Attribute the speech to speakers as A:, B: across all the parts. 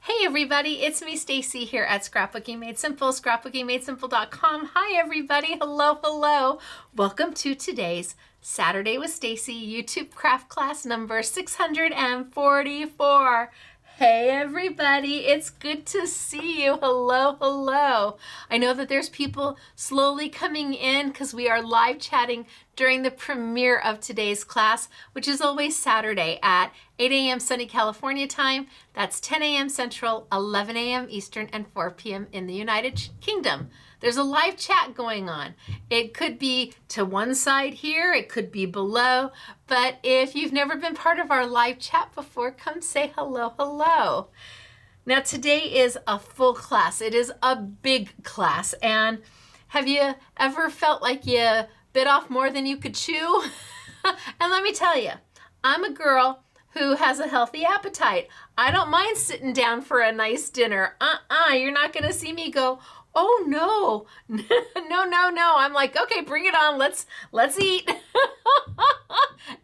A: Hey everybody, it's me Stacey here at Scrapbooking Made Simple, scrapbookingmadesimple.com. Hi everybody, hello. Welcome to today's Saturday with Stacey YouTube craft class number 644. Hey everybody, it's good to see you. Hello. I know that there's people slowly coming in because we are live chatting during the premiere of today's class, which is always Saturday at 8 a.m. sunny California time. That's 10 a.m. Central, 11 a.m. Eastern, and 4 p.m. in the United Kingdom. There's a live chat going on. It could be to one side here, it could be below, but if you've never been part of our live chat before, come say hello. Now today is a full class. It is a big class, and have you ever felt like you bit off more than you could chew? And let me tell you, I'm a girl who has a healthy appetite. I don't mind sitting down for a nice dinner. You're not gonna see me go, oh no, no. I'm like, okay, bring it on, let's eat.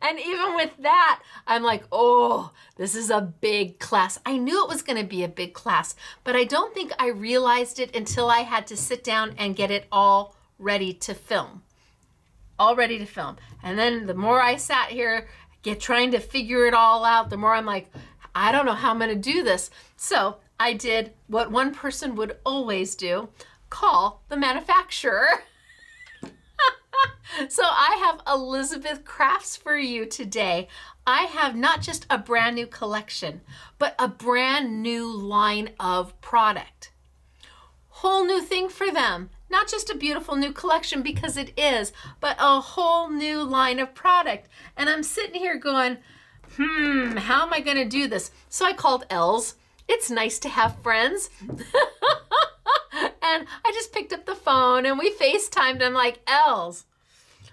A: And even with that, I'm like, oh, this is a big class. I knew it was gonna be a big class, but I don't think I realized it until I had to sit down and get it all ready to film. And then the more I sat here, trying to figure it all out, the more I'm like, I don't know how I'm gonna do this. So I did what one person would always do, call the manufacturer. So I have Elizabeth Crafts for you today. I have not just a brand new collection, but a brand new line of product. Whole new thing for them. Not just a beautiful new collection, because it is, but a whole new line of product. And I'm sitting here going, how am I gonna do this? So I called Els. It's nice to have friends. And I just picked up the phone and we FaceTimed. I'm like, Els,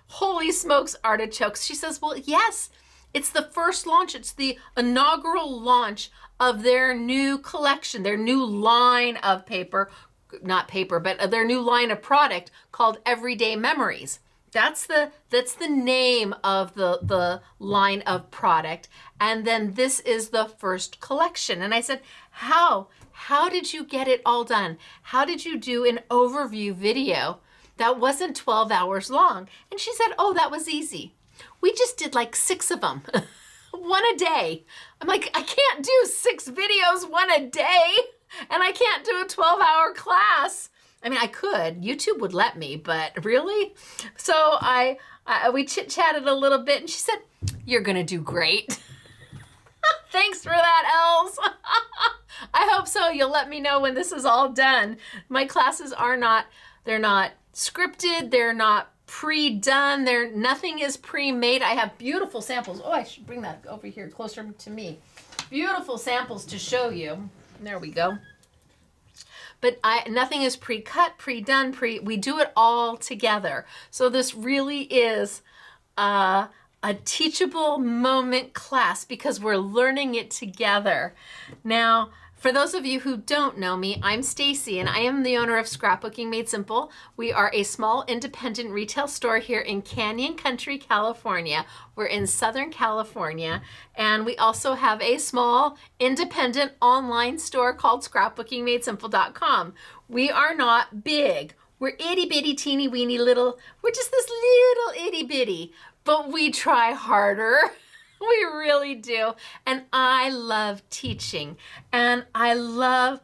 A: holy smokes, artichokes. She says, well, yes, it's the first launch. It's the inaugural launch of their new collection, their new line of paper, not paper, but their new line of product called Everyday Memories. That's the name of the line of product. And then this is the first collection. And I said, how did you get it all done? How did you do an overview video that wasn't 12 hours long? And she said, oh, that was easy. We just did like 6 of them, one a day. I'm like, I can't do 6 videos, one a day. And I can't do a 12-hour class. I mean, I could. YouTube would let me, but really? So we chit-chatted a little bit, and she said, you're going to do great. Thanks for that, Els. I hope so. You'll let me know when this is all done. My classes they're not scripted. They're not pre-done. Nothing is pre-made. I have beautiful samples. Oh, I should bring that over here closer to me. Beautiful samples to show you. There we go. But nothing is pre-cut, pre-done, we do it all together. So this really is a teachable moment class because we're learning it together. Now, for those of you who don't know me, I'm Stacey and I am the owner of Scrapbooking Made Simple. We are a small independent retail store here in Canyon Country, California. We're in Southern California, and we also have a small independent online store called scrapbookingmadesimple.com. We are not big. We're itty bitty teeny weeny little, we're just this little itty bitty, but we try harder. We really do. And I love teaching, and I love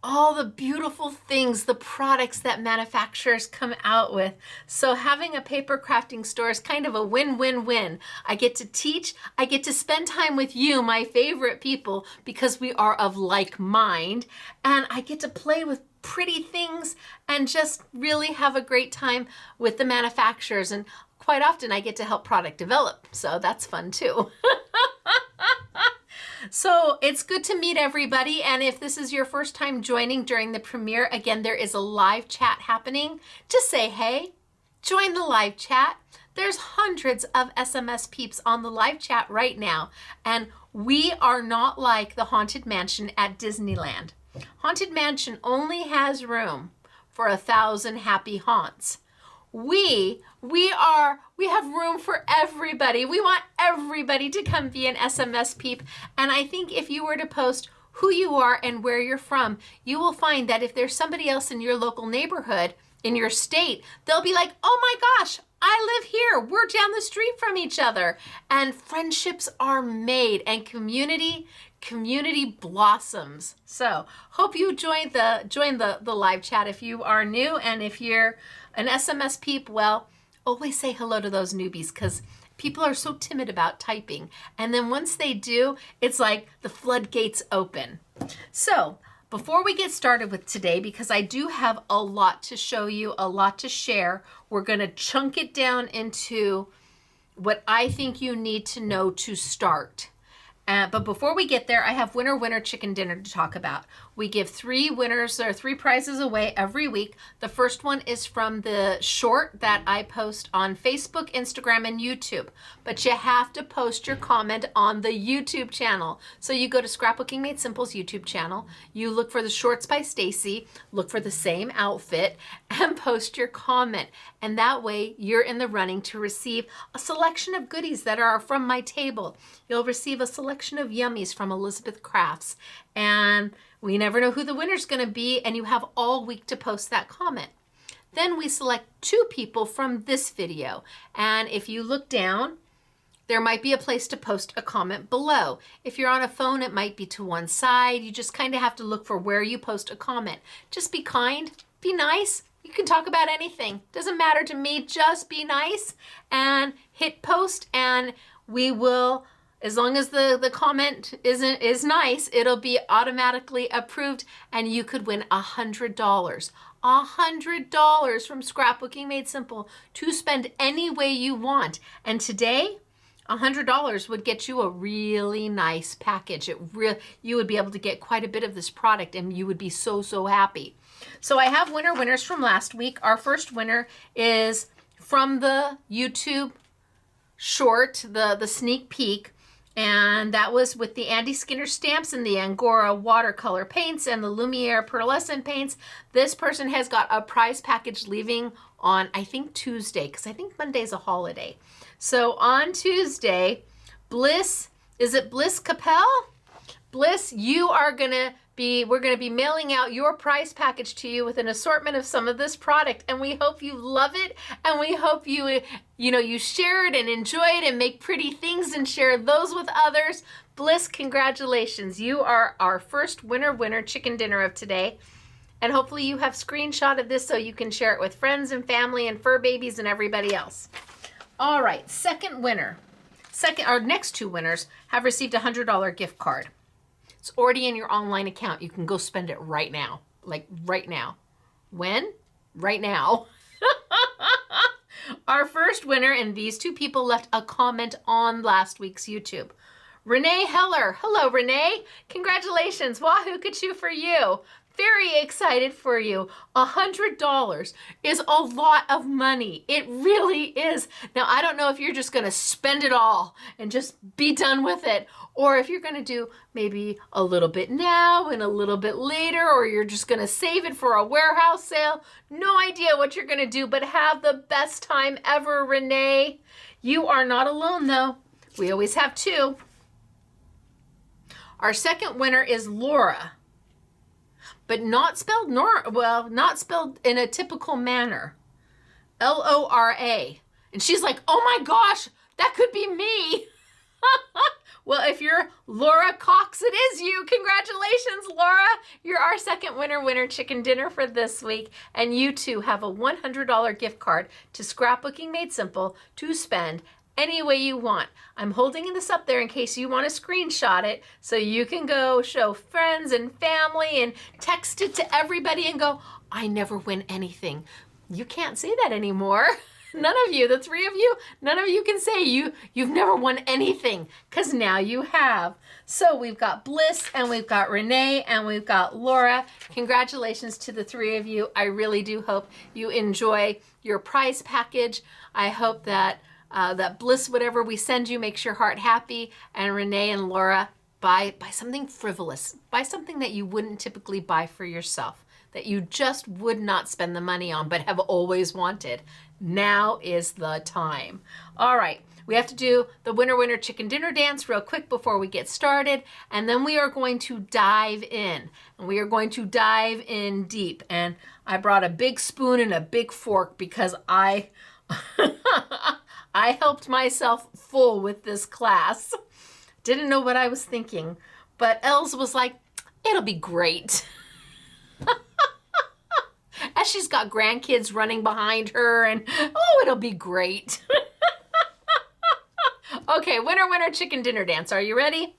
A: all the beautiful things, the products that manufacturers come out with. So having a paper crafting store is kind of a win-win-win. I get to teach, I get to spend time with you, my favorite people, because we are of like mind, and I get to play with pretty things and just really have a great time with the manufacturers. And quite often I get to help product develop, so that's fun too. So it's good to meet everybody, and if this is your first time joining during the premiere, again, there is a live chat happening. Just say hey, join the live chat. There's hundreds of SMS peeps on the live chat right now, and we are not like the Haunted Mansion at Disneyland. Haunted Mansion only has room for 1,000 happy haunts. We have room for everybody. We want everybody to come be an SMS peep. And I think if you were to post who you are and where you're from, you will find that if there's somebody else in your local neighborhood, in your state, they'll be like, oh my gosh, I live here. We're down the street from each other. And friendships are made, and community blossoms. So hope you join the live chat if you are new, and if you're an SMS peep, well, always say hello to those newbies, because people are so timid about typing. And then once they do, it's like the floodgates open. So before we get started with today, because I do have a lot to show you, a lot to share, we're going to chunk it down into what I think you need to know to start. But before we get there, I have winner chicken dinner to talk about. We give 3 winners or 3 prizes away every week. The first one is from the short that I post on Facebook, Instagram, and YouTube. But you have to post your comment on the YouTube channel. So you go to Scrapbooking Made Simple's YouTube channel, you look for the shorts by Stacey, look for the same outfit, and post your comment. And that way you're in the running to receive a selection of goodies that are from my table. You'll receive a selection of yummies from Elizabeth Crafts. And we never know who the winner's going to be, and you have all week to post that comment. Then we select 2 people from this video. And if you look down, there might be a place to post a comment below. If you're on a phone, it might be to one side. You just kind of have to look for where you post a comment. Just be kind, be nice. You can talk about anything. Doesn't matter to me. Just be nice and hit post, and we will, as long as the comment is nice, it'll be automatically approved, and you could win $100. $100 from Scrapbooking Made Simple to spend any way you want. And today, $100 would get you a really nice package. You would be able to get quite a bit of this product, and you would be so happy. So I have winners from last week. Our first winner is from the YouTube short, the sneak peek. And that was with the Andy Skinner stamps and the Angora watercolor paints and the Lumiere pearlescent paints. This person has got a prize package leaving on, I think, Tuesday, because I think Monday's a holiday. So on Tuesday, Bliss, is it Bliss Capel? Bliss, we're going to be mailing out your prize package to you with an assortment of some of this product, and we hope you love it, and we hope you share it and enjoy it and make pretty things and share those with others. Bliss, congratulations. You are our first winner chicken dinner of today, and hopefully you have screenshot of this so you can share it with friends and family and fur babies and everybody else. All right, our next 2 winners have received a $100 gift card. It's already in your online account. You can go spend it right now. Like right now. When? Right now. Our first winner, and these 2 people left a comment on last week's YouTube. Renee Heller. Hello, Renee. Congratulations. Wahoo Kachoo for you. Very excited for you. $100 is a lot of money. It really is. Now, I don't know if you're just going to spend it all and just be done with it, or if you're going to do maybe a little bit now and a little bit later, or you're just going to save it for a warehouse sale. No idea what you're going to do, but have the best time ever, Renee. You are not alone, though. We always have 2. Our second winner is Laura, but not spelled not spelled in a typical manner. Lora. And she's like, oh my gosh, that could be me. Well, if you're Laura Cox, it is you. Congratulations, Laura. You're our second winner chicken dinner for this week. And you too have a $100 gift card to Scrapbooking Made Simple to spend any way you want. I'm holding this up there in case you want to screenshot it so you can go show friends and family and text it to everybody and go, I never win anything. You can't say that anymore. None of you, the 3 of you, none of you can say you've never won anything, because now you have. So we've got Bliss, and we've got Renee, and we've got Laura. Congratulations to the 3 of you. I really do hope you enjoy your prize package. I hope that that Bliss, whatever we send you, makes your heart happy. And Renee and Laura, buy something frivolous. Buy something that you wouldn't typically buy for yourself, that you just would not spend the money on but have always wanted. Now is the time. All right, We have to do the winner, winner, chicken dinner dance real quick before we get started. And then we are going to dive in. And we are going to dive in deep. And I brought a big spoon and a big fork because I helped myself full with this class. Didn't know what I was thinking. But Els was like, it'll be great. As she's got grandkids running behind her and, oh, it'll be great. Okay, winner, winner, chicken dinner dance. Are you ready?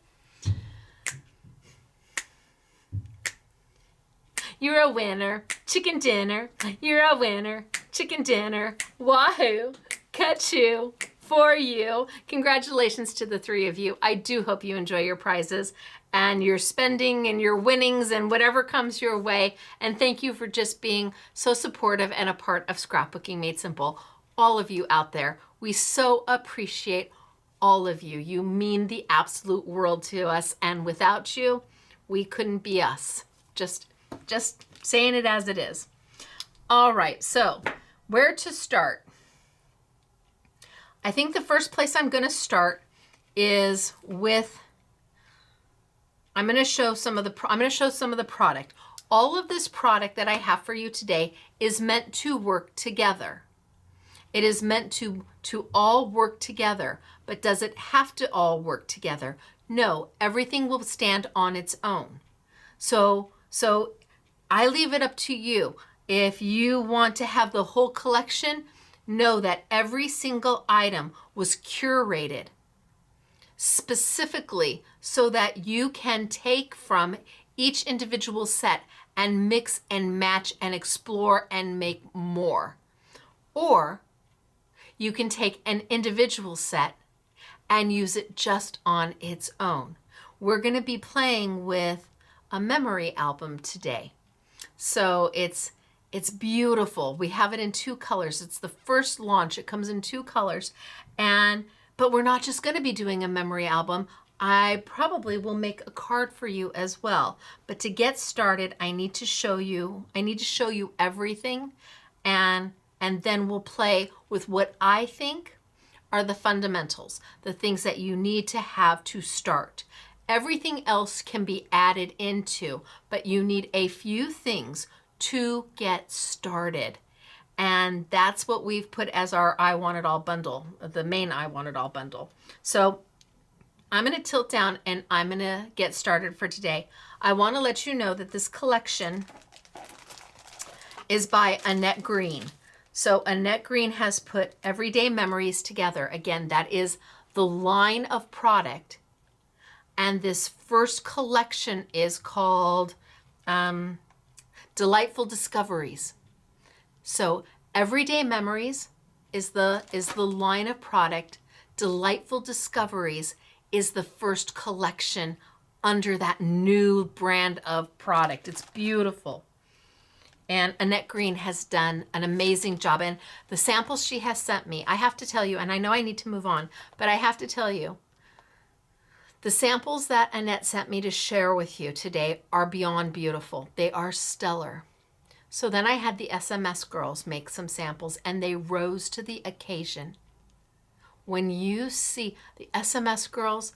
A: You're a winner, chicken dinner. You're a winner, chicken dinner. Wahoo, ka-choo, for you. Congratulations to the three of you. I do hope you enjoy your prizes and your spending and your winnings and whatever comes your way. And thank you for just being so supportive and a part of Scrapbooking Made Simple. All of you out there, we so appreciate all of you. You mean the absolute world to us. And without you, we couldn't be us. Just saying it as it is. All right, so where to start? I think the first place I'm going to start is with, I'm going to show some of the product. All of this product that I have for you today is meant to work together. It is meant to all work together, but does it have to all work together? No, everything will stand on its own. So I leave it up to you. If you want to have the whole collection, know that every single item was curated specifically so that you can take from each individual set and mix and match and explore and make more. Or you can take an individual set and use it just on its own. We're going to be playing with a memory album today. So it's beautiful. We have it in 2 colors. It's the first launch. It comes in 2 colors. But we're not just going to be doing a memory album. I probably will make a card for you as well. But to get started, I need to show you everything, and then we'll play with what I think are the fundamentals, the things that you need to have to start. Everything else can be added into, but you need a few things to get started. And that's what we've put as our I Want It All bundle, the main I Want It All bundle. So I'm going to tilt down and I'm going to get started for today. I want to let you know that this collection is by Annette Green. So Annette Green has put Everyday Memories together. Again, that is the line of product. And this first collection is called Delightful Discoveries. So Everyday Memories is the line of product. Delightful Discoveries is the first collection under that new brand of product. It's beautiful. And Annette Green has done an amazing job. And the samples she has sent me, I have to tell you, and I know I need to move on, but I have to tell you, the samples that Annette sent me to share with you today are beyond beautiful. They are stellar. So then I had the SMS girls make some samples and they rose to the occasion. When you see the SMS girls,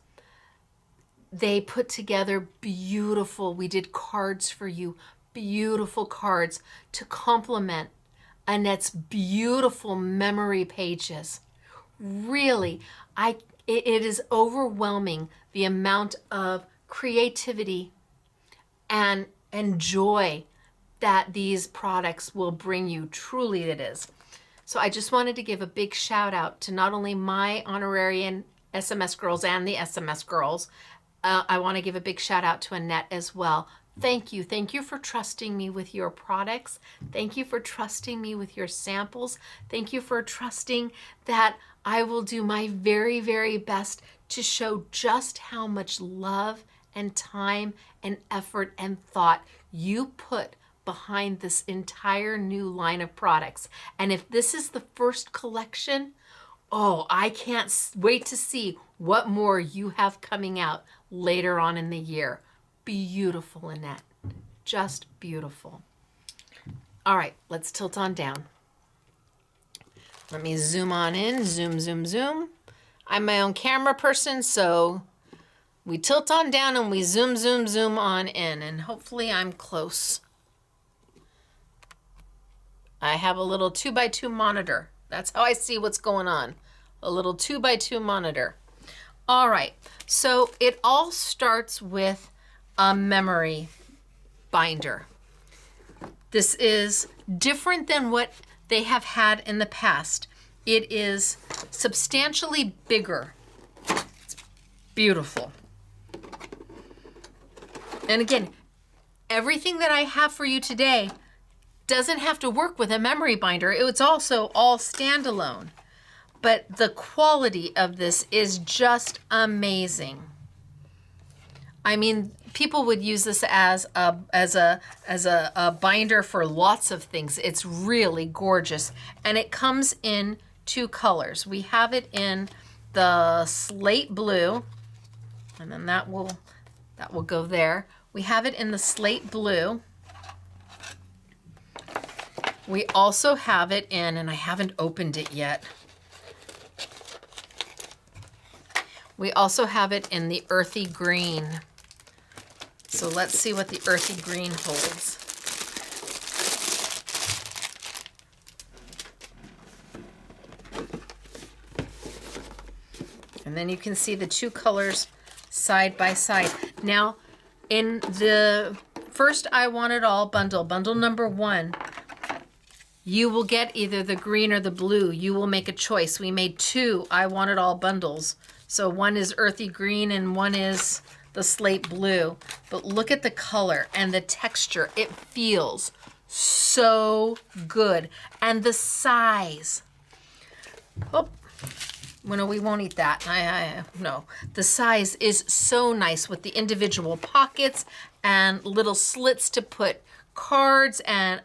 A: they put together beautiful, we did cards for you, beautiful cards to complement Annette's beautiful memory pages. Really, it is overwhelming the amount of creativity and joy that these products will bring you. Truly it is. So I just wanted to give a big shout out to not only my honorarian SMS girls and the SMS girls. I want to give a big shout out to Annette as well. Thank you. Thank you for trusting me with your products. Thank you for trusting me with your samples. Thank you for trusting that I will do my very, very best to show just how much love and time and effort and thought you put behind this entire new line of products. And if this is the first collection, oh, I can't wait to see what more you have coming out later on in the year. Beautiful, Annette. Just beautiful. All right, let's tilt on down. Let me zoom on in. Zoom, zoom, zoom. I'm my own camera person, so we tilt on down and we zoom, zoom, zoom on in, and hopefully I'm close. I have a little 2x2 monitor. That's how I see what's going on. A little 2x2 monitor. All right, so it all starts with a memory binder. This is different than what they have had in the past. It is substantially bigger. It's beautiful. And again, everything that I have for you today doesn't have to work with a memory binder. It's also all standalone. But the quality of this is just amazing. I mean, people would use this as a binder for lots of things. It's really gorgeous. And it comes in 2 colors. We have it in the slate blue, and then that will go there. We have it in the slate blue. We also have it in, and I haven't opened it yet. We also have it in the earthy green. So let's see what the earthy green holds. And then you can see the 2 colors side by side. Now, in the first I Want It All bundle, bundle number 1, you will get either the green or the blue. You will make a choice. We made 2 I Want It All bundles. So one is earthy green and one is the slate blue. But look at the color and the texture. It feels so good. And the size. Oh, well, no, we won't eat that. No. The size is so nice with the individual pockets and little slits to put cards and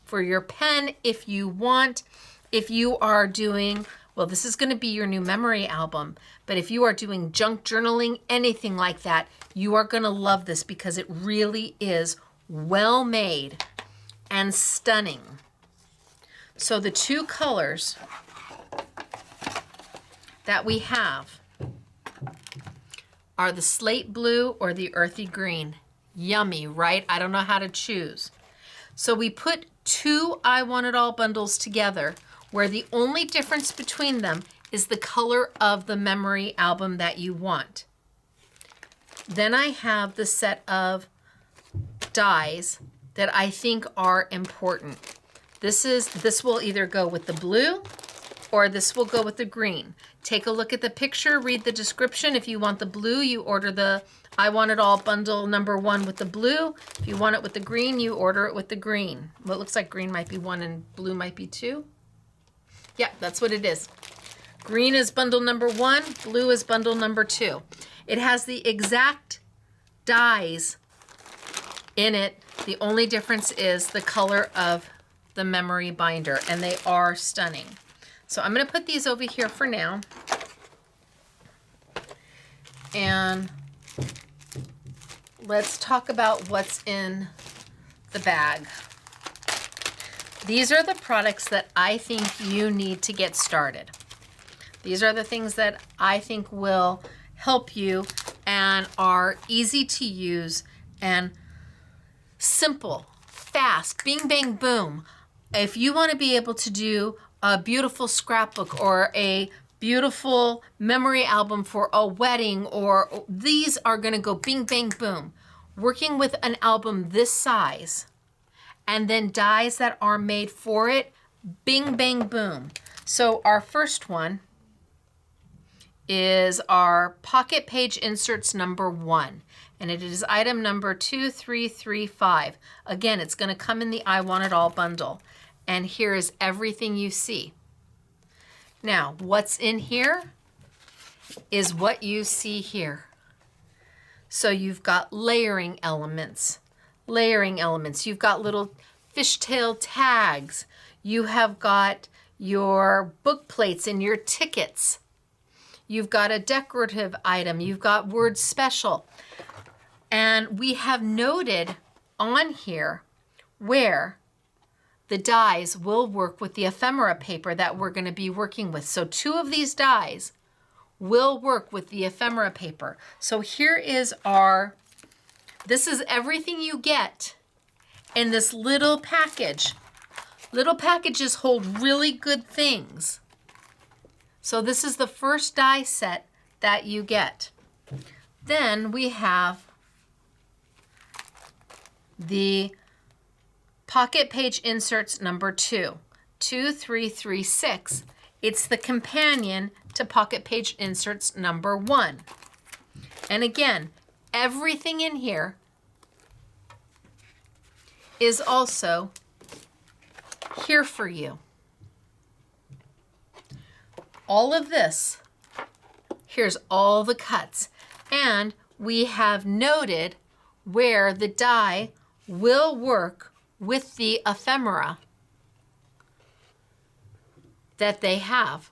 A: for your pen if you want. If you are doing, well, this is going to be your new memory album, but if you are doing junk journaling, anything like that, you are going to love this because it really is well made and stunning. So the 2 colors that we have are the slate blue or the earthy green. Yummy, right? I don't know how to choose. So we put 2 I Want It All bundles together where the only difference between them is the color of the memory album that you want. Then I have the set of dies that I think are important. This will either go with the blue or this will go with the green. Take a look at the picture, read the description. If you want the blue, you order the I Want It All bundle number 1 with the blue. If you want it with the green, you order it with the green. Well, it looks like green might be 1 and blue might be 2. Yeah, that's what it is. Green is bundle number 1, blue is bundle number 2. It has the exact dies in it. The only difference is the color of the memory binder, and they are stunning. So I'm going to put these over here for now. And let's talk about what's in the bag. These are the products that I think you need to get started. These are the things that I think will help you and are easy to use and simple, fast, bing, bang, boom. If you want to be able to do a beautiful scrapbook or a beautiful memory album for a wedding, or these are going to go bing, bang, boom. Working with an album this size and then dies that are made for it, bing, bang, boom. So our first one is our pocket page inserts number 1, and it is item number 2335. Again, it's going to come in the I Want It All bundle, and here is everything you see. Now, what's in here is what you see here. So you've got layering elements. You've got little fishtail tags. You have got your book plates and your tickets. You've got a decorative item. You've got word special. And we have noted on here where the dies will work with the ephemera paper that we're going to be working with. So 2 of these dies will work with the ephemera paper. So here is this is everything you get in this little package. Little packages hold really good things. So this is the first die set that you get. Then we have the pocket page inserts number 2, 2336. It's the companion to pocket page inserts number 1. And again, everything in here is also here for you. All of this, here's all the cuts. And we have noted where the die will work with the ephemera that they have.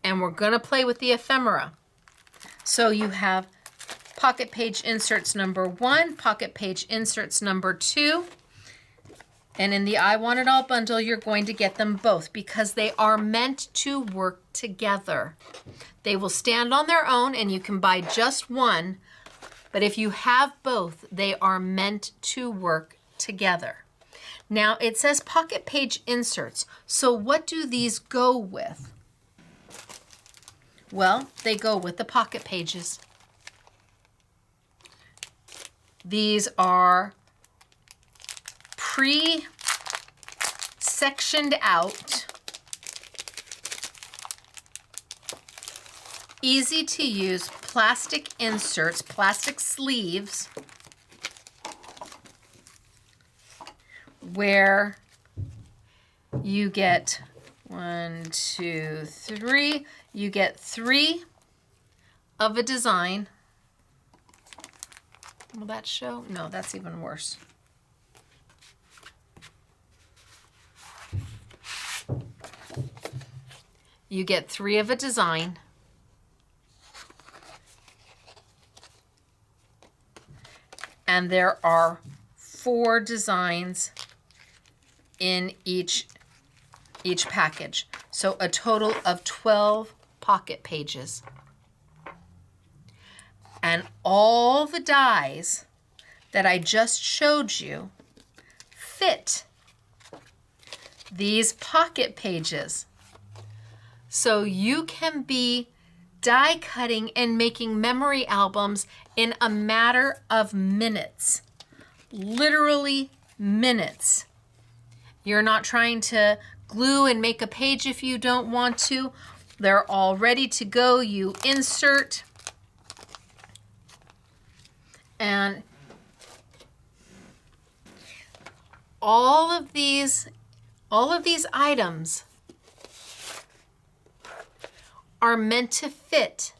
A: And we're going to play with the ephemera. So you have pocket page inserts number 1, pocket page inserts number 2. And in the I Want It All bundle, you're going to get them both because they are meant to work together. They will stand on their own and you can buy just one, but if you have both, they are meant to work together. Now it says pocket page inserts. So what do these go with? Well, they go with the pocket pages. These are pre-sectioned out, easy to use plastic inserts, plastic sleeves, where you get 1, 2, 3, you get 3 of a design. Will that show? No, that's even worse. You get 3 of a design. And there are 4 designs in each package. So a total of 12 pocket pages. And all the dies that I just showed you fit these pocket pages. So you can be die cutting and making memory albums in a matter of minutes. Literally minutes. You're not trying to glue and make a page if you don't want to. They're all ready to go. You insert. And all of these items are meant to fit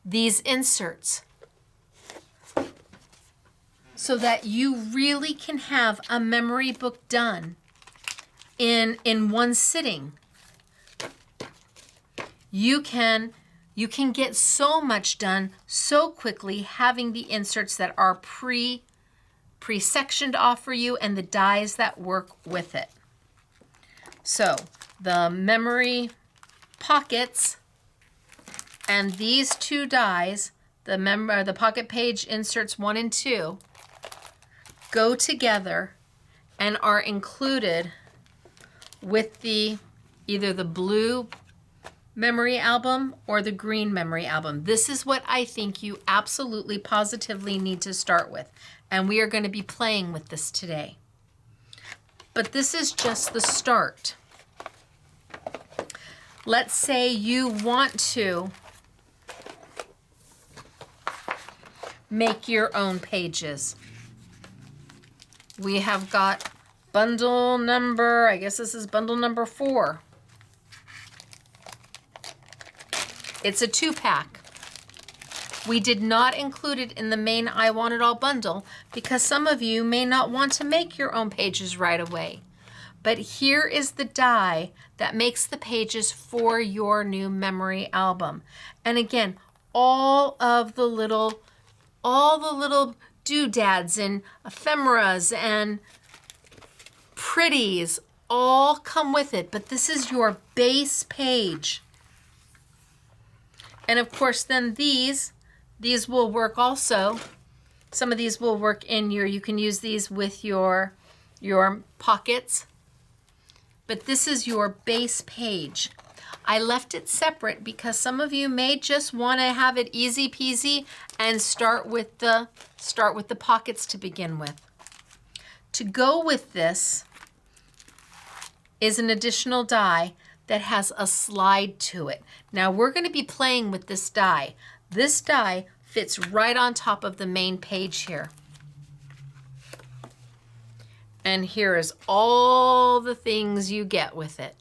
A: these inserts so that you really can have a memory book done in one sitting. You can get so much done so quickly having the inserts that are pre-sectioned off for you and the dies that work with it. So the memory pockets and these 2 dies, the pocket page inserts 1 and 2, go together and are included with either the blue memory album or the green memory album. This is what I think you absolutely positively need to start with. And we are going to be playing with this today. But this is just the start. Let's say you want to make your own pages. We have got bundle number, I guess this is bundle number 4. It's a 2-pack. We did not include it in the main I Want It All bundle because some of you may not want to make your own pages right away. But here is the die that makes the pages for your new memory album. And again, all the little doodads and ephemeras and pretties, all come with it, but this is your base page. And of course, then these will work also. Some of these will work in you can use these with your pockets. But this is your base page. I left it separate because some of you may just want to have it easy peasy and start with the pockets to begin with. To go with this is an additional die that has a slide to it. Now we're going to be playing with this die. This die fits right on top of the main page here. And here is all the things you get with it.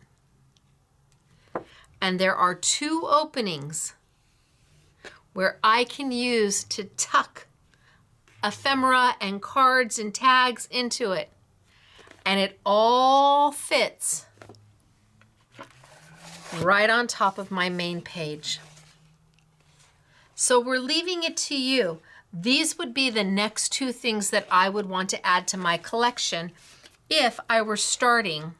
A: And there are 2 openings where I can use to tuck ephemera and cards and tags into it. And it all fits right on top of my main page. So we're leaving it to you. These would be the next 2 things that I would want to add to my collection if I were starting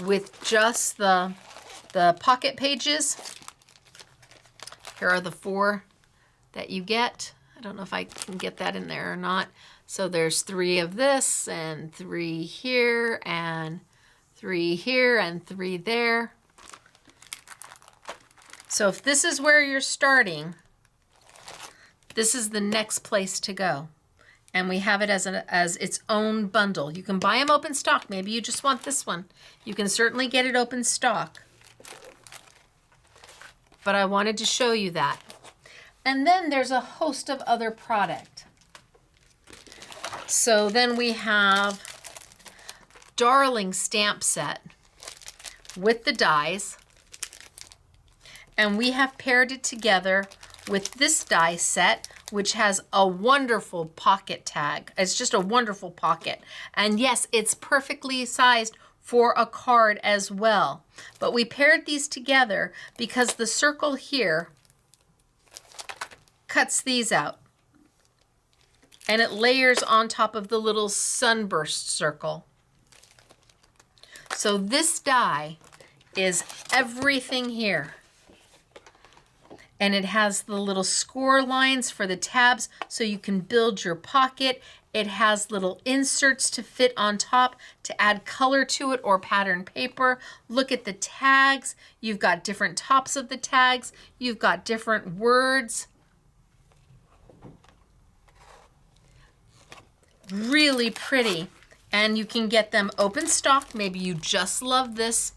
A: with just the pocket pages. Here are the 4 that you get. I don't know if I can get that in there or not. So there's 3 of this and 3 here and 3 here and 3 there. So if this is where you're starting, this is the next place to go. And we have it as its own bundle. You can buy them open stock. Maybe you just want this one. You can certainly get it open stock. But I wanted to show you that. And then there's a host of other product. So then we have Darling stamp set with the dies. And we have paired it together with this die set, which has a wonderful pocket tag. It's just a wonderful pocket. And yes, it's perfectly sized for a card as well. But we paired these together because the circle here cuts these out. And it layers on top of the little sunburst circle. So this die is everything here. And it has the little score lines for the tabs so you can build your pocket. It has little inserts to fit on top to add color to it or pattern paper. Look at the tags. You've got different tops of the tags. You've got different words. Really pretty. And you can get them open stock. Maybe you just love this.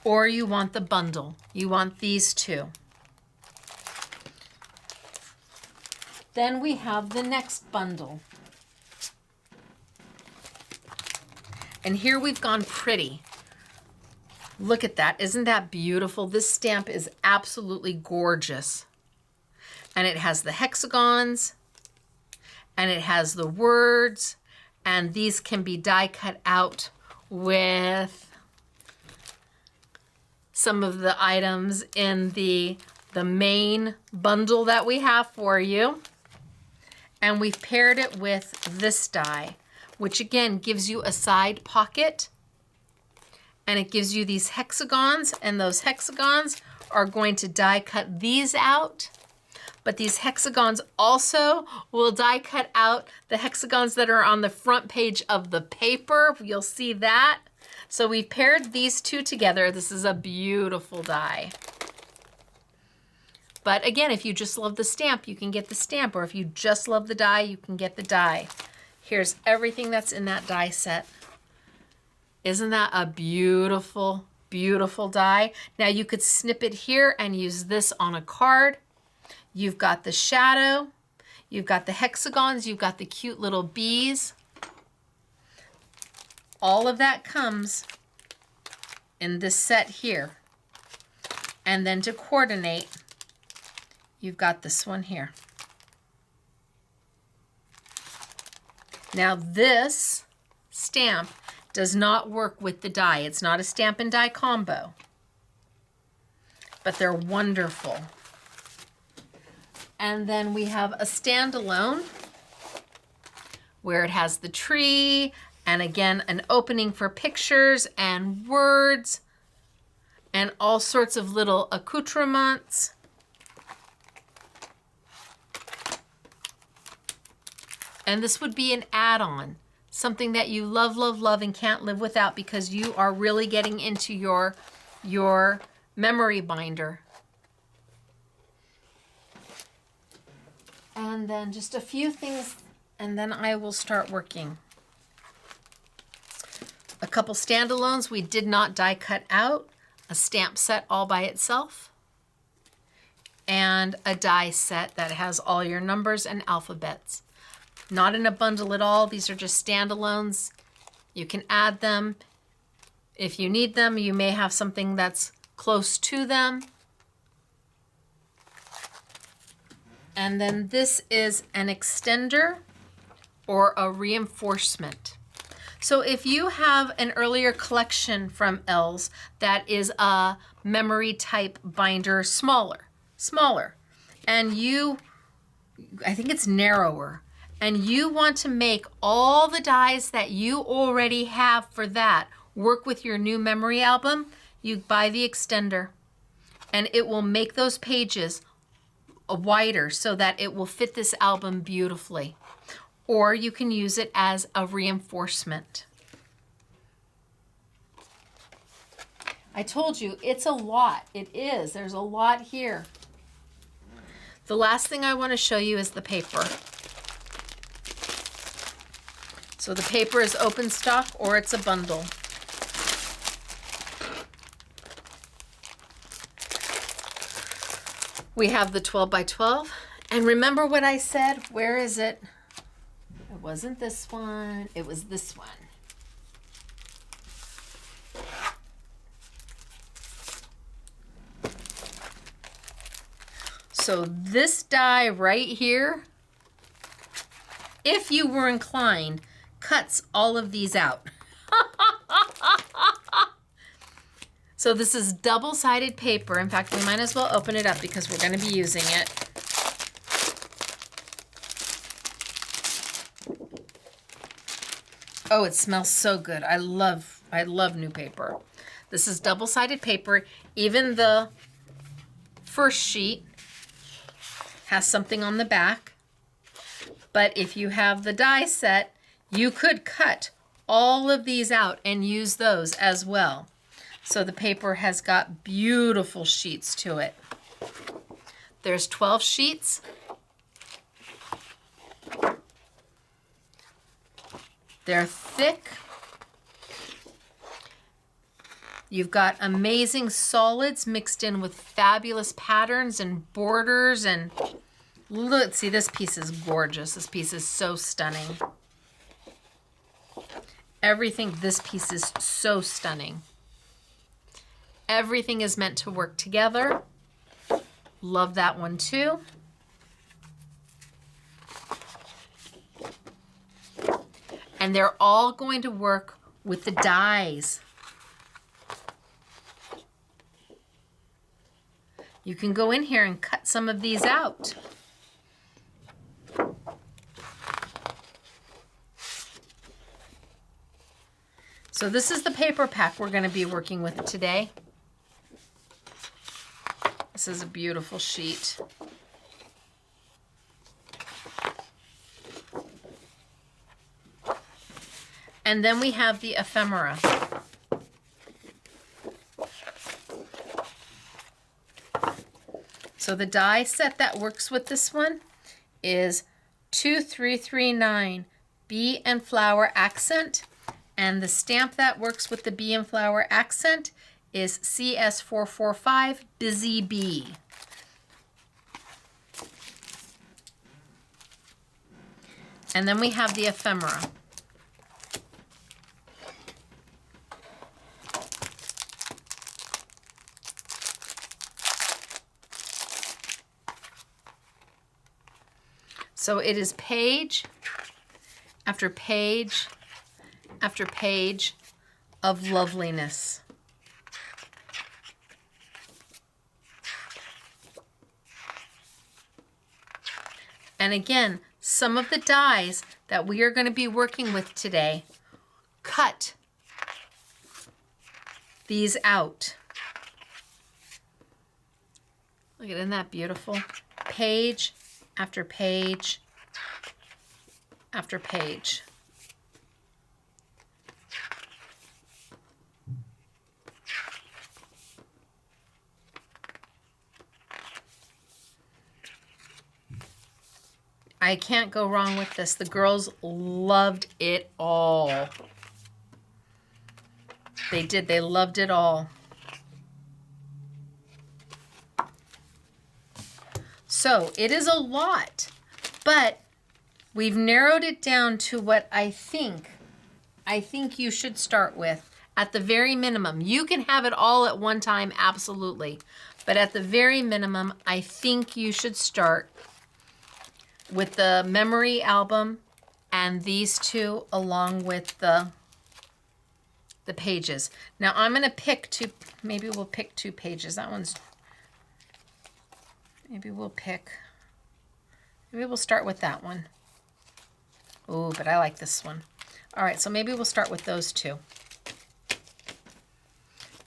A: Or you want the bundle. You want these 2. Then we have the next bundle. And here we've gone pretty. Look at that. Isn't that beautiful? This stamp is absolutely gorgeous. And it has the hexagons. And it has the words. And these can be die cut out with some of the items in the main bundle that we have for you. And we've paired it with this die, which again gives you a side pocket. And it gives you these hexagons, and those hexagons are going to die cut these out. But these hexagons also will die cut out the hexagons that are on the front page of the paper. You'll see that. So we paired these 2 together. This is a beautiful die. But again, if you just love the stamp, you can get the stamp. Or if you just love the die, you can get the die. Here's everything that's in that die set. Isn't that a beautiful, beautiful die? Now you could snip it here and use this on a card. You've got the shadow. You've got the hexagons. You've got the cute little bees. All of that comes in this set here. And then to coordinate, you've got this one here. Now this stamp does not work with the die. It's not a stamp and die combo, but they're wonderful. And then we have a standalone where it has the tree and again an opening for pictures and words and all sorts of little accoutrements. And this would be an add-on, something that you love, love, love and can't live without because you are really getting into your memory binder. And then just a few things, and then I will start working. A couple standalones we did not die cut out, a stamp set all by itself, and a die set that has all your numbers and alphabets. Not in a bundle at all. These are just standalones. You can add them. If you need them, you may have something that's close to them. And then this is an extender or a reinforcement. So if you have an earlier collection from Ells that is a memory type binder, smaller, and I think it's narrower, and you want to make all the dies that you already have for that work with your new memory album, you buy the extender and it will make those pages wider so that it will fit this album beautifully. Or you can use it as a reinforcement. I told you, it's a lot. It is. There's a lot here. The last thing I want to show you is the paper. So the paper is open stock or it's a bundle. We have the 12 by 12. And remember what I said? Where is it? It wasn't this one. It was this one. So this die right here, if you were inclined, cuts all of these out. So this is double-sided paper. In fact, we might as well open it up because we're going to be using it. Oh, it smells so good. I love new paper. This is double-sided paper. Even the first sheet has something on the back. But if you have the die set, you could cut all of these out and use those as well. So the paper has got beautiful sheets to it. There's 12 sheets. They're thick. You've got amazing solids mixed in with fabulous patterns and borders. And look, see, this piece is gorgeous. This piece is so stunning. Everything, this piece is so stunning. Everything is meant to work together. Love that one too. And they're all going to work with the dies. You can go in here and cut some of these out. So this is the paper pack we're going to be working with today. This is a beautiful sheet. And then we have the ephemera. So the die set that works with this one is 2339 bee and flower accent. And the stamp that works with the bee and flower accent is CS445 Busy Bee. And then we have the ephemera. So it is page after page after page of loveliness. And again, some of the dies that we are going to be working with today, cut these out. Look at, isn't that beautiful? Page after page after page. I can't go wrong with this. The girls loved it all. They did. They loved it all. So it is a lot, but we've narrowed it down to what I think you should start with at the very minimum. You can have it all at one time, absolutely. But at the very minimum, I think you should start with the memory album and these two along with the pages. Now I'm going to pick two, maybe we'll pick 2 pages. That one's, maybe we'll start with that one. Oh, but I like this one. All right, so maybe we'll start with those 2.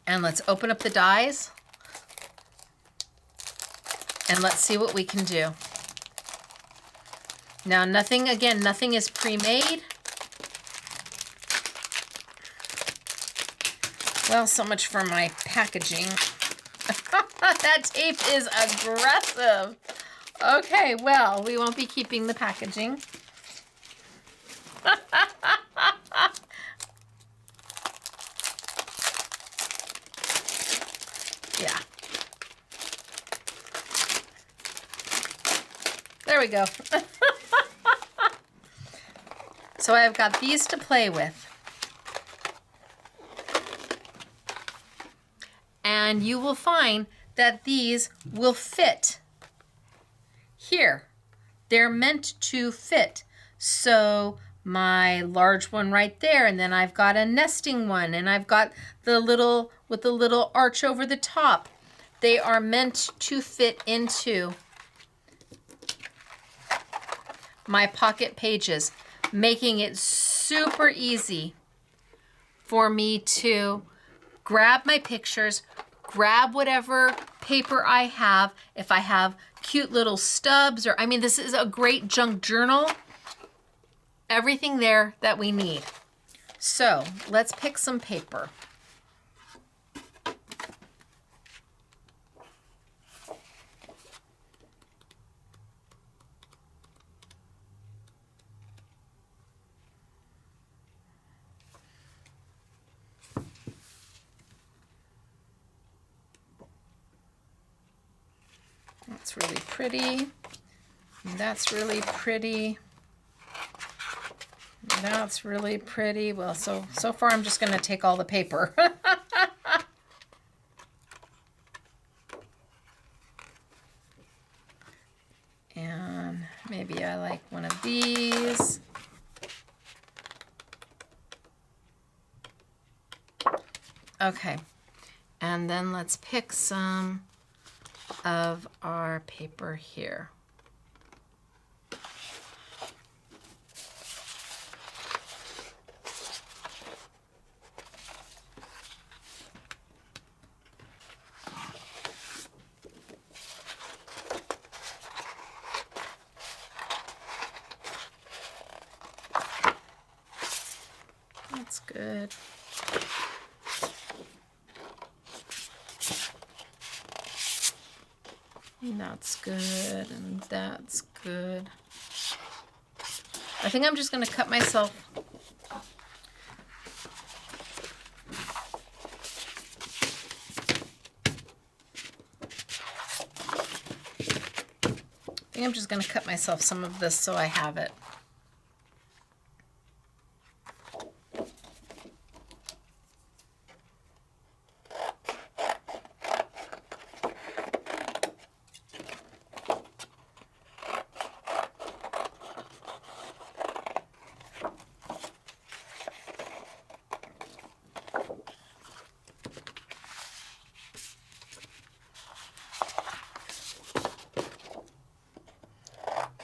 A: And let's open up the dies and let's see what we can do. Now, nothing is pre-made. Well, so much for my packaging. That tape is aggressive. Okay, well, we won't be keeping the packaging. Yeah. There we go. So I've got these to play with. And you will find that these will fit here. They're meant to fit. So my large one right there, and then I've got a nesting one, and I've got the little with the little arch over the top. They are meant to fit into my pocket pages, making it super easy for me to grab my pictures, grab whatever paper I have. If I have cute little stubs, or I mean, this is a great junk journal. Everything there that we need. So let's pick some paper. That's really pretty. That's really pretty. That's really pretty. Well, so far I'm just going to take all the paper. And maybe I like one of these. Okay. And then let's pick some of our paper here. That's good. That's good, and that's good. I think I'm just going to cut myself. I think I'm just going to cut myself some of this so I have it.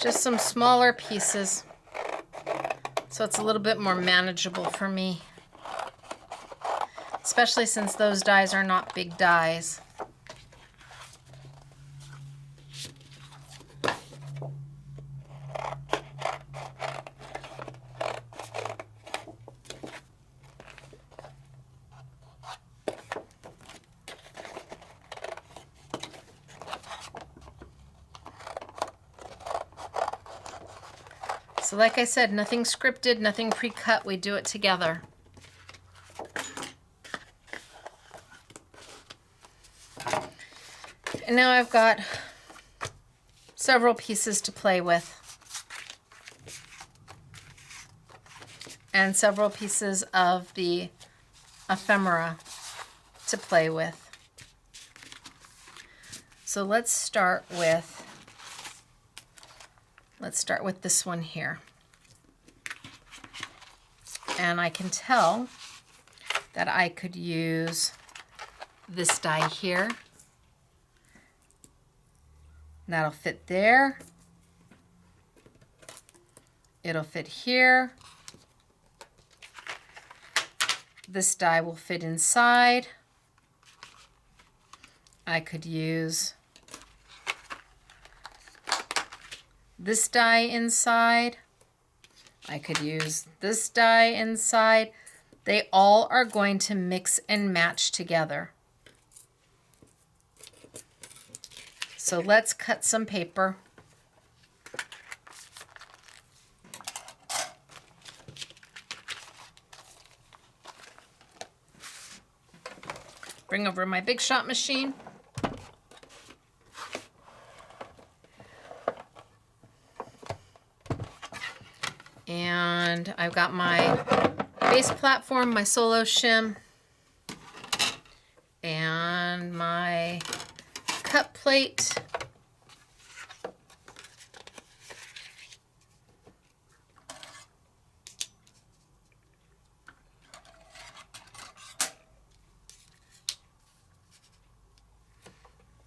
A: Just some smaller pieces. So it's a little bit more manageable for me, especially since those dies are not big dies. So like I said, nothing scripted, nothing pre-cut. We do it together. And now I've got several pieces to play with. And several pieces of the ephemera to play with. So let's start with this one here. And I can tell that I could use this die here. That'll fit there. It'll fit here. This die will fit inside. I could use this die inside. I could use this die inside. They all are going to mix and match together. So let's cut some paper. Bring over my Big Shot machine. And I've got my base platform, my solo shim, and my cut plate.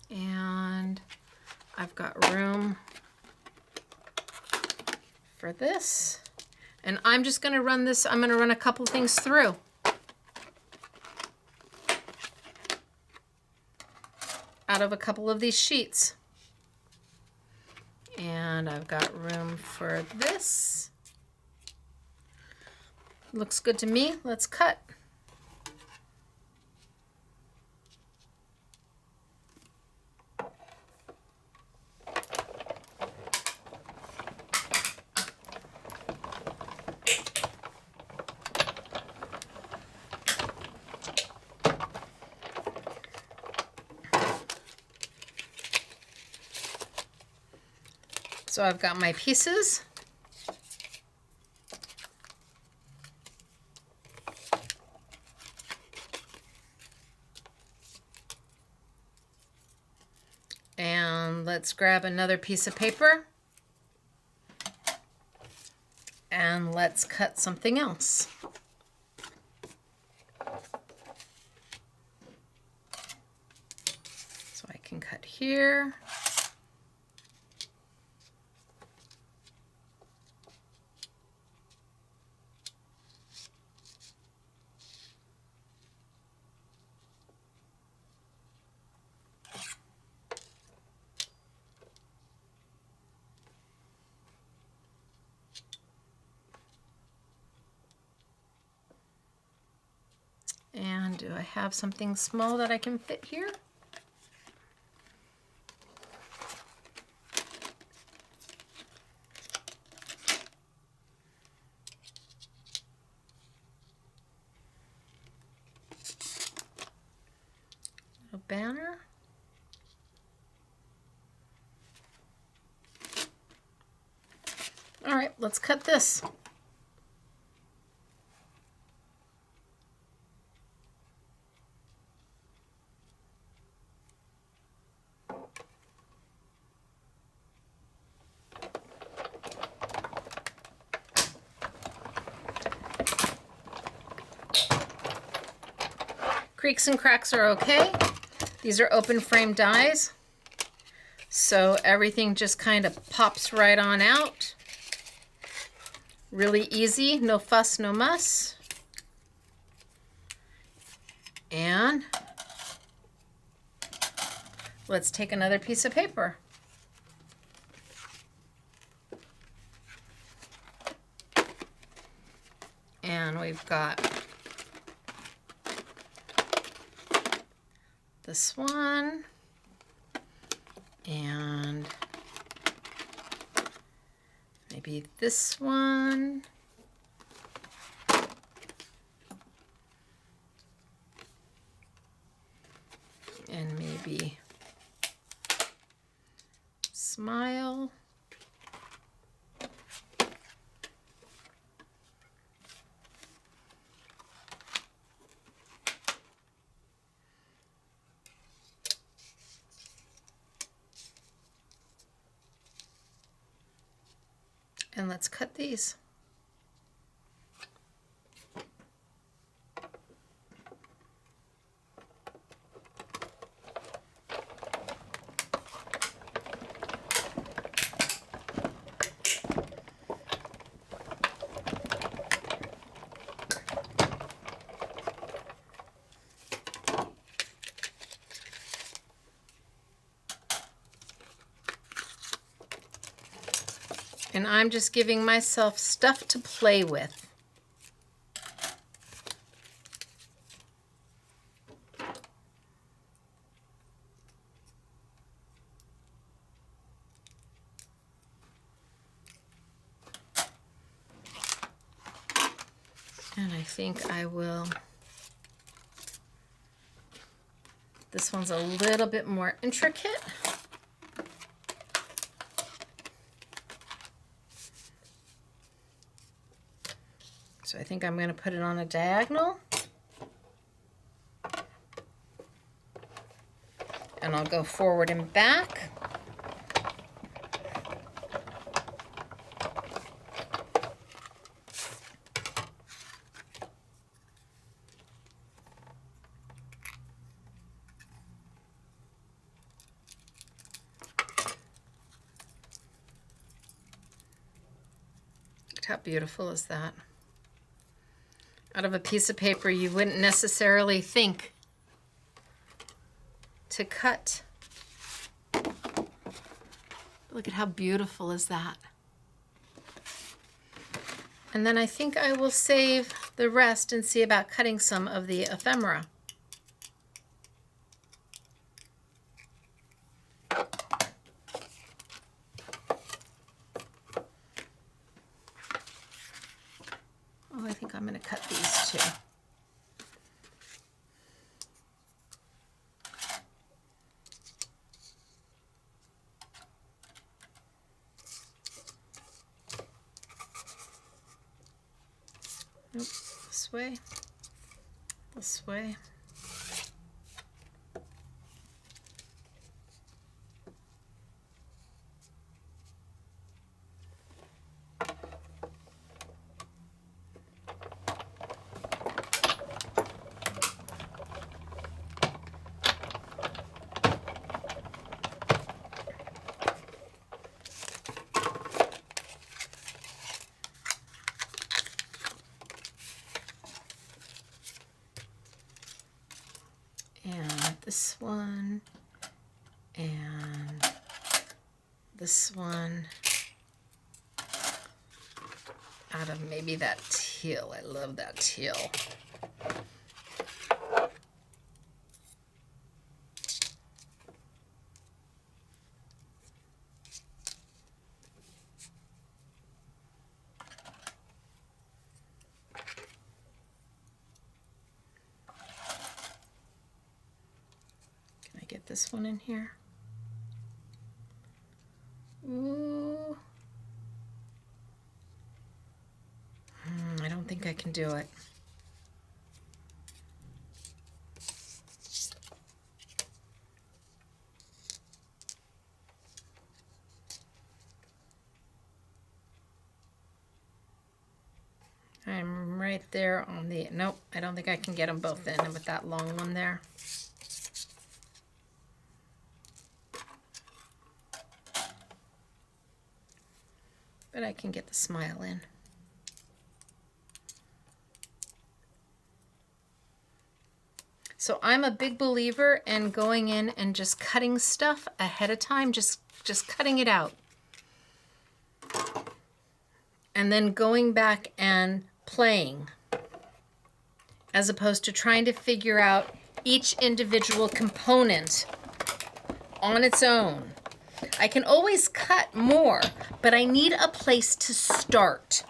A: And I've got room for this. And I'm just going to run this, I'm going to run a couple things through. Out of a couple of these sheets. And I've got room for this. Looks good to me. Let's cut. So I've got my pieces. And let's grab another piece of paper. And let's cut something else. So I can cut here. And do I have something small that I can fit here? A banner. All right, let's cut this. Creaks and cracks are okay. These are open frame dies, so everything just kind of pops right on out. Really easy, no fuss, no muss. And let's take another piece of paper. And we've got this one and maybe this one. And maybe smile. And let's cut these. And I'm just giving myself stuff to play with. And I think I will, this one's a little bit more intricate. So I think I'm going to put it on a diagonal. And I'll go forward and back. How beautiful is that? Out of a piece of paper you wouldn't necessarily think to cut. Look at how beautiful is that. And then I think I will save the rest and see about cutting some of the ephemera. Oh, I think I'm going to cut these too. Nope, this way, this way. And this one, and this one, out of maybe that teal. I love that teal. Get this one in here. Ooh. I don't think I can do it. I'm right there on the, nope, I don't think I can get them both in with that long one there. But I can get the smile in. So I'm a big believer in going in and just cutting stuff ahead of time, just cutting it out. And then going back and playing, as opposed to trying to figure out each individual component on its own. I can always cut more, but I need a place to start.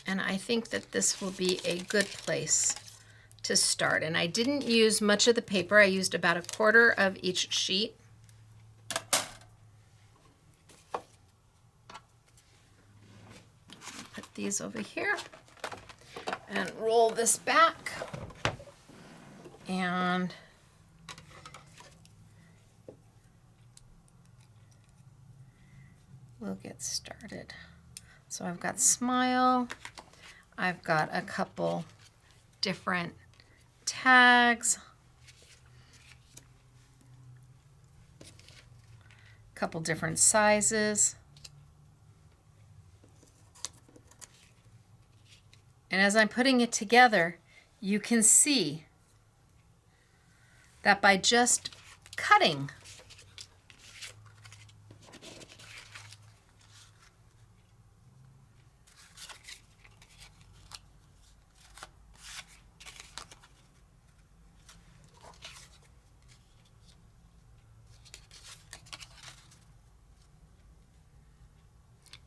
A: And I think that this will be a good place to start. And I didn't use much of the paper. I used about 1/4 of each sheet. Put these over here and roll this back. And we'll get started. So I've got smile. I've got a couple different tags, a couple different sizes. And as I'm putting it together, you can see that by just cutting,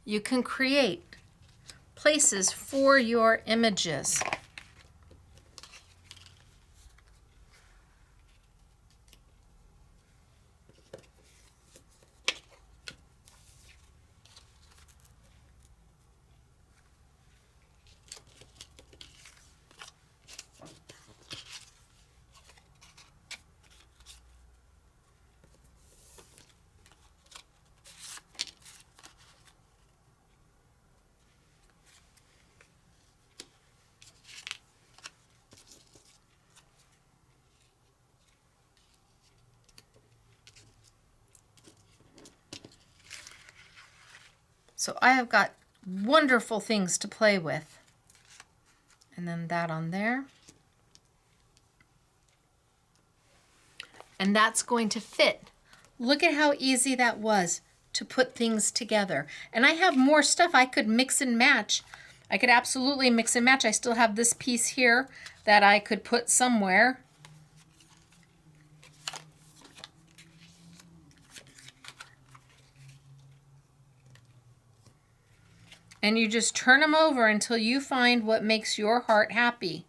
A: you can create places for your images. So I have got wonderful things to play with. And then that on there. And that's going to fit. Look at how easy that was to put things together. And I have more stuff I could mix and match. I could absolutely mix and match. I still have this piece here that I could put somewhere. And you just turn them over until you find what makes your heart happy.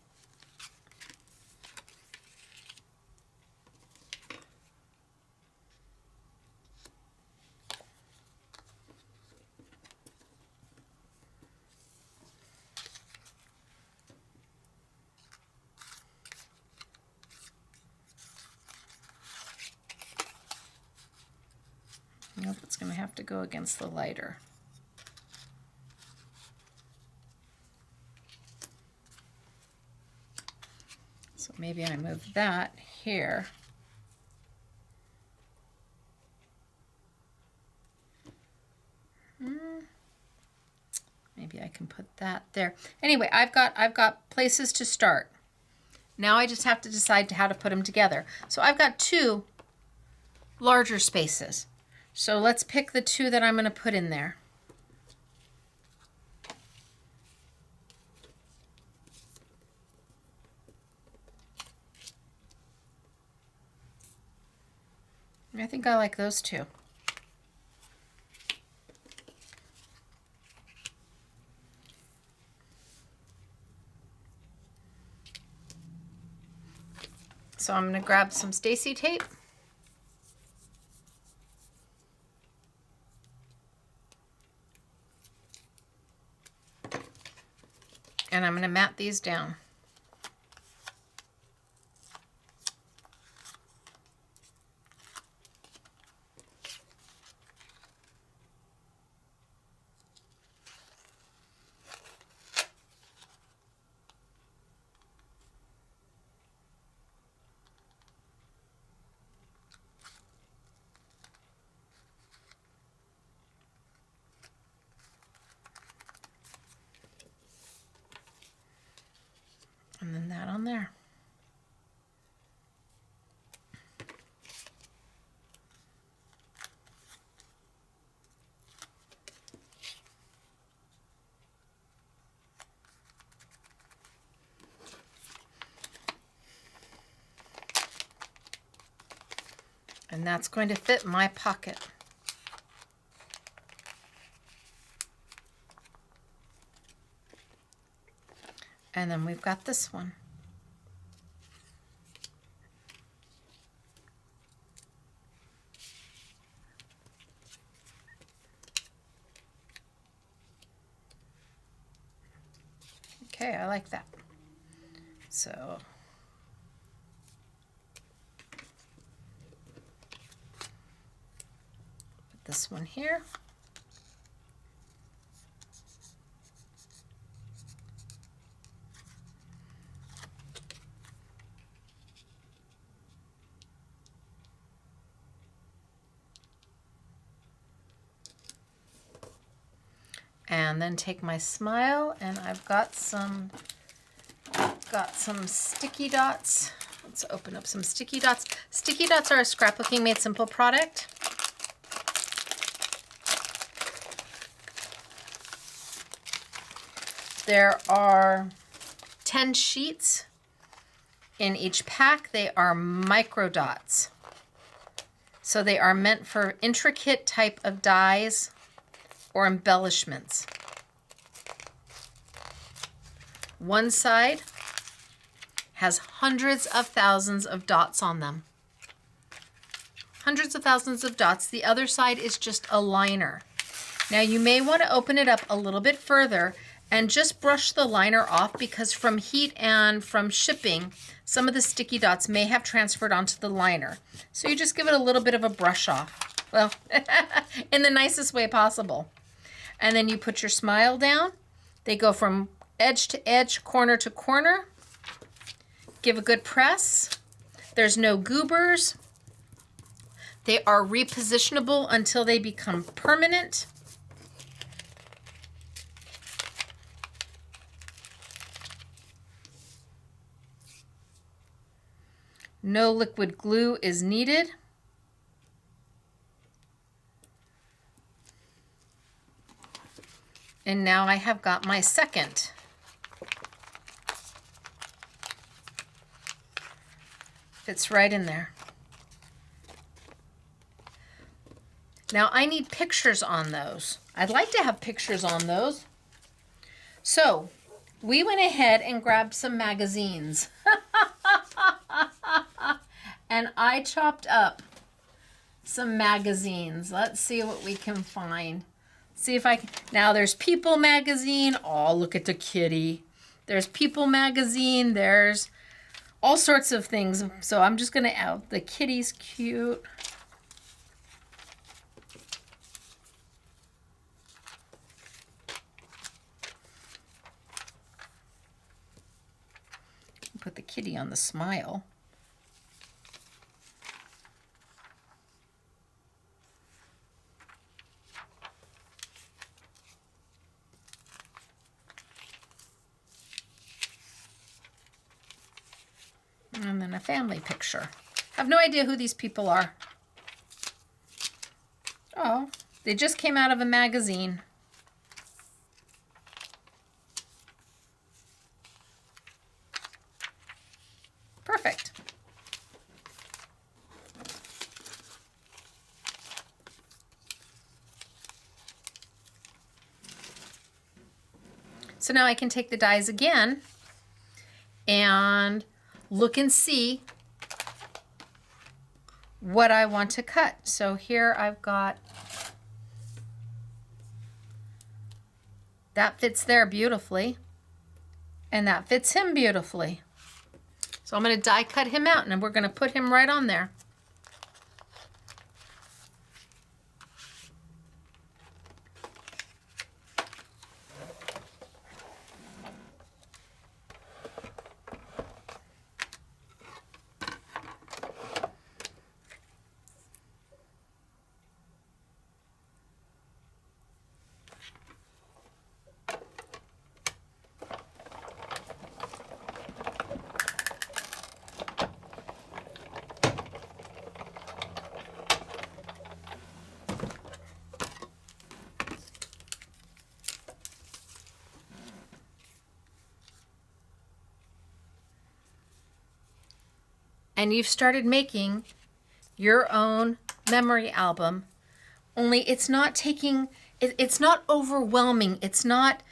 A: Nope, it's going to have to go against the lighter. So maybe I move that here. Maybe I can put that there. Anyway, I've got places to start. Now I just have to decide how to put them together. So I've got 2 larger spaces. So let's pick the 2 that I'm going to put in there. I think I like those 2. So I'm going to grab some Stacey tape. And I'm going to mat these down. And that's going to fit my pocket. And then we've got this one. Okay, I like that. So put this one here. And then take my smile, and I've got some sticky dots. Let's open up some sticky dots. Sticky dots are a Scrapbooking Made Simple product. There are 10 sheets in each pack. They are micro dots. So they are meant for intricate type of dies or embellishments. One side has hundreds of thousands of dots on them. Hundreds of thousands of dots. The other side is just a liner. Now you may want to open it up a little bit further and just brush the liner off, because from heat and from shipping, some of the sticky dots may have transferred onto the liner. So you just give it a little bit of a brush off. Well, in the nicest way possible. And then you put your smile down. They go from edge to edge, corner to corner. Give a good press. There's no goobers. They are repositionable until they become permanent. No liquid glue is needed. And now I have got my second. Fits right in there. Now I need pictures on those. I'd like to have pictures on those. So we went ahead and grabbed some magazines. And I chopped up some magazines. Let's see what we can find. See if I can. Now there's People magazine. Oh, look at the kitty. There's People magazine. There's all sorts of things. So I'm just gonna add, the kitty's cute. Put the kitty on the smile. And then a family picture. I have no idea who these people are. Oh, they just came out of a magazine. Perfect. So now I can take the dies again and look and see what I want to cut. So here I've got, that fits there beautifully, and that fits him beautifully. So I'm going to die cut him out, and we're going to put him right on there. And you've started making your own memory album, only it's not taking, it's not overwhelming. It's not,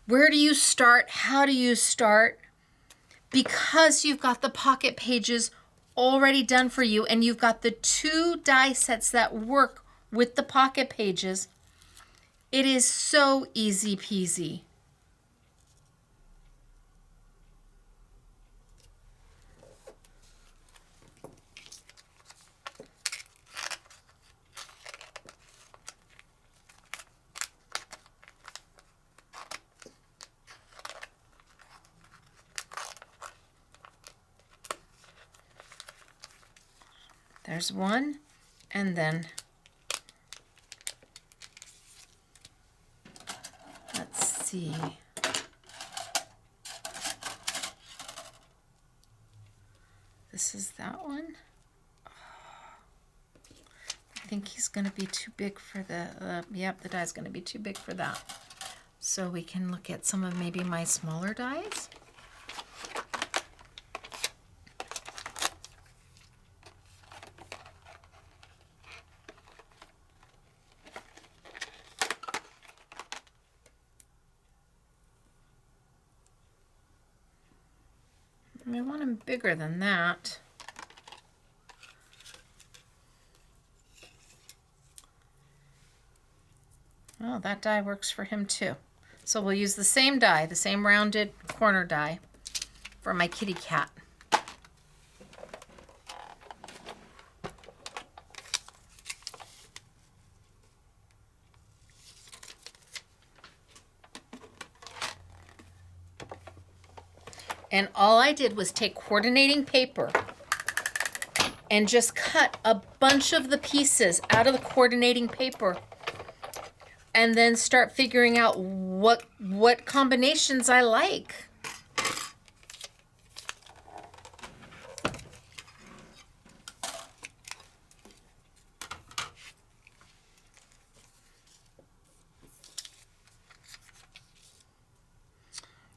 A: where do you start? How do you start? Because you've got the pocket pages already done for you, and you've got the 2 die sets that work with the pocket pages, it is so easy peasy. There's one, and then let's see. This is that one. I think he's going to be too big for the, yep, the die's going to be too big for that. So we can look at some of maybe my smaller dies. I want them bigger than that. Oh, that die works for him too. So we'll use the same die, the same rounded corner die for my kitty cat. And all I did was take coordinating paper and just cut a bunch of the pieces out of the coordinating paper, and then start figuring out what combinations I like.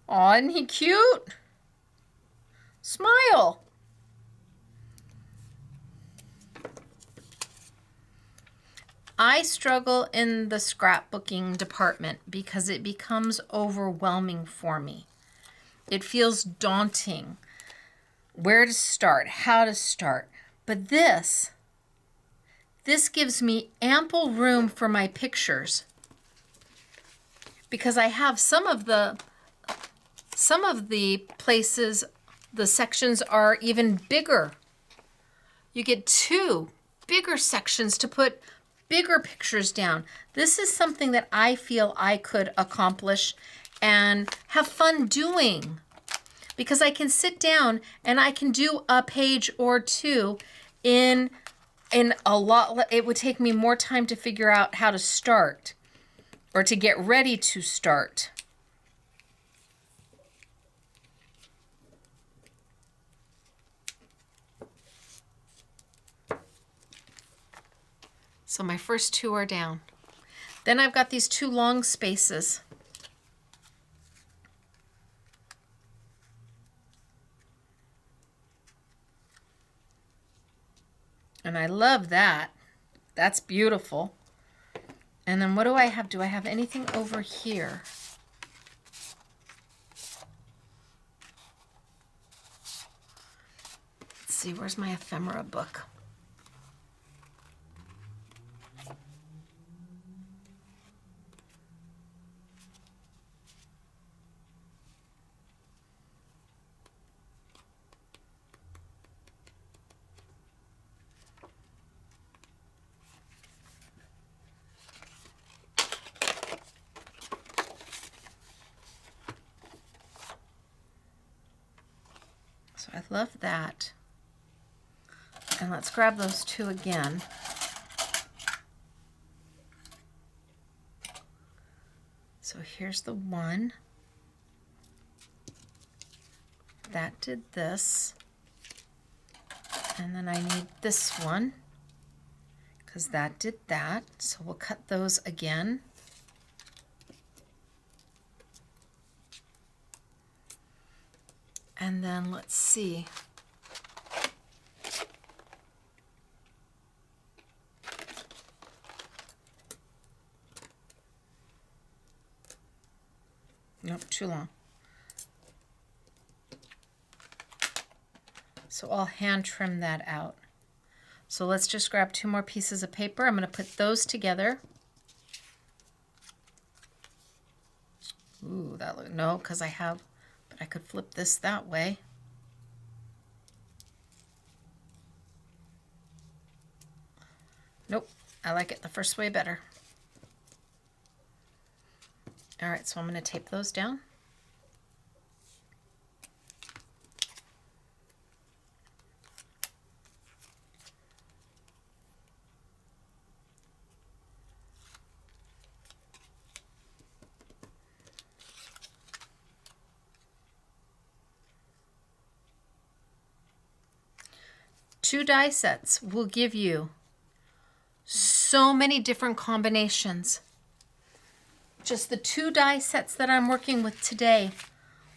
A: Aw, isn't he cute? Smile. I struggle in the scrapbooking department because it becomes overwhelming for me. It feels daunting. Where to start, how to start. But this gives me ample room for my pictures, because I have some of the places, the sections are even bigger. You get 2 bigger sections to put bigger pictures down. This is something that I feel I could accomplish and have fun doing, because I can sit down and I can do a page or 2 in a lot. It would take me more time to figure out how to start or to get ready to start. So my first 2 are down. Then I've got these 2 long spaces. And I love that. That's beautiful. And then what do I have? Do I have anything over here? Let's see, where's my ephemera book? So I love that. And let's grab those 2 again. So here's the one. That did this. And then I need this one, because that did that. So we'll cut those again. And then let's see. Nope, too long. So I'll hand trim that out. So let's just grab 2 more pieces of paper. I'm going to put those together. Ooh, that look, no, because I have, but I could flip this that way. Nope, I like it the first way better. All right, so I'm going to tape those down. Two die sets will give you so many different combinations. Just the 2 die sets that I'm working with today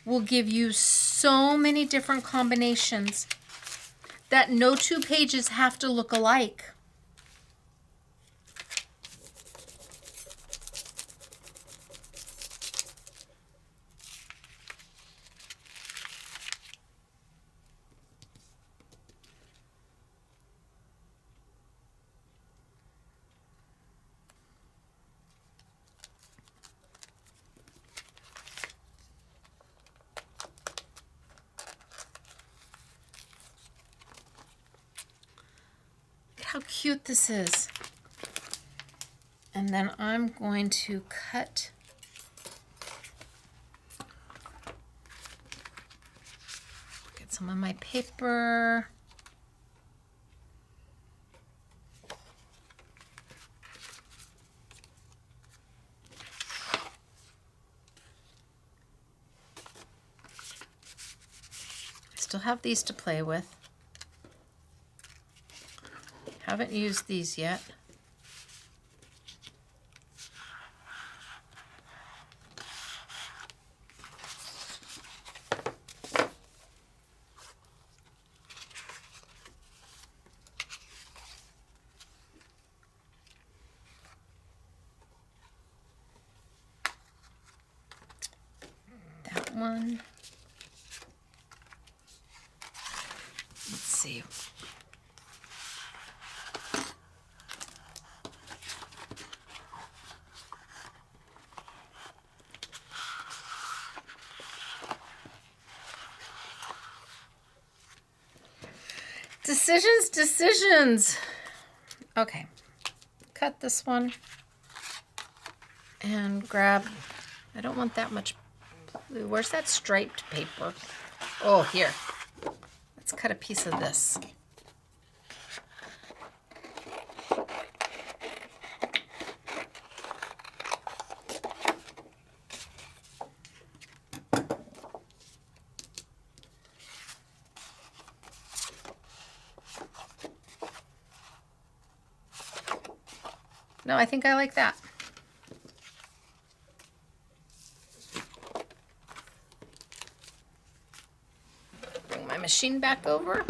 A: will give you so many different combinations that no 2 pages have to look alike. How cute this is. And then I'm going to cut get some of my paper. I still have these to play with. Haven't used these yet. That one. Let's see. Decisions. Okay, cut this one and grab, I don't want that much blue. Where's that striped paper? Oh, here. Let's cut a piece of this. No, I think I like that. Bring my machine back over.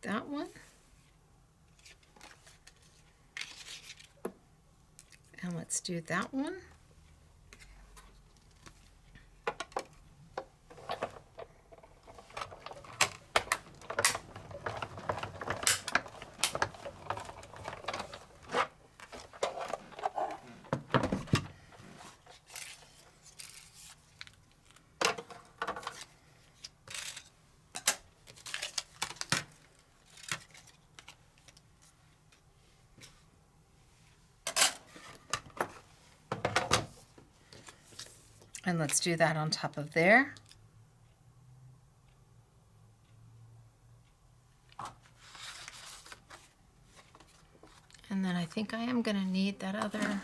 A: That one. And let's do that one. And let's do that on top of there. And then I think I am going to need that other.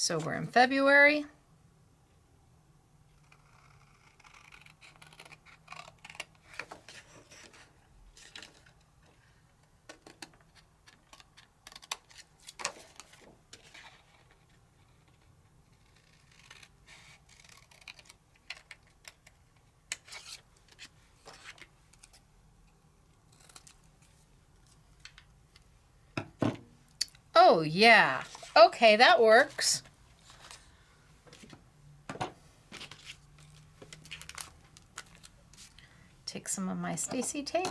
A: So we're in February. Oh, yeah. Okay, that works. Take some of my Stacey tape.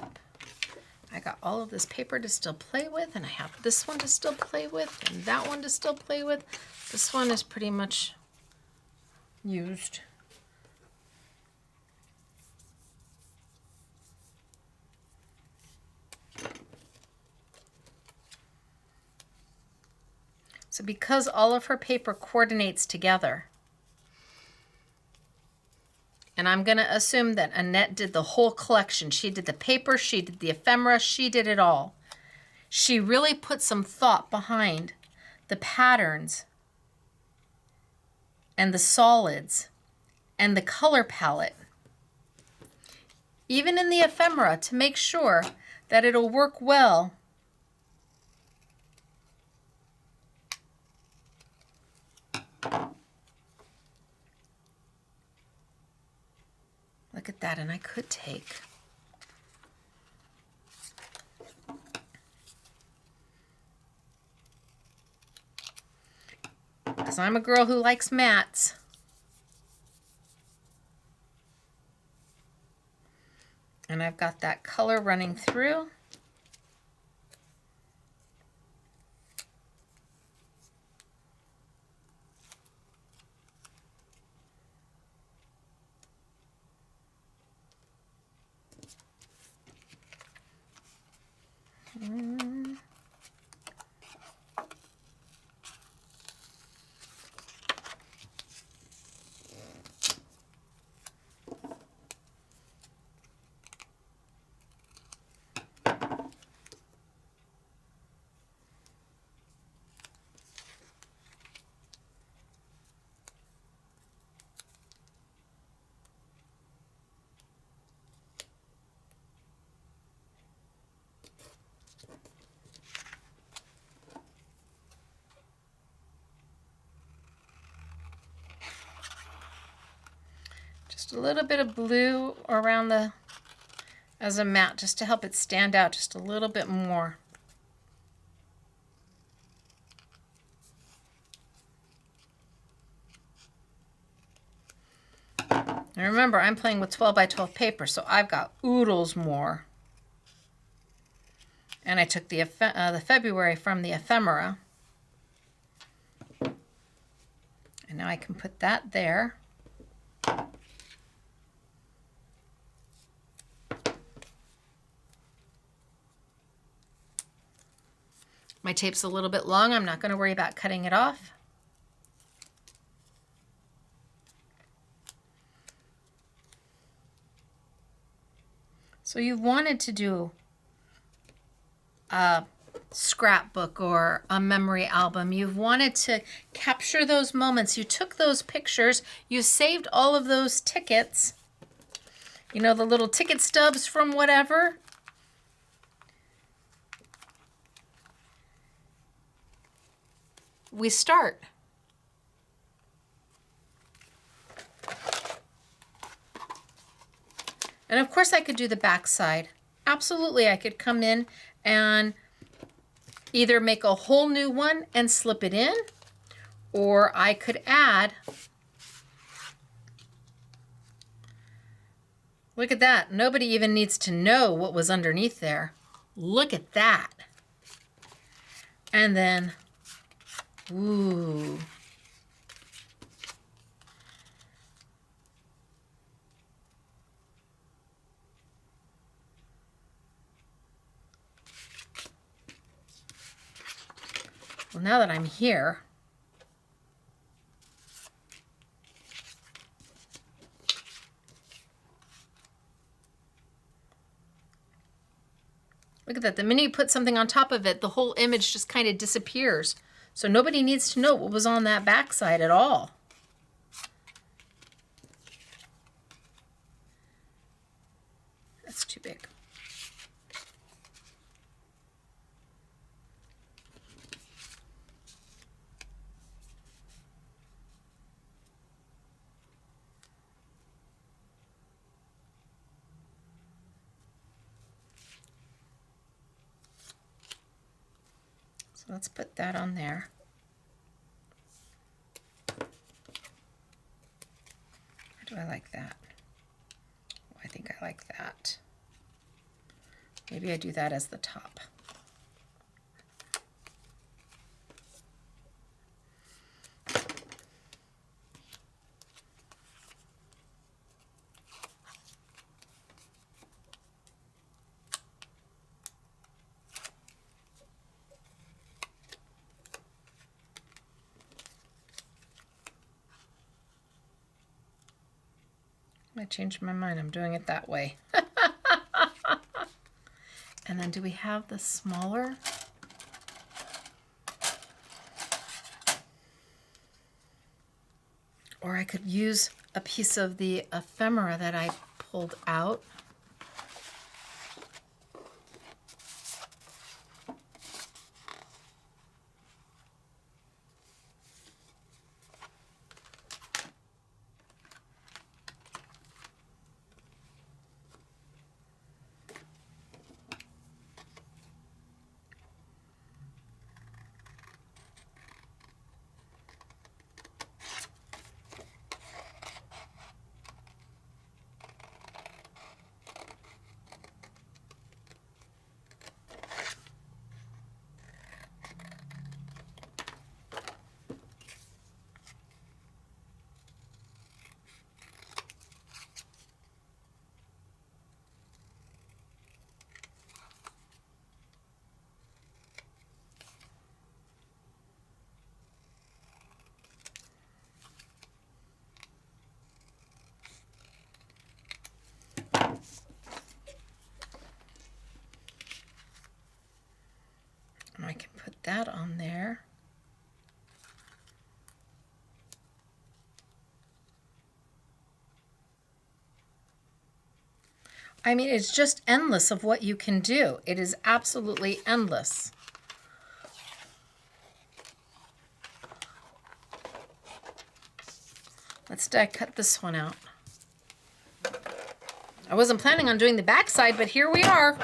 A: I got all of this paper to still play with, and I have this one to still play with, and that one to still play with. This one is pretty much used. So because all of her paper coordinates together, and I'm going to assume that Annette did the whole collection. She did the paper, she did the ephemera, she did it all. She really put some thought behind the patterns and the solids and the color palette, even in the ephemera, to make sure that it'll work well Look at that, and I could take because I'm a girl who likes mats. And I've got that color running through. Just a little bit of blue around the as a mat, just to help it stand out just a little bit more. And remember, I'm playing with 12 by 12 paper, so I've got oodles more. And I took the February from the ephemera. And now I can put that there. My tape's a little bit long. I'm not going to worry about cutting it off. So you wanted to do a scrapbook or a memory album. You've wanted to capture those moments. You took those pictures. You saved all of those tickets. You know, the little ticket stubs from whatever. We start. And of course I could do the back side. Absolutely, I could come in and either make a whole new one and slip it in, or I could add, look at that. Nobody even needs to know what was underneath there. Look at that. And then, ooh. Well, now that I'm here, look at that. The minute you put something on top of it, the whole image just kind of disappears. So nobody needs to know what was on that backside at all. That's too big. So let's put that on there. How do I like that? Oh, I think I like that. Maybe I do that as the top. I changed my mind. I'm doing it that way. And then do we have the smaller? Or I could use a piece of the ephemera that I pulled out. And I can put that on there. I mean, it's just endless of what you can do. It is absolutely endless. Let's die cut this one out. I wasn't planning on doing the back side, but here we are.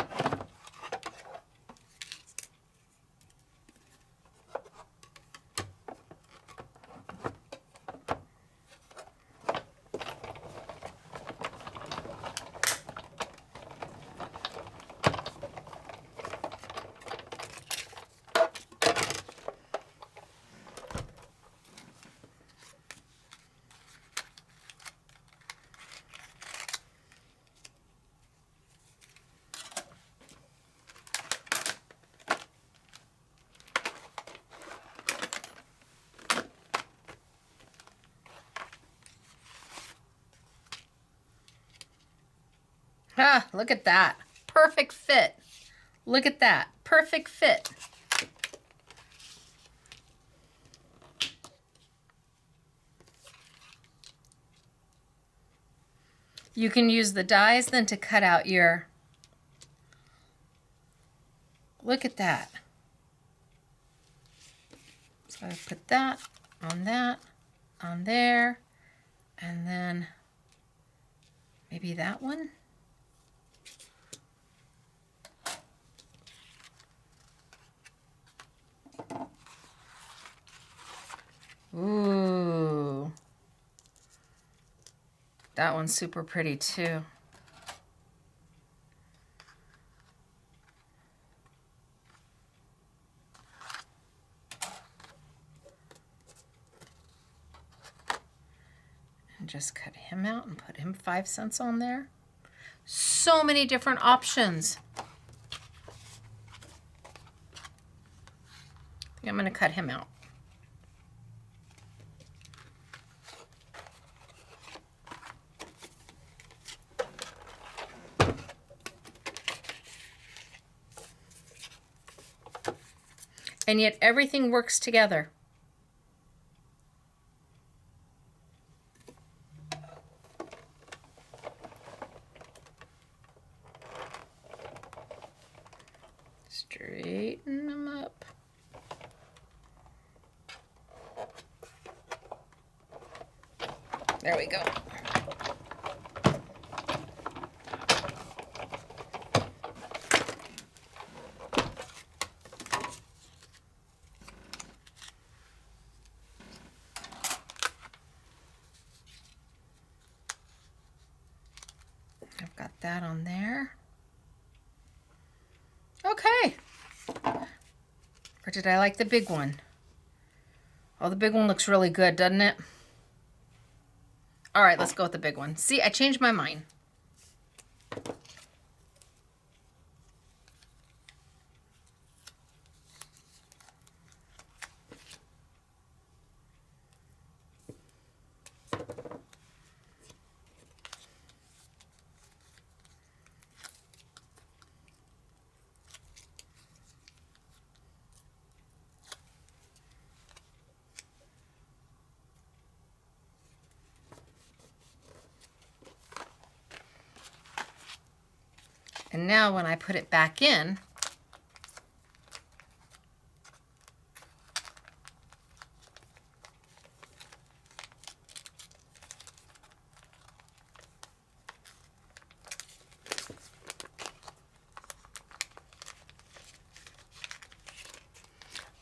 A: Ah, look at that. Perfect fit. Look at that. Perfect fit. You can use the dies then to cut out your... Look at that. So I put that, on there, and then maybe that one. Ooh. That one's super pretty too. And just cut him out and put him 5 cents on there. So many different options. I think I'm going to cut him out. and yet everything works together. Straighten them up. There we go. I've got that on there. Okay. Or did I like the big one? Oh, the big one looks really good, doesn't it? All right, let's go with the big one. See, I changed my mind. And now when I put it back in,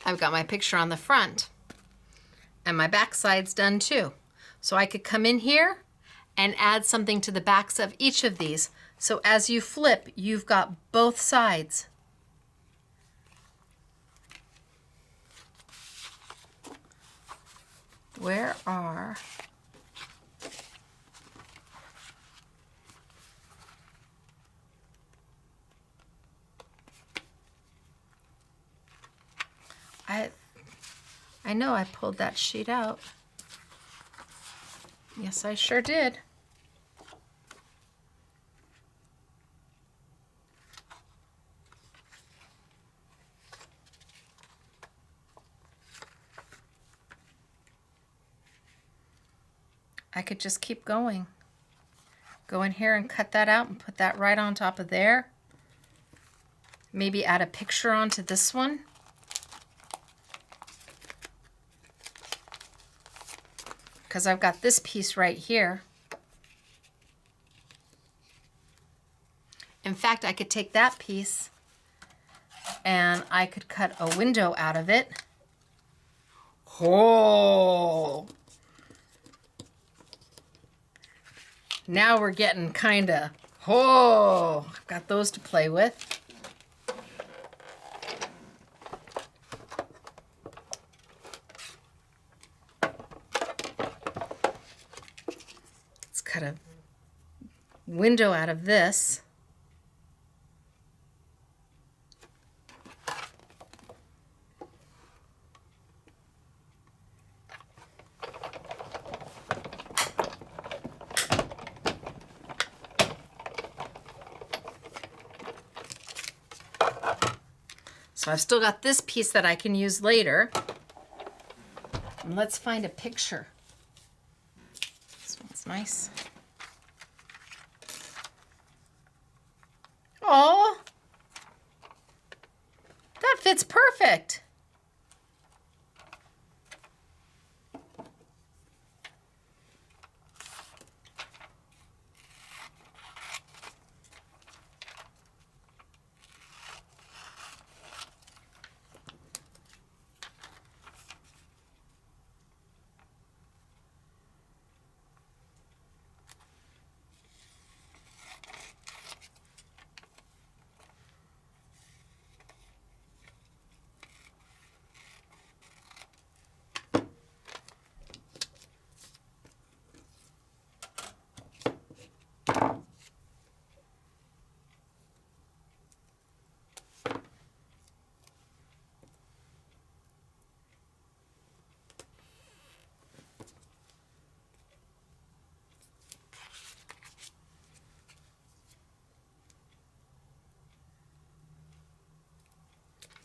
A: I've got my picture on the front and my back side's done too. So I could come in here and add something to the backs of each of these. So as you flip, you've got both sides. Where are... I know I pulled that sheet out. Yes, I sure did. I could just keep going. Go in here and cut that out and put that right on top of there. Maybe add a picture onto this one. Because I've got this piece right here. In fact, I could take that piece and I could cut a window out of it. Oh! Now we're getting kind of, oh, I've got those to play with. Let's cut a window out of this. So I've still got this piece that I can use later. And let's find a picture. This one's nice. Oh, that fits perfect.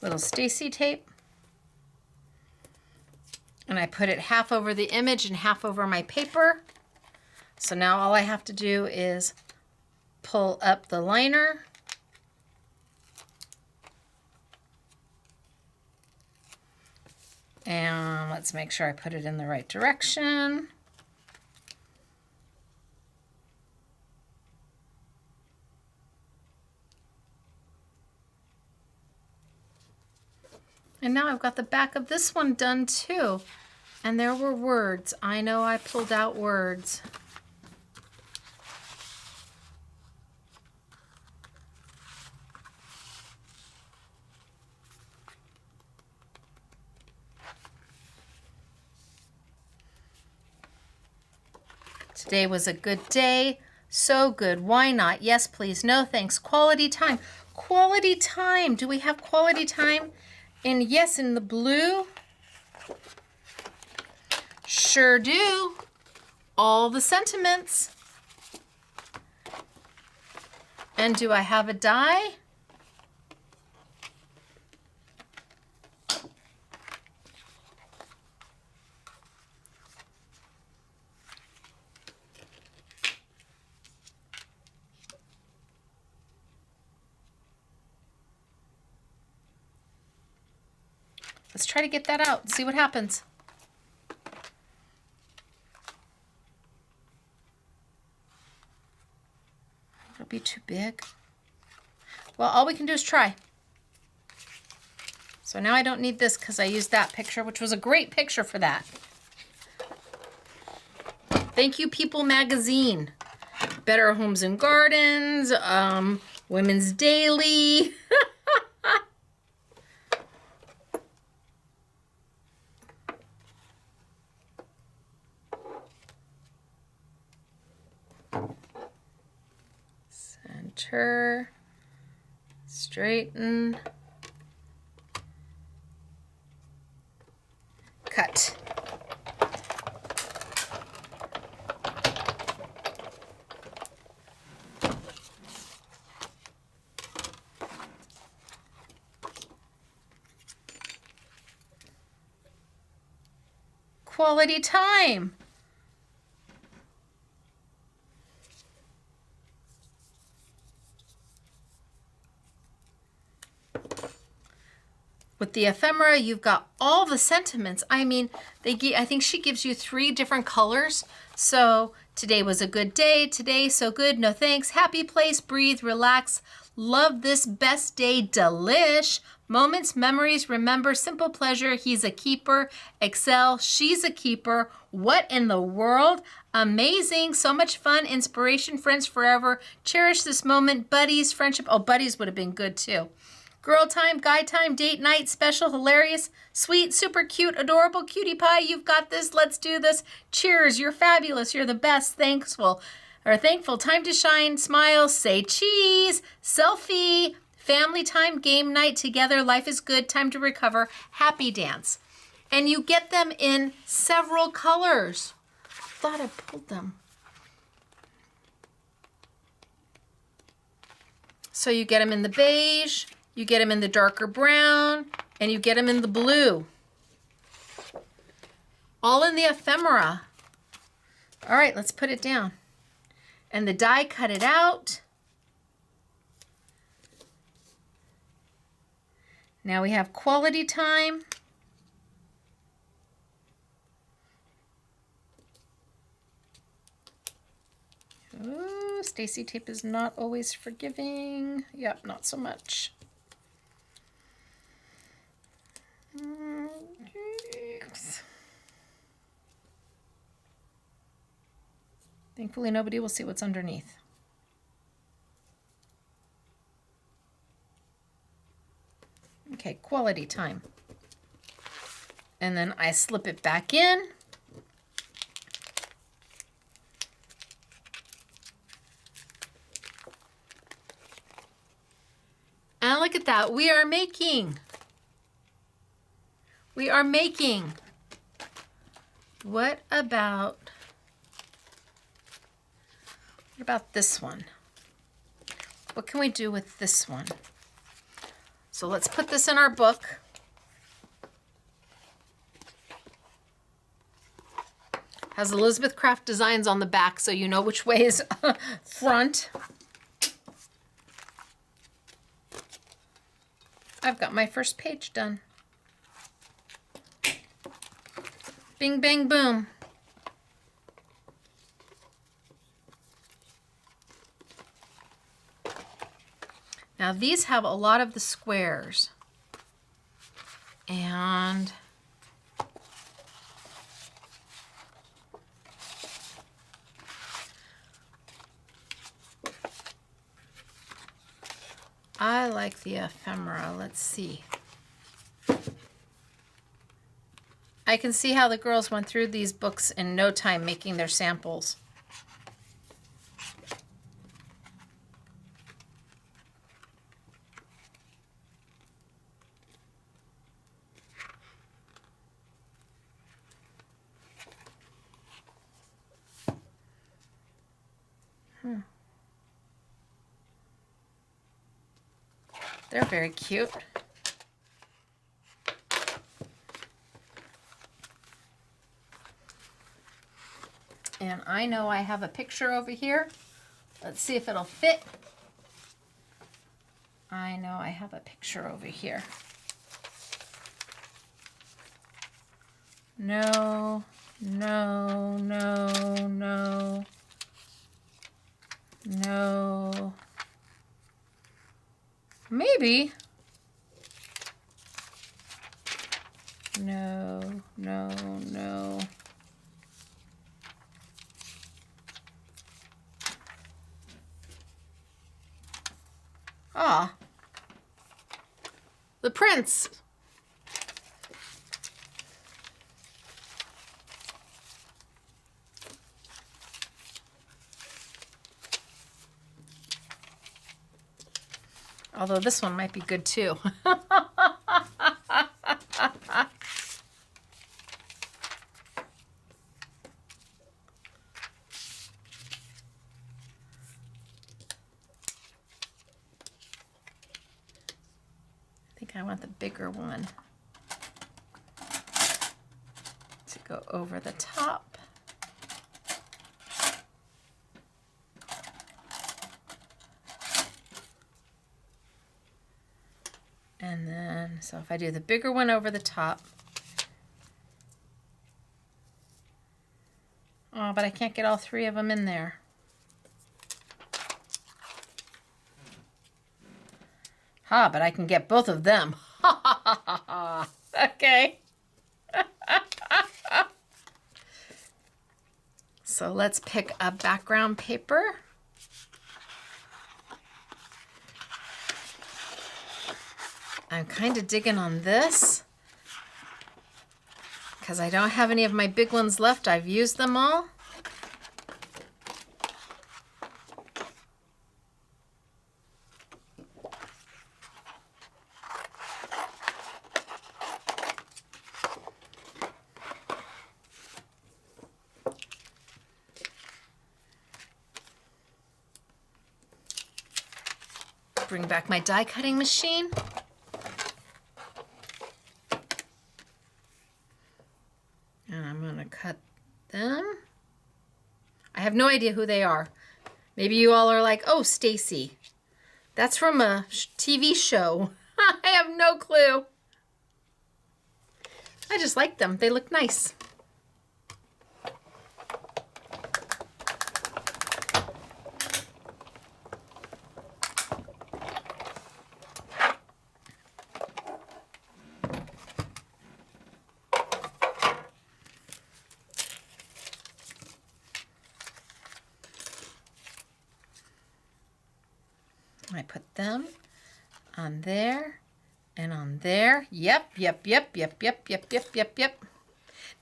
A: Little Stacey tape. And I put it half over the image and half over my paper. So now all I have to do is pull up the liner. And let's make sure I put it in the right direction. And now I've got the back of this one done too. And there were words. I know I pulled out words. Today was a good day. So good. Why not? Yes, please. No, thanks. Quality time. Quality time. Do we have quality time? And yes, in the blue. Sure do. All the sentiments. And do I have a die? Let's try to get that out and see what happens. It'll be too big. Well, all we can do is try. So now I don't need this because I used that picture, which was a great picture for that. Thank you, People Magazine. Better Homes and Gardens, Women's Daily. Center, straighten, cut. Quality time. With the ephemera, you've got all the sentiments. I mean, I think she gives you 3 different colors. So today was a good day. Today, so good. No thanks. Happy place. Breathe. Relax. Love this best day. Delish. Moments, memories. Remember. Simple pleasure. He's a keeper. Excel. She's a keeper. What in the world? Amazing. So much fun. Inspiration. Friends forever. Cherish this moment. Buddies. Friendship. Oh, buddies would have been good too. Girl time, guy time, date night, special, hilarious, sweet, super cute, adorable, cutie pie. You've got this. Let's do this. Cheers. You're fabulous. You're the best. Thankful. Time to shine. Smile. Say cheese. Selfie. Family time, game night together. Life is good. Time to recover. Happy dance. And you get them in several colors. I thought I pulled them. So you get them in the beige. You get them in the darker brown, and you get them in the blue. All in the ephemera. All right, let's put it down. And the die cut it out. Now we have quality time. Ooh, Stacey tape is not always forgiving. Yep, not so much. Thankfully, nobody will see what's underneath. Okay, quality time. And then I slip it back in. And look at that, we are making. What about this one? What can we do with this one? So let's put this in our book. Has Elizabeth Craft Designs on the back, so you know which way is front. I've got my first page done. Bing, bang, boom. Now these have a lot of the squares. And I like the ephemera. Let's see. I can see how the girls went through these books in no time making their samples. They're very cute. And I know I have a picture over here. Let's see if it'll fit. I know I have a picture over here. No, no, no, no, no. Maybe. No, no, no. Ah. The prince. Although this one might be good too. I think I want the bigger one to go over the top. And then, so if I do the bigger one over the top. Oh, but I can't get all three of them in there. Ha, but I can get both of them. Ha ha ha ha ha. Okay. So let's pick a background paper. I'm kind of digging on this because I don't have any of my big ones left. I've used them all. Bring back my die cutting machine. And I'm going to cut them. I have no idea who they are. Maybe you all are like, oh, Stacey, that's from a TV show. I have no clue. I just like them. They look nice. I put them on there and on there. Yep.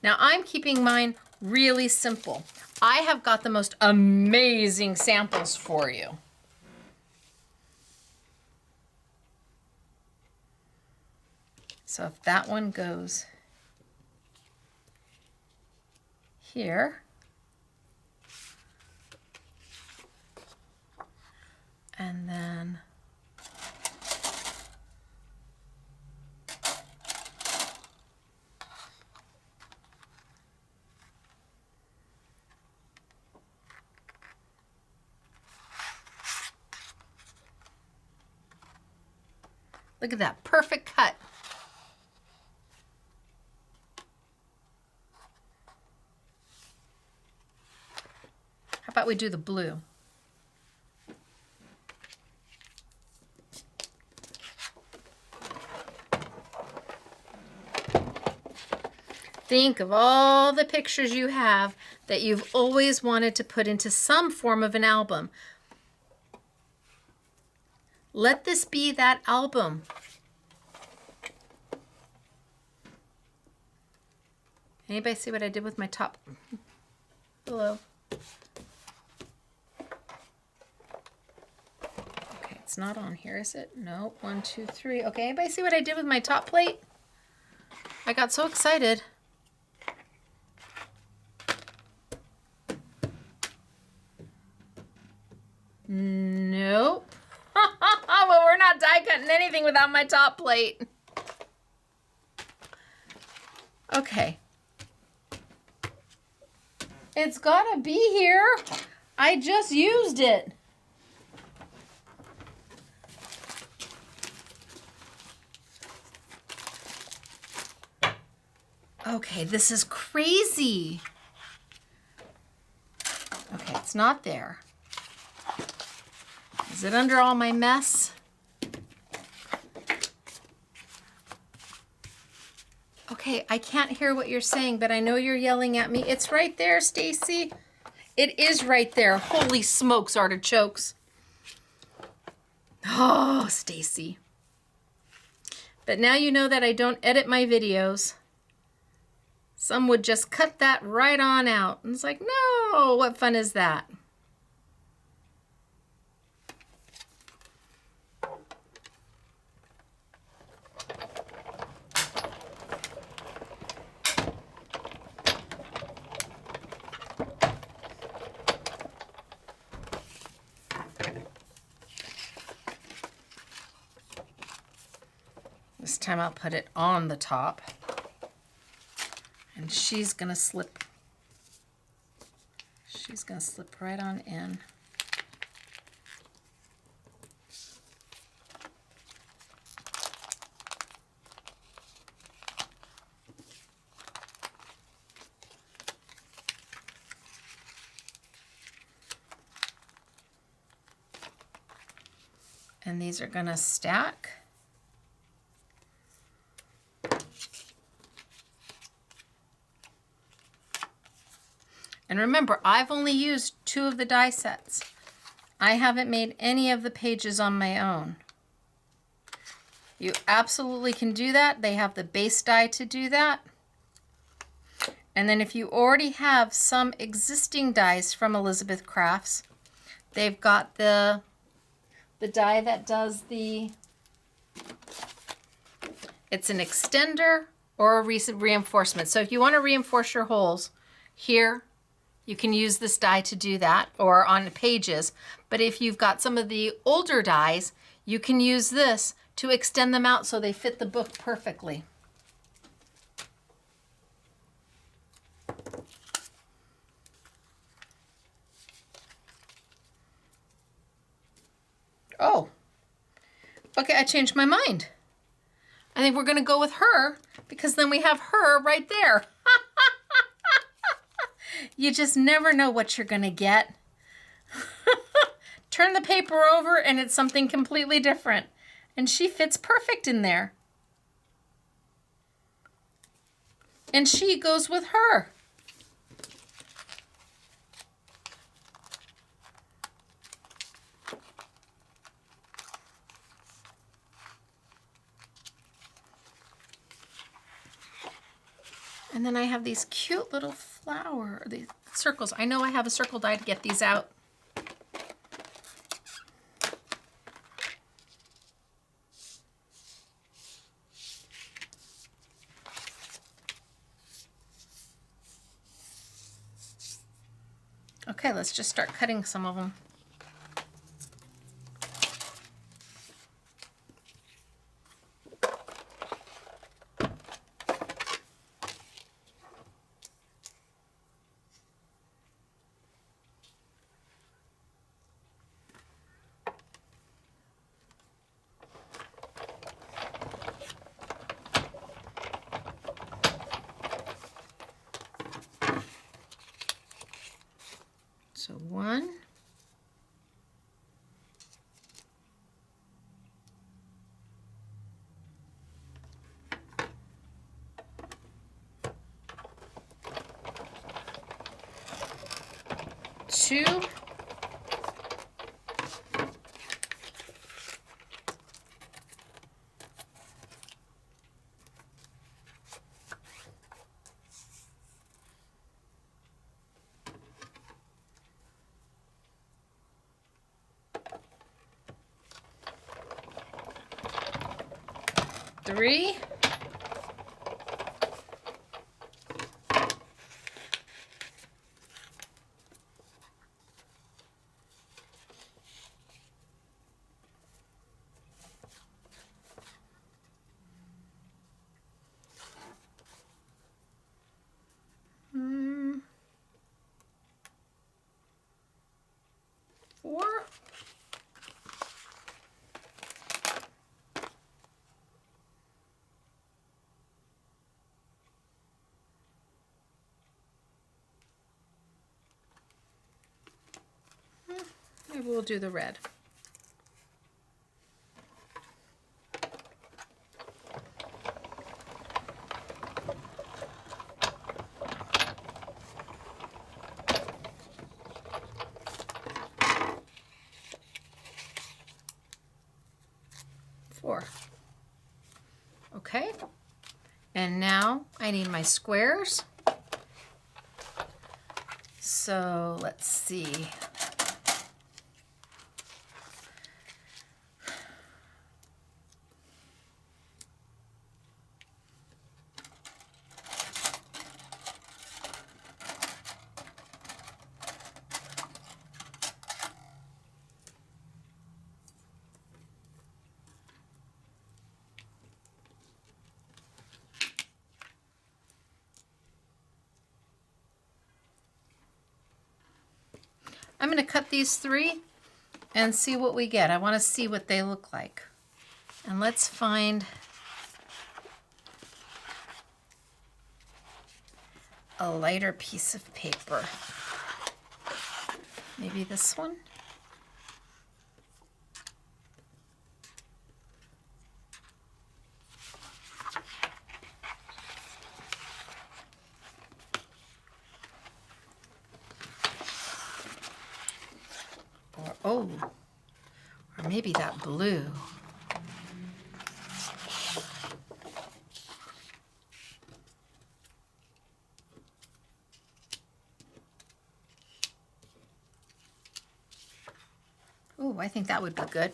A: Now I'm keeping mine really simple. I have got the most amazing samples for you. So if that one goes here, and then Look at that, perfect cut. How about we do the blue? Think of all the pictures you have that you've always wanted to put into some form of an album. Let this be that album. Anybody see what I did with my top? Hello. Okay, it's not on here, is it? No, 1, 2, 3. Okay, anybody see what I did with my top plate? I got so excited. Nope. Well, we're not die cutting anything without my top plate. Okay. It's gotta be here. I just used it. Okay, this is crazy. Okay, it's not there. Is it under all my mess? Okay, I can't hear what you're saying, but I know you're yelling at me. It's right there, Stacey. It is right there. Holy smokes, artichokes. Oh, Stacey. But now you know that I don't edit my videos. Some would just cut that right on out. And it's like, no, what fun is that? This time I'll put it on the top. And she's gonna slip. She's gonna slip right on in. And these are gonna stack. And remember, I've only used 2 of the die sets. I haven't made any of the pages on my own. You absolutely can do that. They have the base die to do that. And then if you already have some existing dies from Elizabeth Crafts, they've got the die that does the, it's an extender or a recent reinforcement. So if you want to reinforce your holes here, you can use this die to do that, or on the pages. But if you've got some of the older dies, you can use this to extend them out so they fit the book perfectly. Oh, okay, I changed my mind. I think we're gonna go with her because then we have her right there. You just never know what you're gonna get. Turn the paper over and it's something completely different. And she fits perfect in there. And she goes with her. And then I have these cute little these circles. I know I have a circle die to get these out. Okay, let's just start cutting some of them. 2. Three. Four. Maybe we'll do the red. Four. Okay. And now I need my squares. So let's see. I'm going to cut these 3 and see what we get. I want to see what they look like. And let's find a lighter piece of paper. Maybe this one? Or maybe that blue. Ooh, I think that would be good.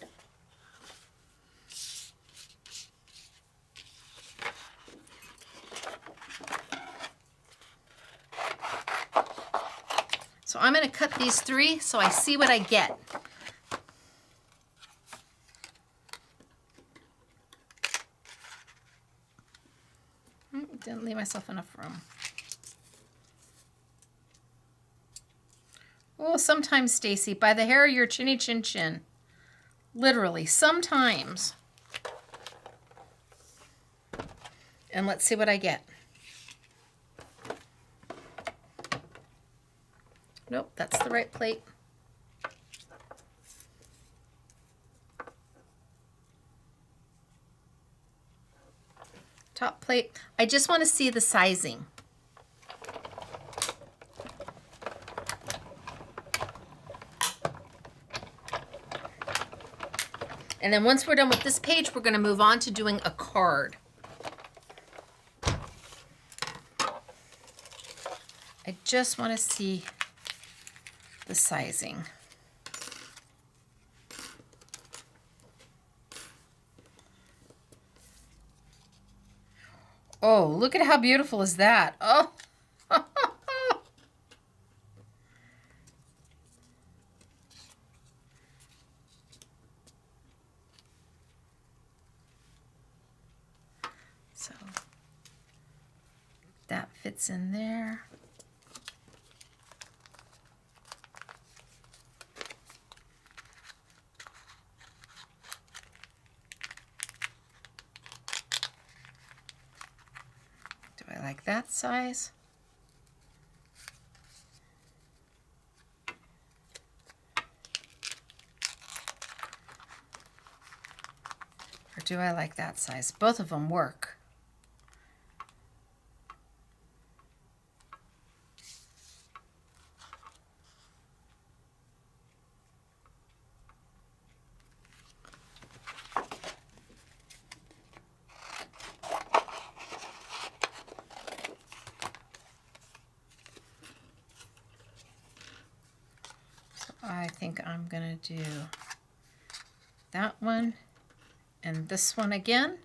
A: So I'm going to cut these 3 so I see what I get. Didn't leave myself enough room. Oh, sometimes, Stacey, by the hair of your chinny chin chin. Literally, sometimes. And let's see what I get. Nope, that's the right plate. Top plate. I just want to see the sizing. And then once we're done with this page, we're going to move on to doing a card. I just want to see the sizing. Oh, look at how beautiful is that. Oh. So that fits in there. I like that size. Or do I like that size? Both of them work. I'm going to do that one and this one again.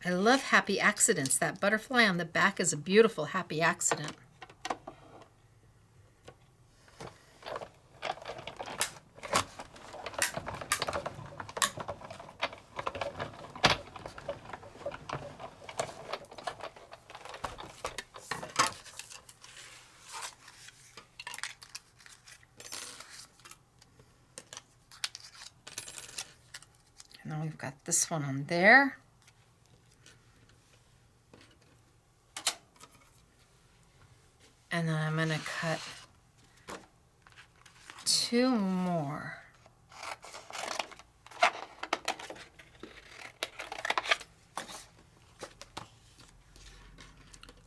A: I love happy accidents. That butterfly on the back is a beautiful happy accident. And then we've got this one on there. And then I'm going to cut 2 more.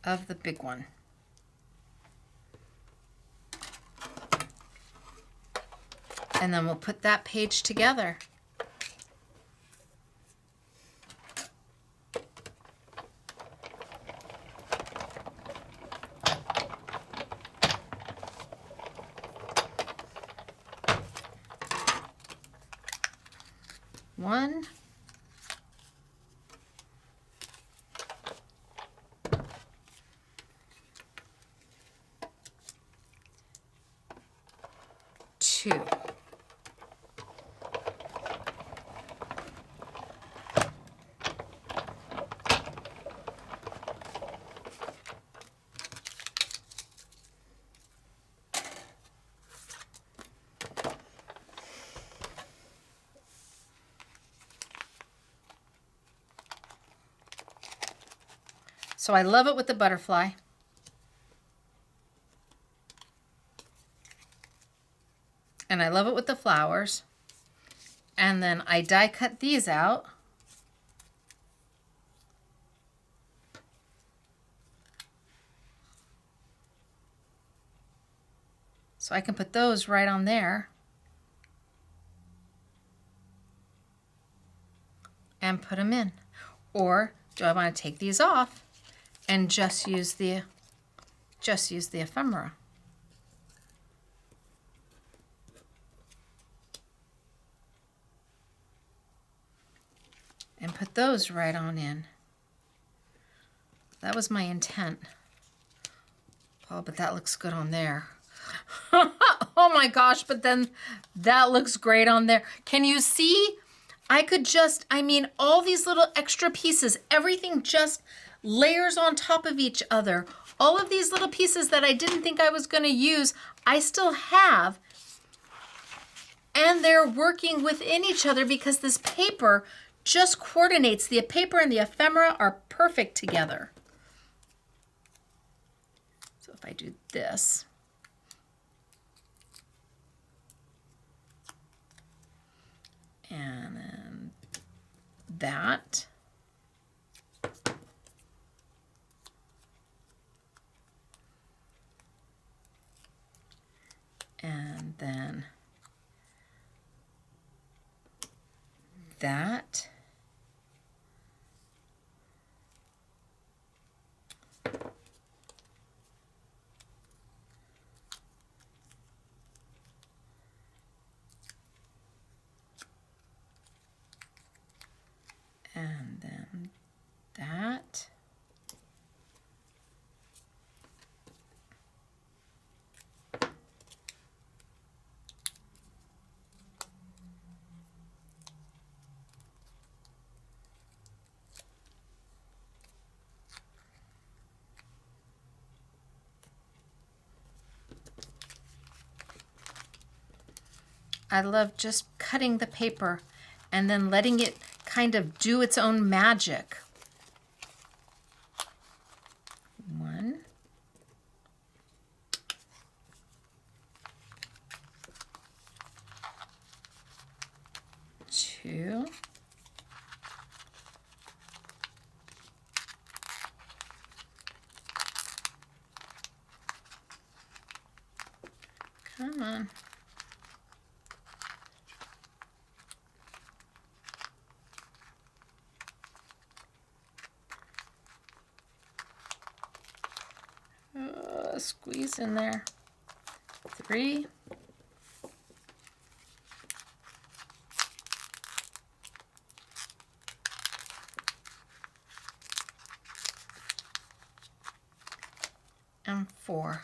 A: Of the big one. And then we'll put that page together. One, two. So I love it with the butterfly. And I love it with the flowers. And then I die cut these out. So I can put those right on there. And put them in. Or do I want to take these off and just use the ephemera? And put those right on in. That was my intent. Oh, but that looks good on there. Oh my gosh, but then that looks great on there. Can you see? I could just, I mean, all these little extra pieces, everything just layers on top of each other. All of these little pieces that I didn't think I was going to use, I still have. And they're working within each other because this paper just coordinates. The paper and the ephemera are perfect together. So if I do this. And then that. And then that. And then that. I love just cutting the paper and then letting it kind of do its own magic. One. Two. on. Squeeze in there. 3. And 4.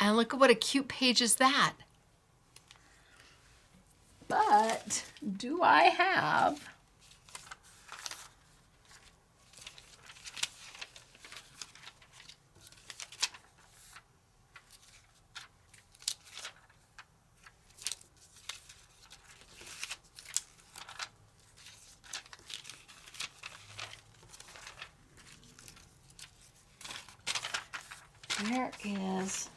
A: And look at what a cute page is that. But do I have where is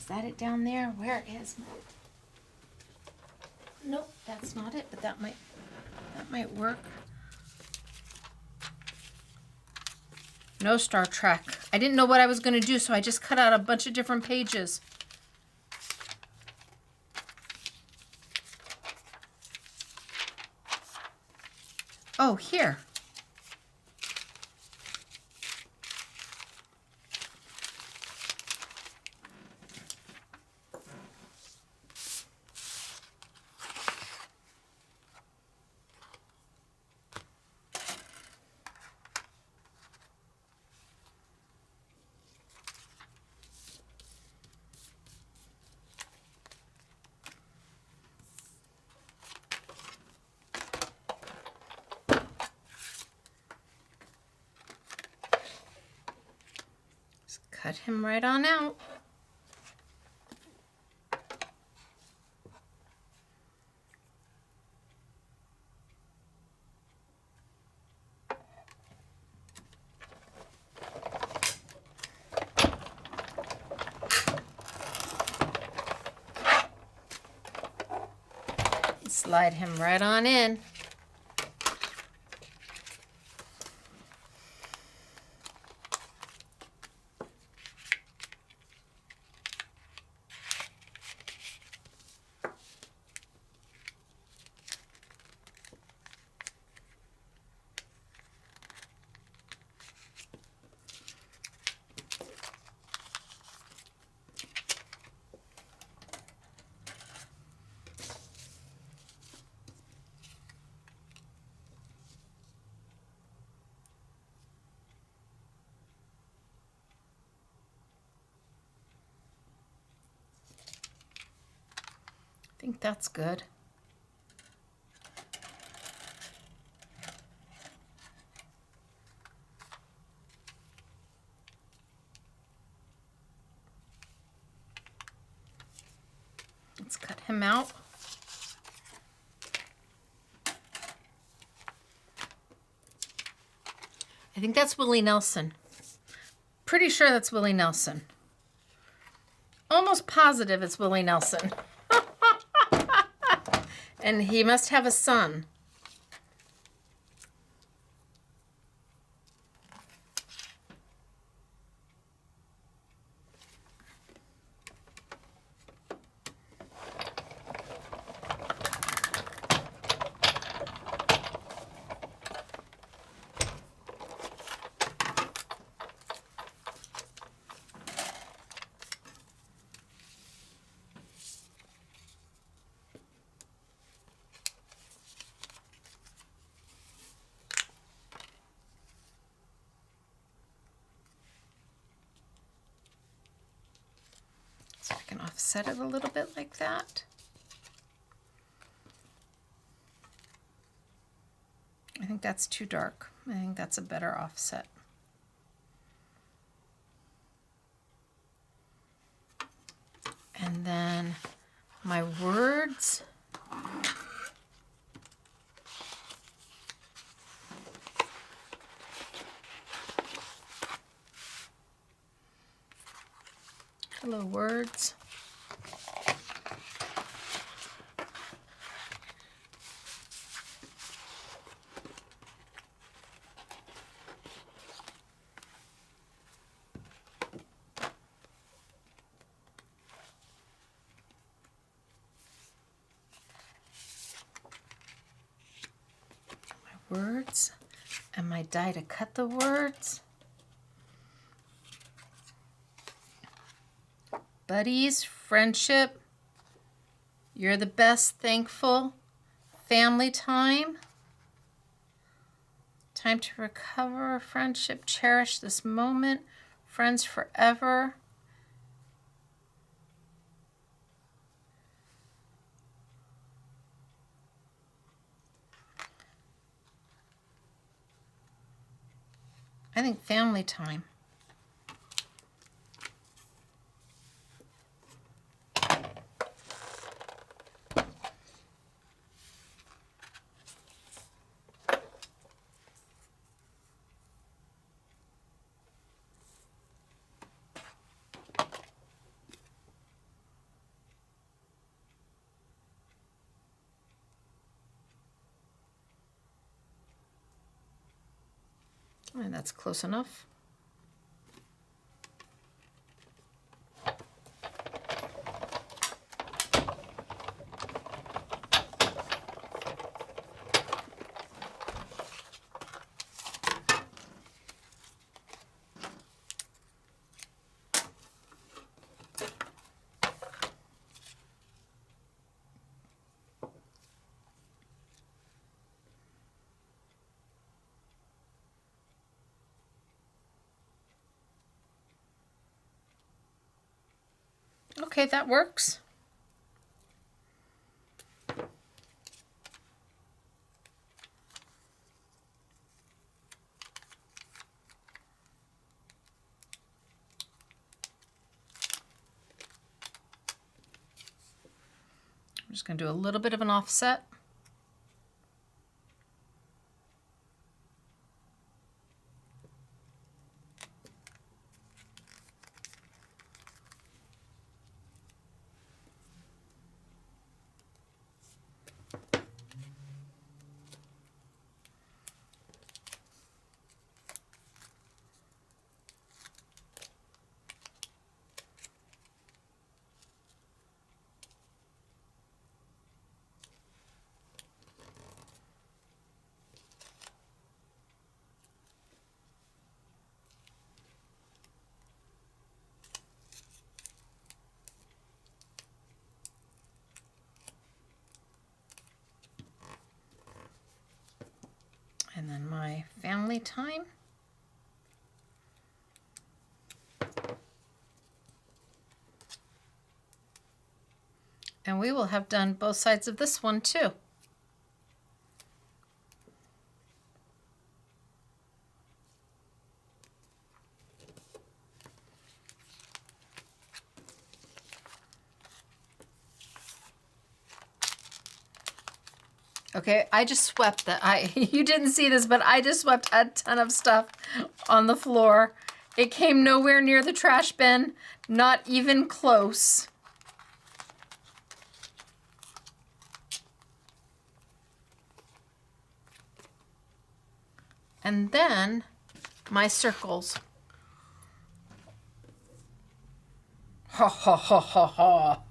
A: that it down there? Where is my... Nope, that's not it, but that might work. No Star Trek. I didn't know what I was going to do, so I just cut out a bunch of different pages. Oh, here. Cut him right on out. Slide him right on in. I think that's good. Let's cut him out. I think that's Willie Nelson. Pretty sure that's Willie Nelson. Almost positive it's Willie Nelson. And he must have a son. So I can offset it a little bit like that. I think that's too dark. I think that's a better offset. And then my words. Hello, words. Words and my die to cut the words. Buddies, friendship, you're the best, thankful, family time, time to recover, friendship, cherish this moment, friends forever. I think family time. And that's close enough. Okay, that works. I'm just going to do a little bit of an offset. And then my family time. And we will have done both sides of this one too. Okay, I just swept you didn't see this, but I just swept a ton of stuff on the floor. It came nowhere near the trash bin, not even close. And then my circles. Ha ha ha ha ha.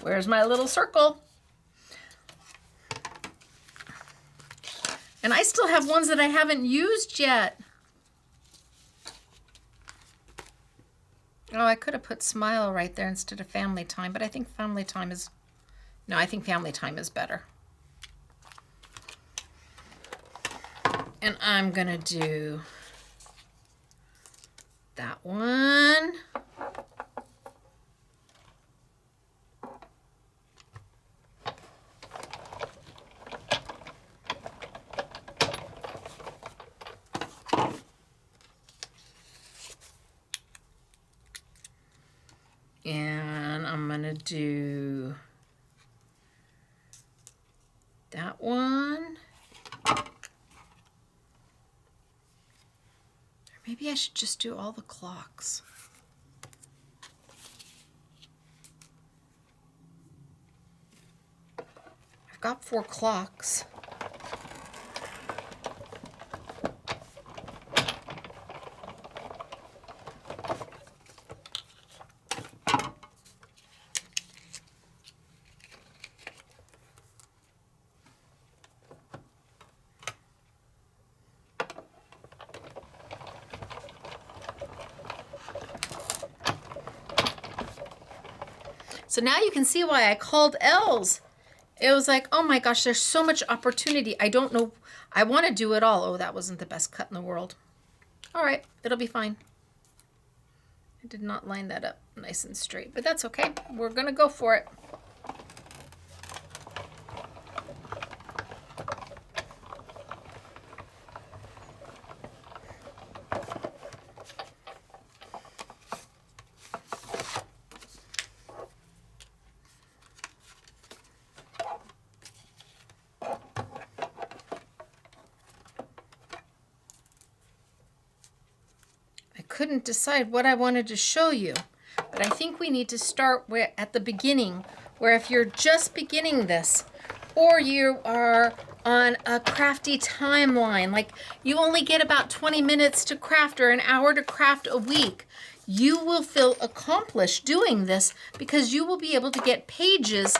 A: Where's my little circle? And I still have ones that I haven't used yet. Oh, I could have put smile right there instead of family time, but I think family time is, no, I think family time is better. And I'm gonna do that one. And I'm gonna do that one. Or maybe I should just do all the clocks. I've got 4 clocks. So now you can see why I called L's. It was like, oh my gosh, there's so much opportunity. I don't know. I want to do it all. Oh, that wasn't the best cut in the world. All right, it'll be fine. I did not line that up nice and straight, but that's okay. We're going to go for it. Couldn't decide what I wanted to show you, but I think we need to start at the beginning, where if you're just beginning this, or you are on a crafty timeline, like you only get about 20 minutes to craft or an hour to craft a week, you will feel accomplished doing this because you will be able to get pages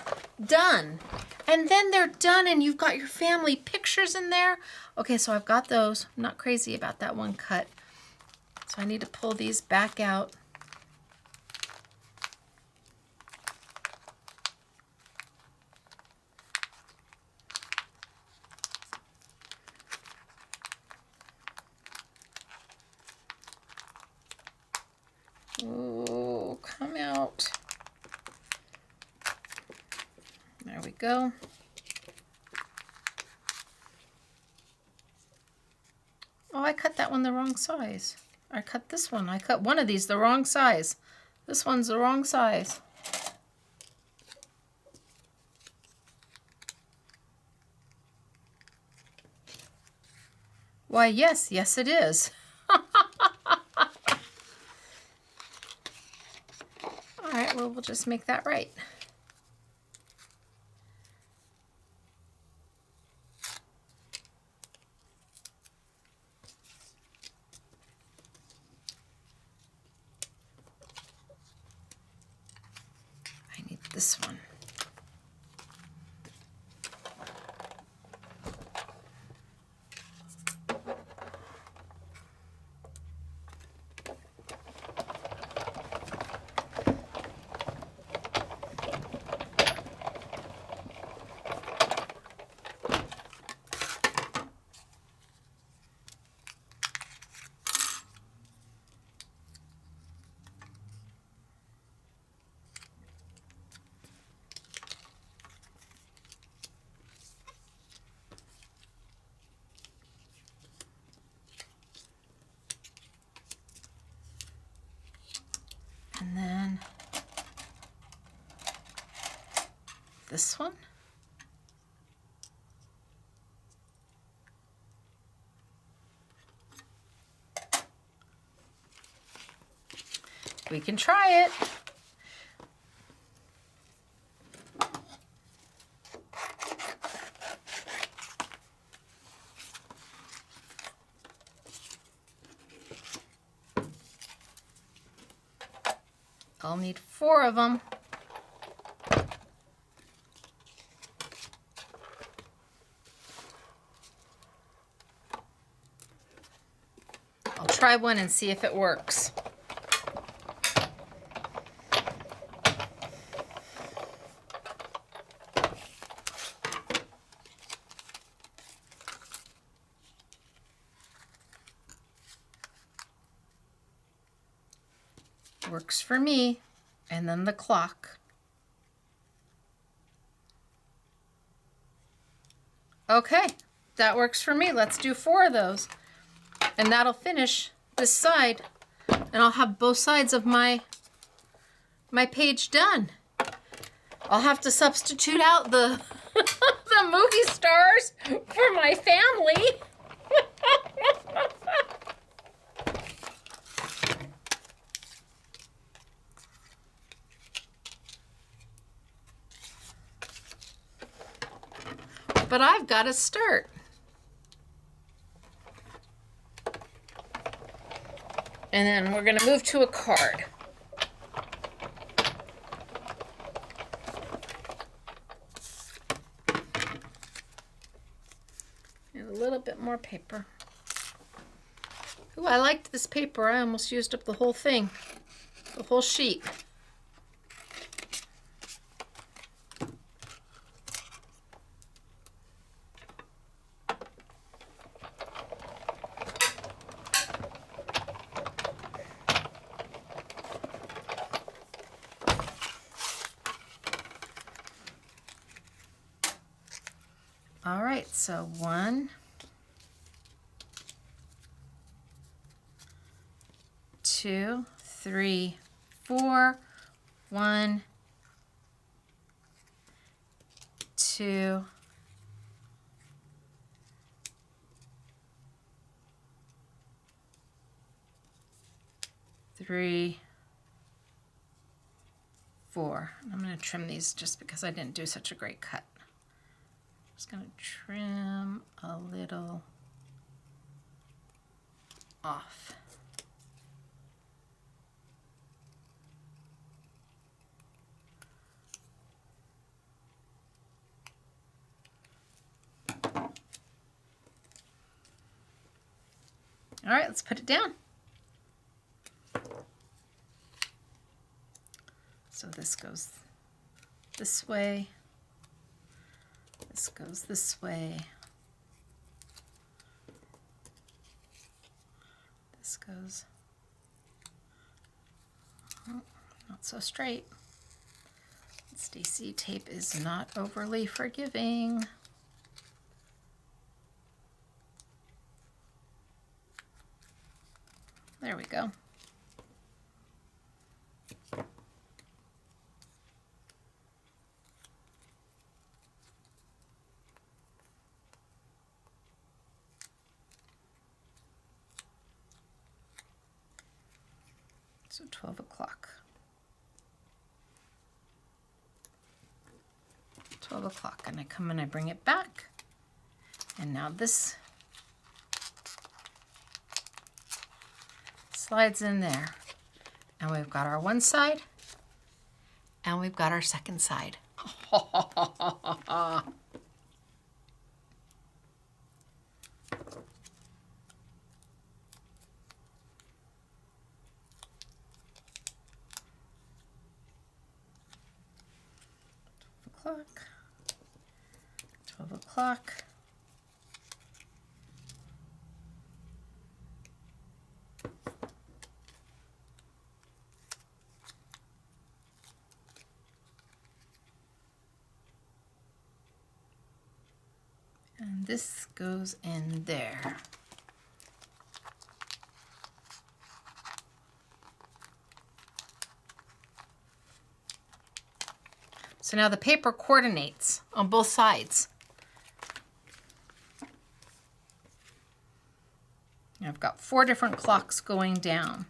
A: done. And then they're done and you've got your family pictures in there. Okay, so I've got those. I'm not crazy about that one cut. So I need to pull these back out. Oh, come out. There we go. Oh, I cut that one the wrong size. I cut this one. I cut one of these the wrong size. This one's the wrong size. Why, yes, yes it is. All right, well, we'll just make that right. This one. And then this one. We can try it. I'll need 4 of them. I'll try one and see if it works. Works for me. And then the clock. Okay, that works for me. Let's do 4 of those. And that'll finish this side. And I'll have both sides of my page done. I'll have to substitute out the the movie stars for my family. But I've got to start. And then we're going to move to a card. And a little bit more paper. Ooh, I liked this paper. I almost used up the whole thing, the whole sheet. All right, so 1, 2, 3, 4. 1, 2, 3, 4. I'm going to trim these just because I didn't do such a great cut. Just going to trim a little off. All right, let's put it down. So this goes this way. This goes this way. This goes not so straight. Stacey tape is not overly forgiving. There we go. So 12 o'clock. 12 o'clock, and I come and I bring it back. And now this slides in there. And we've got our one side, and we've got our second side. O'clock. 12 o'clock. And this goes in there. So now the paper coordinates on both sides. I've got 4 different clocks going down.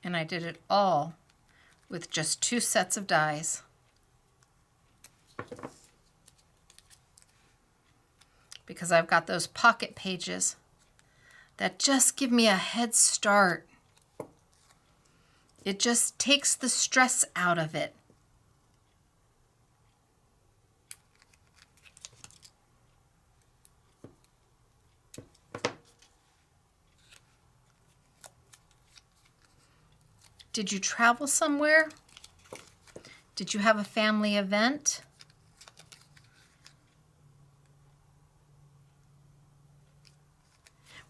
A: And I did it all with just 2 sets of dies. Because I've got those pocket pages that just give me a head start. It just takes the stress out of it. Did you travel somewhere? Did you have a family event?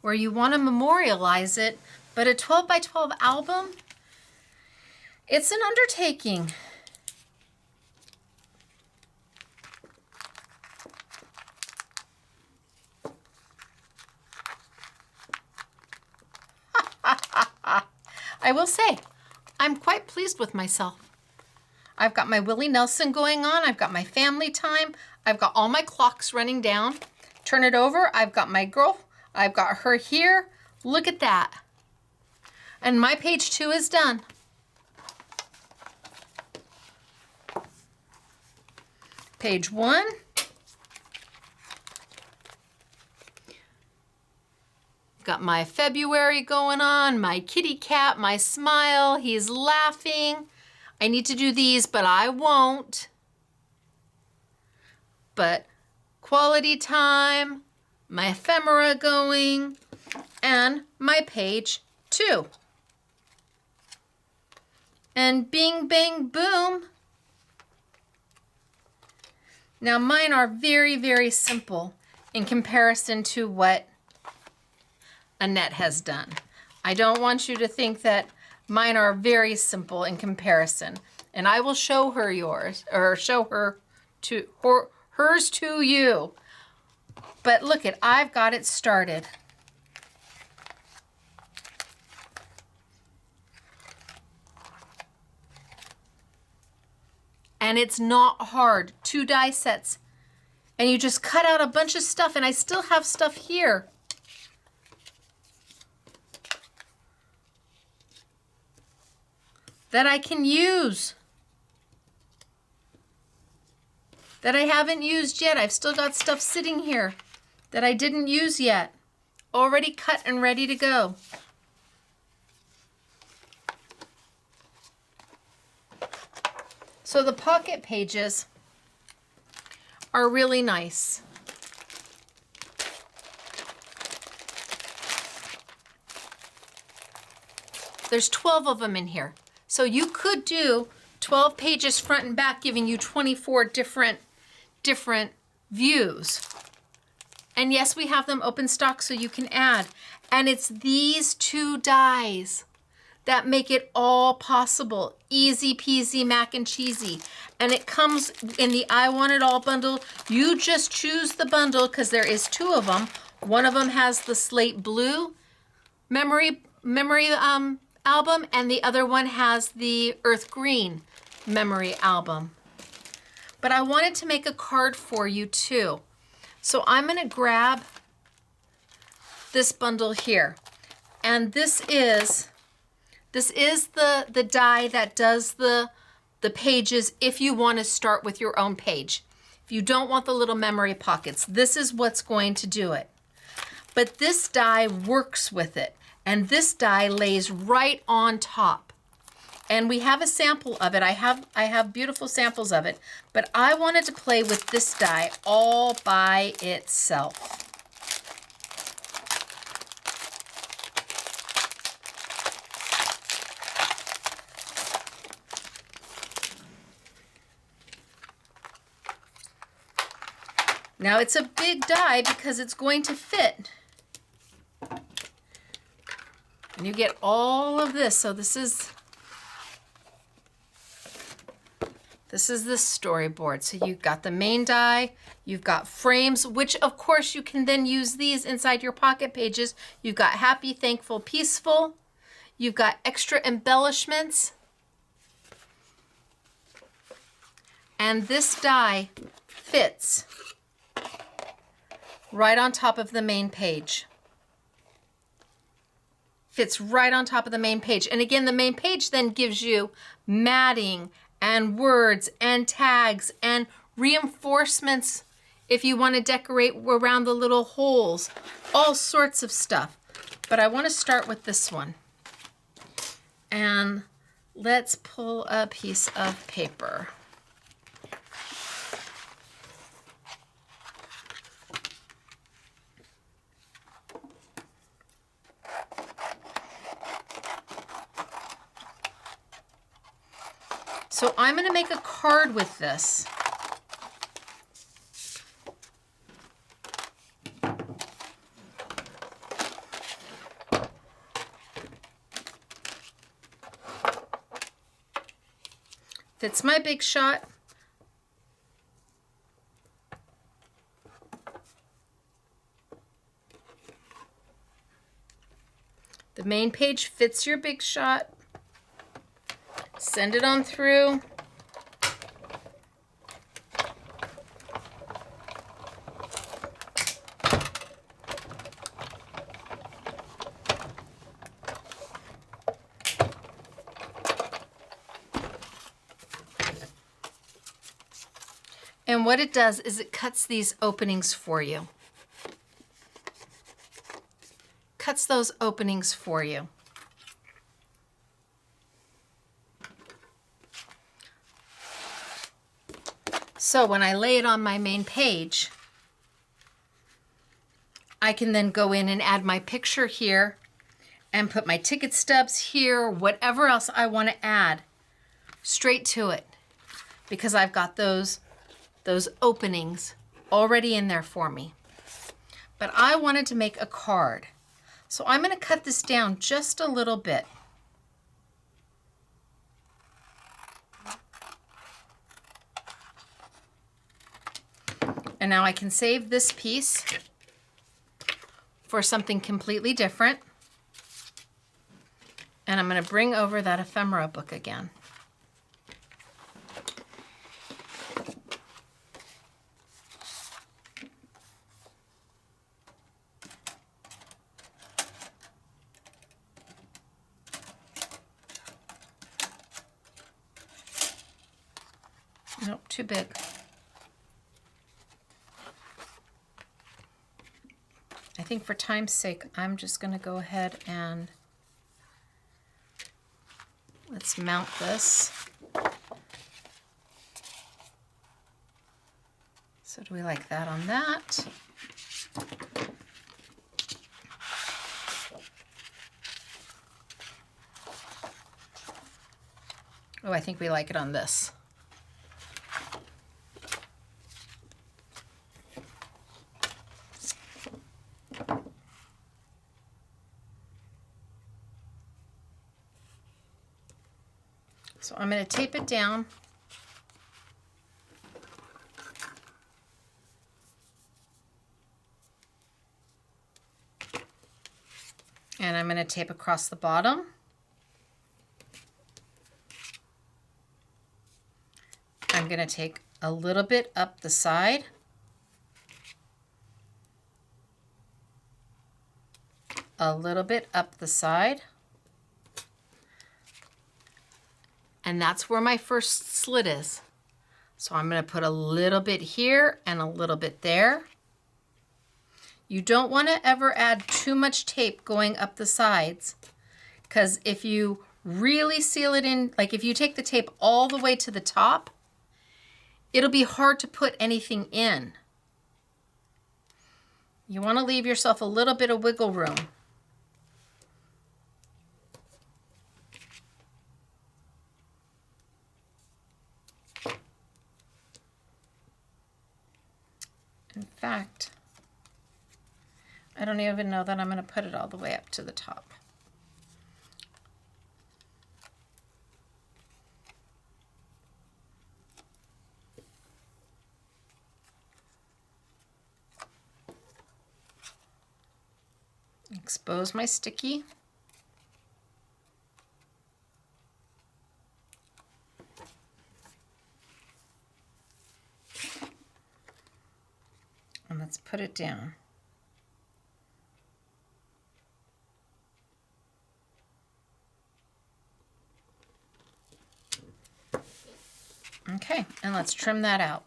A: Where you want to memorialize it, but a 12 by 12 album, it's an undertaking. I will say, I'm quite pleased with myself. I've got my Willie Nelson going on. I've got my family time. I've got all my clocks running down. Turn it over. I've got my girl. I've got her here. Look at that. And my page 2 is done. Page 1. Got my February going on, my kitty cat, my smile, he's laughing. I need to do these, but I won't. But quality time, my ephemera going, and my page 2. And bing, bang, boom. Now mine are very, very simple in comparison to what Annette has done. I don't want you to think that mine are very simple in comparison. And I will show her yours, or show her to hers to you. But look it, I've got it started. And it's not hard. 2 die sets. And you just cut out a bunch of stuff, and I still have stuff here. That I can use. That I haven't used yet. I've still got stuff sitting here that I didn't use yet. Already cut and ready to go. So the pocket pages are really nice. There's 12 of them in here. So you could do 12 pages front and back, giving you 24 different views. And yes, we have them open stock so you can add. And it's these 2 dies that make it all possible. Easy peasy mac and cheesy. And it comes in the I Want It All bundle. You just choose the bundle because there is 2 of them. One of them has the slate blue memory album, and the other one has the earth green memory album. But I wanted to make a card for you too. So I'm gonna grab this bundle here. And this is the die that does the pages if you want to start with your own page. If you don't want the little memory pockets, this is what's going to do it. But this die works with it, and this die lays right on top. And we have a sample of it. I have beautiful samples of it, but I wanted to play with this die all by itself. Now it's a big die because it's going to fit. And you get all of this. So this is the storyboard. So you've got the main die, you've got frames, which of course you can then use these inside your pocket pages. You've got happy, thankful, peaceful. You've got extra embellishments. And this die fits right on top of the main page. Fits right on top of the main page. And again, the main page then gives you matting and words and tags and reinforcements if you want to decorate around the little holes, all sorts of stuff. But I want to start with this one. And let's pull a piece of paper. So I'm going to make a card with this. Fits my Big Shot. The main page fits your Big Shot. Send it on through. And what it does is it cuts these openings for you. Cuts those openings for you. So when I lay it on my main page, I can then go in and add my picture here and put my ticket stubs here, whatever else I want to add, straight to it, because I've got those openings already in there for me. But I wanted to make a card. So I'm going to cut this down just a little bit. And now I can save this piece for something completely different. And I'm going to bring over that ephemera book again. Nope, too big. I think for time's sake, I'm just going to go ahead and let's mount this. So do we like that on that? Oh, I think we like it on this. So I'm going to tape it down. And I'm going to tape across the bottom. I'm going to take a little bit up the side. A little bit up the side. And that's where my first slit is. So I'm going to put a little bit here and a little bit there. You don't want to ever add too much tape going up the sides, because if you really seal it in, like if you take the tape all the way to the top, it'll be hard to put anything in. You want to leave yourself a little bit of wiggle room. In fact, I don't even know that I'm going to put it all the way up to the top. Expose my sticky. And let's put it down. Okay, and let's trim that out.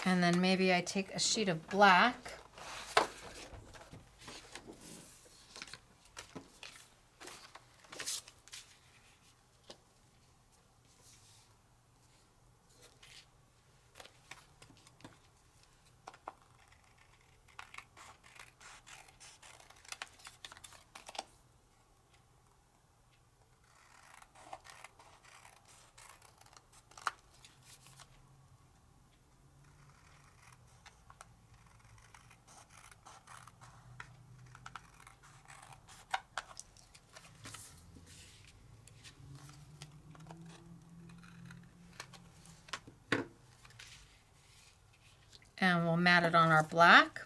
A: And then maybe I take a sheet of black. And we'll mat it on our black.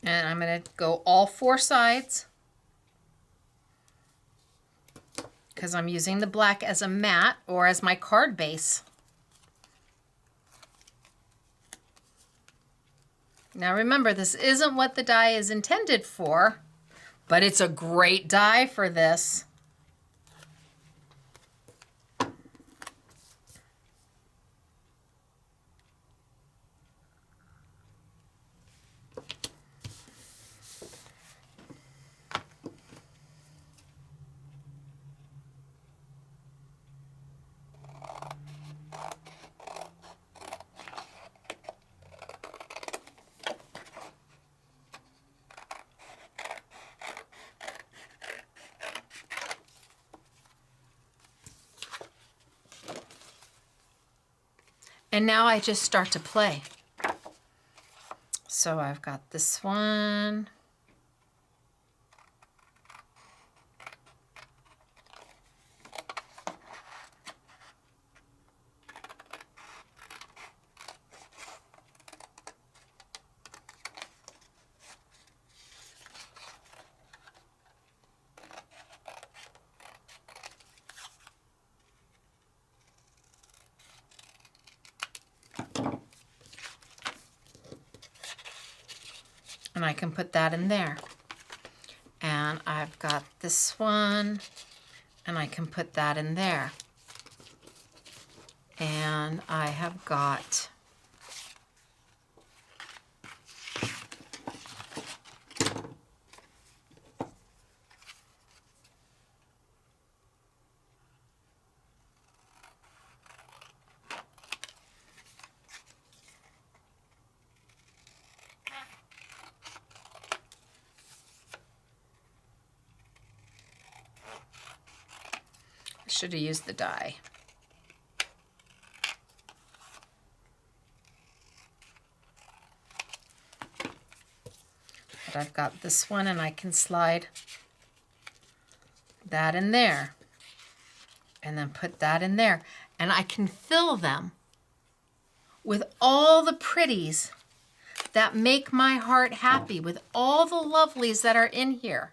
A: And I'm going to go all 4 sides because I'm using the black as a mat or as my card base. Now remember, this isn't what the die is intended for, but it's a great die for this. And now I just start to play. So I've got this one. And I can put that in there. And I've got this one, and I can put that in there. And I have got should have used the die. But I've got this one and I can slide that in there and then put that in there. And I can fill them with all the pretties that make my heart happy, with all the lovelies that are in here.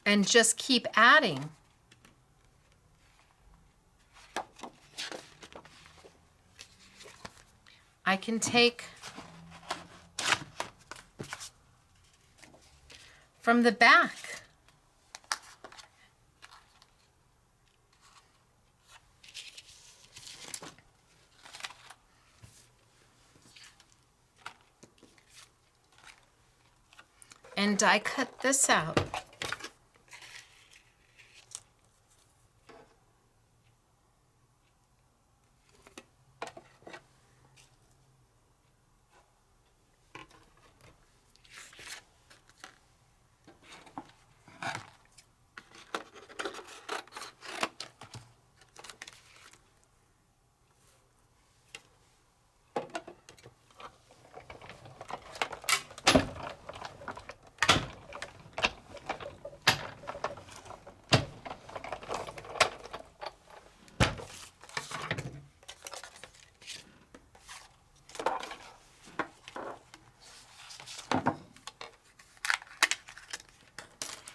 A: And just keep adding. I can take from the back. And die cut this out.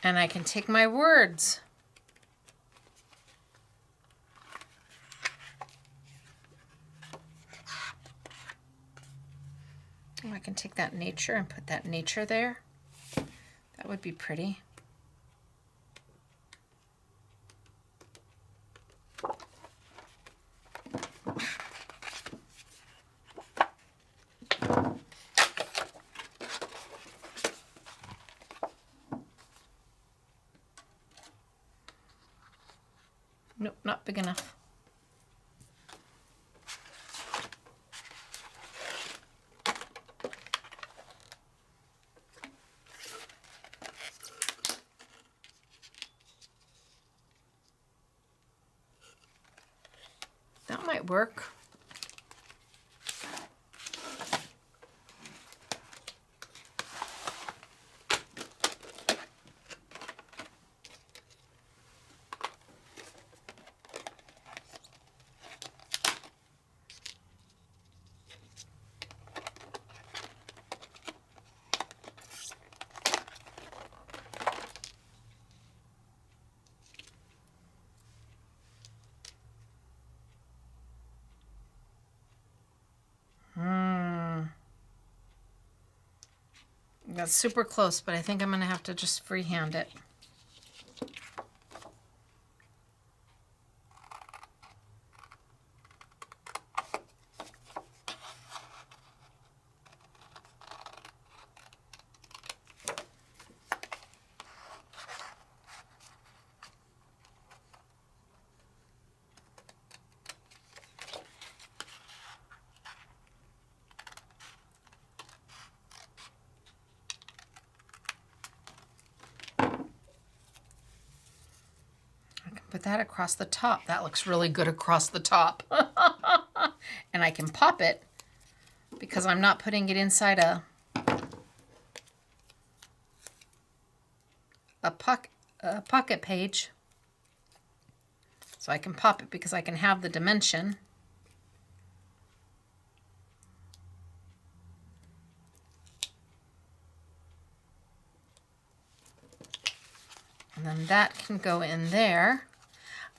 A: And I can take my words. Oh, I can take that nature and put that nature there. That would be pretty. Nope, not big enough. That might work. That's super close, but I think I'm going to have to just freehand it. Put that across the top. That looks really good across the top. And I can pop it because I'm not putting it inside a pocket page. So I can pop it because I can have the dimension. And then that can go in there.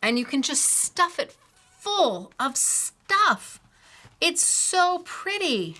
A: And you can just stuff it full of stuff. It's so pretty.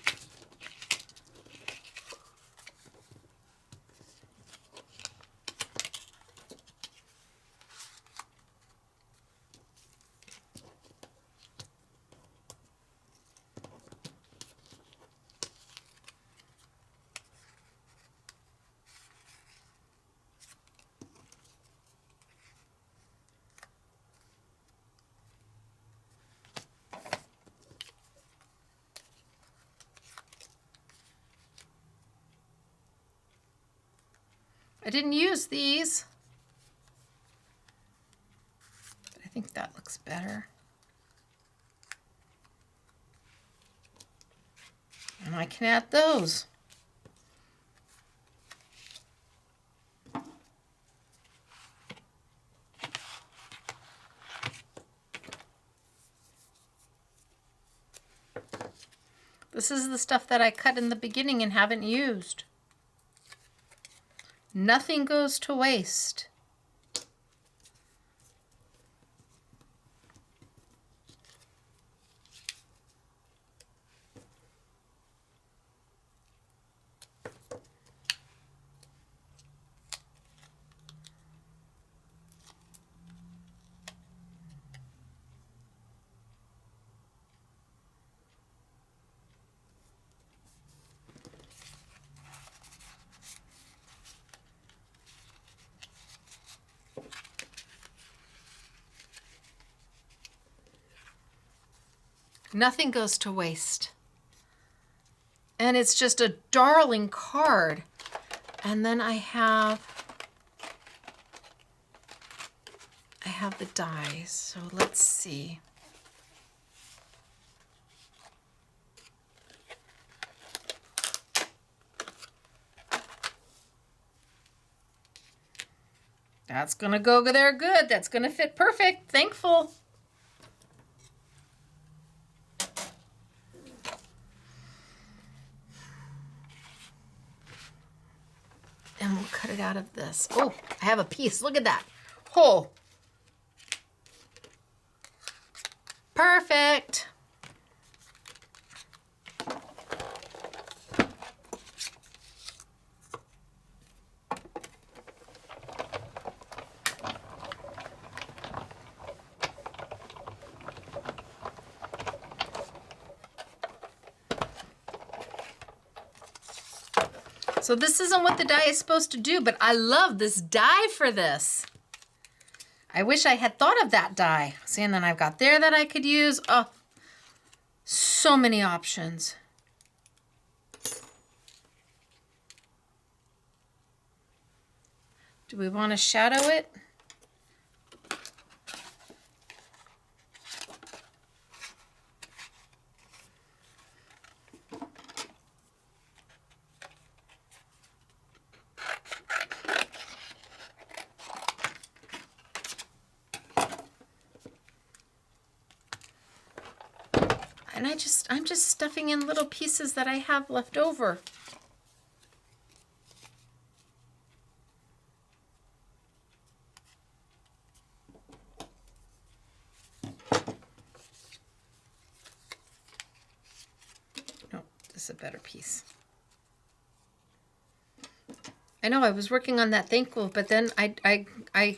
A: I didn't use these, but I think that looks better. And I can add those. This is the stuff that I cut in the beginning and haven't used. Nothing goes to waste. Nothing goes to waste. And it's just a darling card. And then I have the dies. So let's see. That's gonna go there good. That's gonna fit perfect. Thankful. And we'll cut it out of this. Oh, I have a piece. Look at that. Oh. Perfect. So this isn't what the die is supposed to do, but I love this die for this. I wish I had thought of that die. See, and then I've got there that I could use. Oh, so many options. Do we want to shadow it? And I'm just stuffing in little pieces that I have left over. No, this is a better piece. I know I was working on that thankful, but then I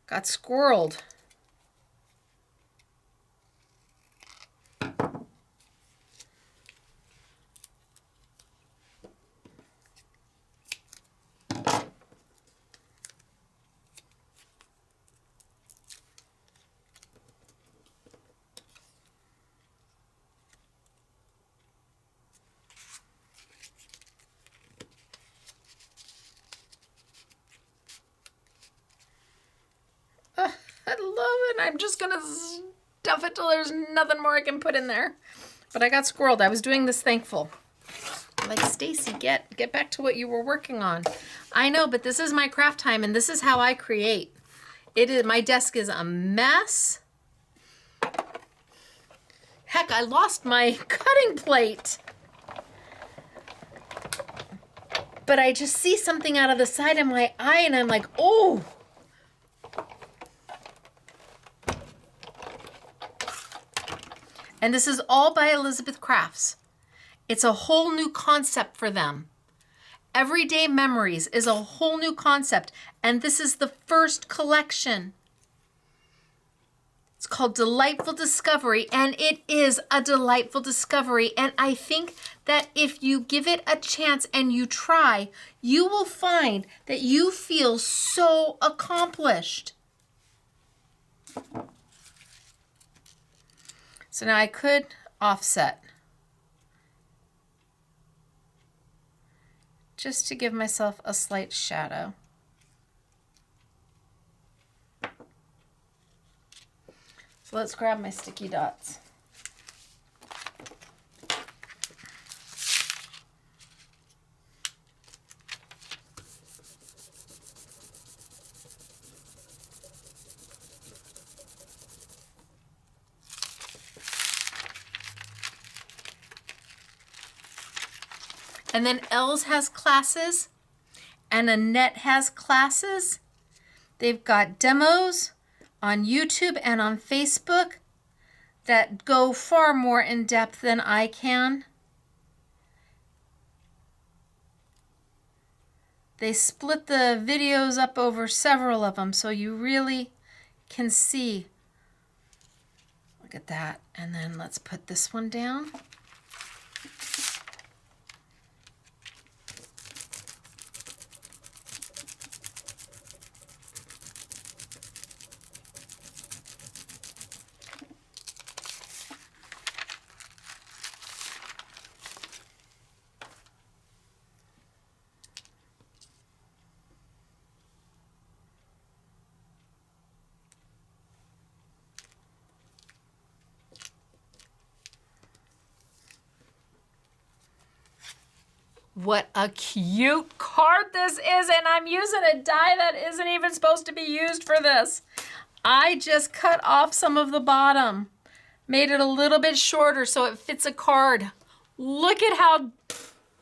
A: got squirreled. I love it. I'm just going to stuff it till there's nothing more I can put in there. But I got squirreled. I was doing this thankful. Like, Stacey, get back to what you were working on. I know, but this is my craft time, and this is how I create. My desk is a mess. Heck, I lost my cutting plate. But I just see something out of the side of my eye, and I'm like, oh. And this is all by Elizabeth Crafts. It's a whole new concept for them. Everyday Memories is a whole new concept, and this is the first collection. It's called Delightful Discovery, and it is a delightful discovery. And I think that if you give it a chance and you try, you will find that you feel so accomplished. So now I could offset just to give myself a slight shadow. So let's grab my sticky dots. And then Els has classes, and Annette has classes. They've got demos on YouTube and on Facebook that go far more in depth than I can. They split the videos up over several of them, so you really can see. Look at that. And then let's put this one down. What a cute card this is, and I'm using a die that isn't even supposed to be used for this. I just cut off some of the bottom, made it a little bit shorter so it fits a card. Look at how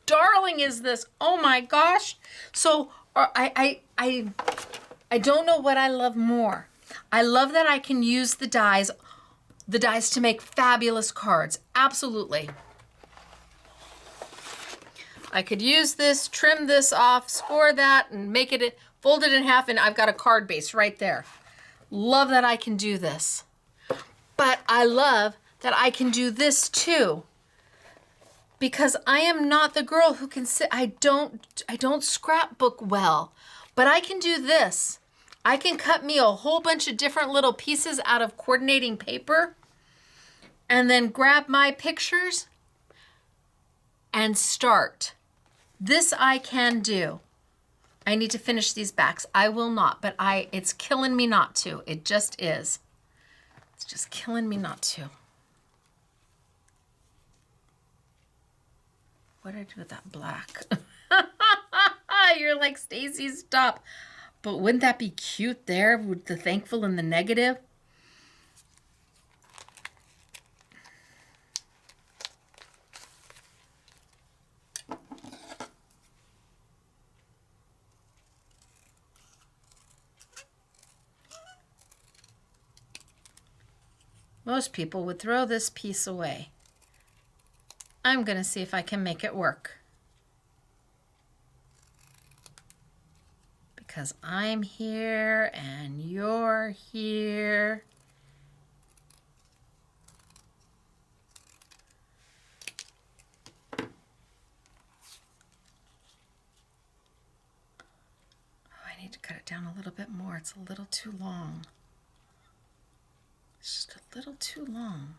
A: darling is this. Oh my gosh. So I don't know what I love more. I love that I can use the dies to make fabulous cards. Absolutely. I could use this, trim this off, score that, and make it, fold it in half, and I've got a card base right there. Love that I can do this. But I love that I can do this too. Because I am not the girl who can sit, I don't scrapbook well, but I can do this. I can cut me a whole bunch of different little pieces out of coordinating paper and then grab my pictures and start. This I can do. I need to finish these backs. I will not, but it's killing me not to. It just is. It's just killing me not to. What did I do with that black? You're like, Stacey, stop. But wouldn't that be cute there with the thankful and the negative? Most people would throw this piece away. I'm going to see if I can make it work. because I'm here and you're here. I need to cut it down a little bit more. It's a little too long. It's just a little too long.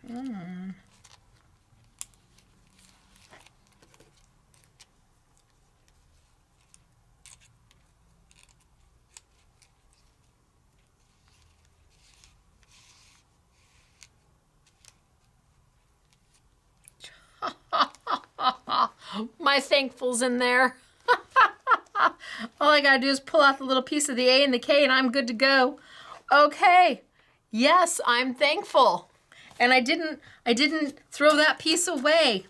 A: Come on. My thankful's in there. All I gotta do is pull out the little piece of the A and the K and I'm good to go. Okay. Yes, I'm thankful. And I didn't throw that piece away.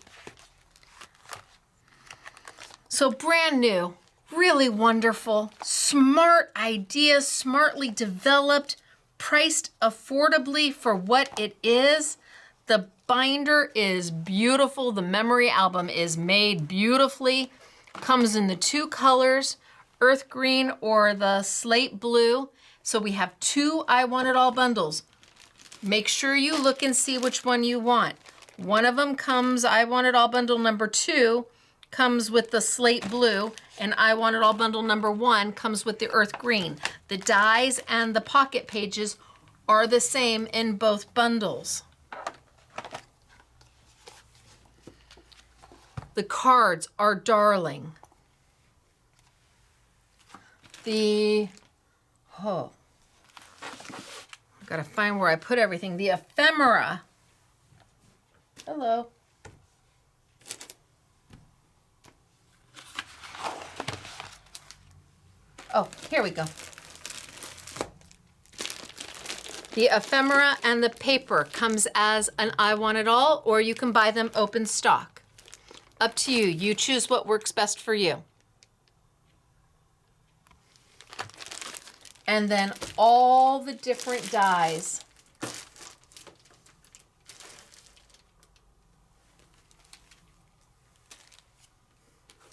A: So brand new, really wonderful, smart ideas, smartly developed, priced affordably for what it is. The binder is beautiful. The memory album is made beautifully. Comes in the two colors, earth green or the slate blue. So we have two I Want It All bundles. Make sure you look and see which one you want. One of them comes, I Want It All bundle number 2 comes with the slate blue, and I Want It All bundle number 1 comes with the earth green. The dies and the pocket pages are the same in both bundles. The cards are darling. Gotta find where I put everything. The ephemera. Hello. Oh, here we go. The ephemera and the paper comes as an I Want It All, or you can buy them open stock. Up to you. You choose what works best for you. And then all the different dies.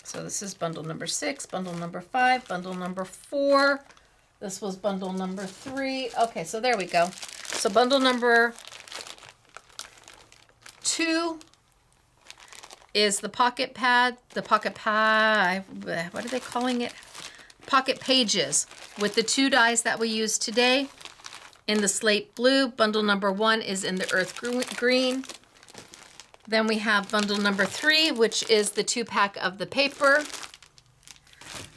A: So this is bundle number 6, bundle number 5, bundle number 4. This was bundle number 3. Okay, so there we go. So bundle number 2 is the pocket pad, what are they calling it? Pocket pages with the 2 dies that we used today in the slate blue. Bundle number 1 is in the earth green. Then we have bundle number 3, which is the 2-pack of the paper.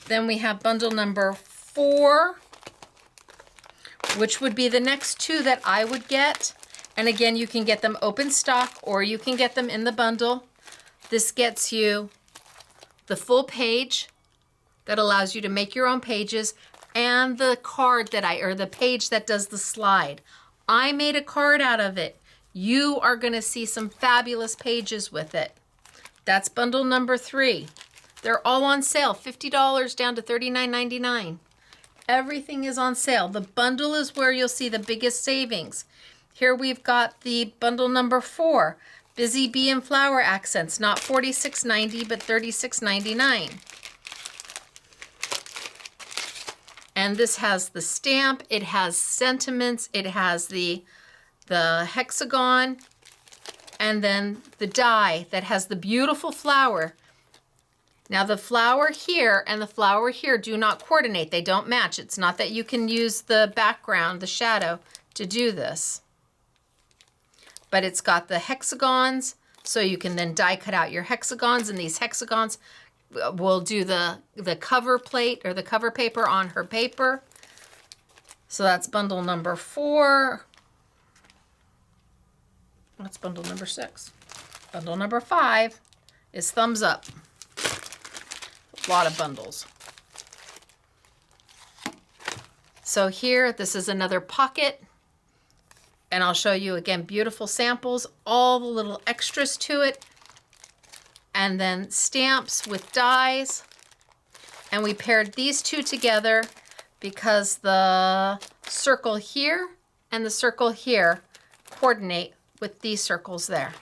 A: Then we have bundle number 4, which would be the next 2 that I would get. And again, you can get them open stock or you can get them in the bundle. This gets you the full page that allows you to make your own pages, and the card or the page that does the slide. I made a card out of it. You are gonna see some fabulous pages with it. That's bundle number 3. They're all on sale, $50 down to $39.99. Everything is on sale. The bundle is where you'll see the biggest savings. Here we've got the bundle number 4, Busy Bee and Flower Accents, not $46.90, but $36.99. And this has the stamp, it has sentiments, it has the hexagon, and then the die that has the beautiful flower. Now the flower here and the flower here do not coordinate, they don't match. It's not that you can use the background, the shadow, to do this. But it's got the hexagons, so you can then die cut out your hexagons, and these hexagons will do the cover plate or the cover paper on her paper. So that's bundle number 4. That's bundle number 6. Bundle number 5 is thumbs up. A lot of bundles. So here, this is another pocket. And I'll show you again, beautiful samples, all the little extras to it. And then stamps with dies. And we paired these two together because the circle here and the circle here coordinate with these circles there.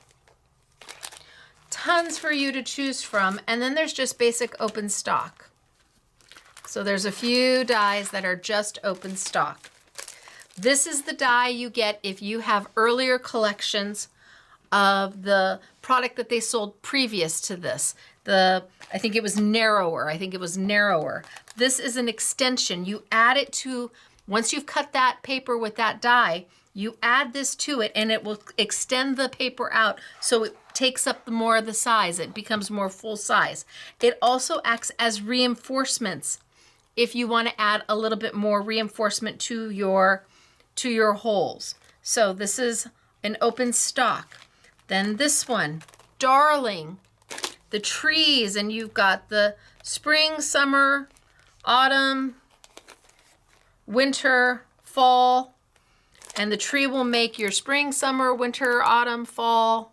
A: Tons for you to choose from. And then there's just basic open stock. So there's a few dies that are just open stock. This is the die you get if you have earlier collections of the product that they sold previous to this. I think it was narrower. This is an extension. You add it to, once you've cut that paper with that die, you add this to it and it will extend the paper out so it takes up more of the size. It becomes more full size. It also acts as reinforcements if you want to add a little bit more reinforcement to your holes. So this is an open stock. Then this one, darling, the trees, and you've got the spring, summer, autumn, winter, fall, and the tree will make your spring, summer, winter, autumn, fall.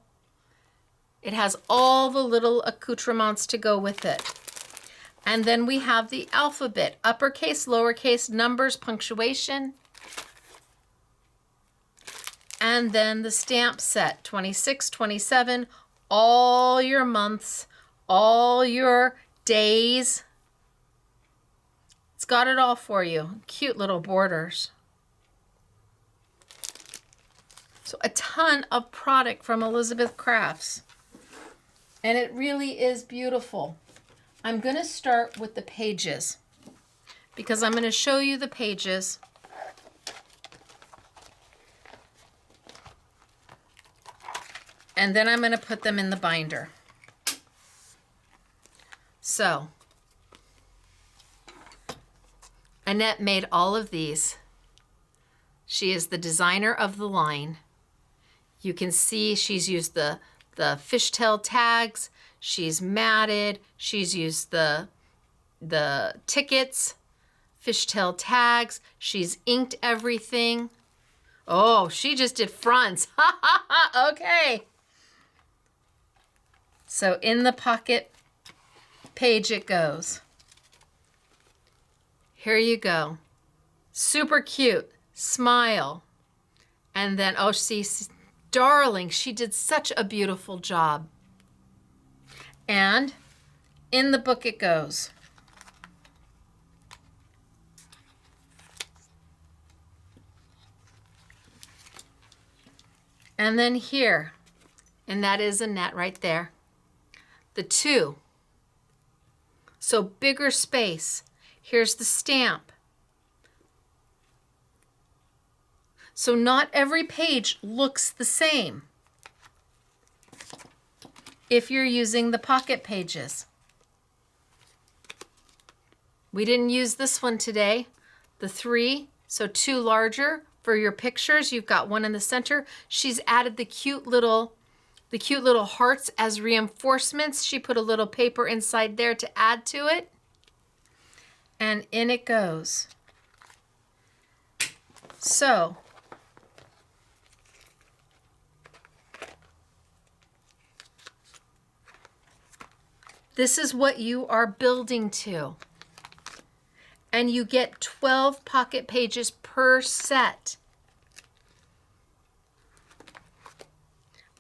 A: It has all the little accoutrements to go with it. And then we have the alphabet, uppercase, lowercase, numbers, punctuation. And then the stamp set, 26, 27, all your months, all your days. It's got it all for you. Cute little borders. So a ton of product from Elizabeth Crafts. And it really is beautiful. I'm going to start with the pages because I'm going to show you the pages. And then I'm going to put them in the binder. So, Annette made all of these. She is the designer of the line. You can see she's used the fishtail tags. She's matted. She's used the tickets, fishtail tags. She's inked everything. Oh, she just did fronts. Okay. So in the pocket page it goes. Here you go. Super cute. Smile. And then, oh, see, darling, she did such a beautiful job. And in the book it goes. And then here, and that is Annette right there. The 2. So bigger space. Here's the stamp. So not every page looks the same if you're using the pocket pages. We didn't use this one today. The 3, so 2 larger for your pictures. You've got one in the center. She's added the cute little hearts as reinforcements. She put a little paper inside there to add to it. And in it goes. So, this is what you are building to. And you get 12 pocket pages per set.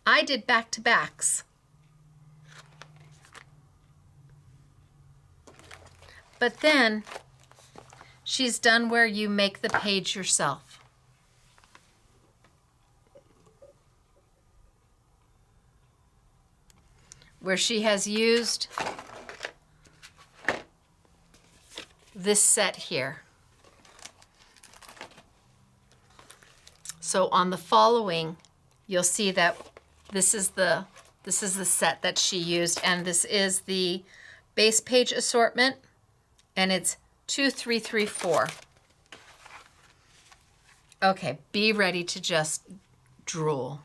A: I did back-to-backs. But then she's done where you make the page yourself. Where she has used this set here. So on the following, you'll see that this is the set that she used, and this is the base page assortment, and it's 2, 3, 3, 4. Okay, be ready to just drool.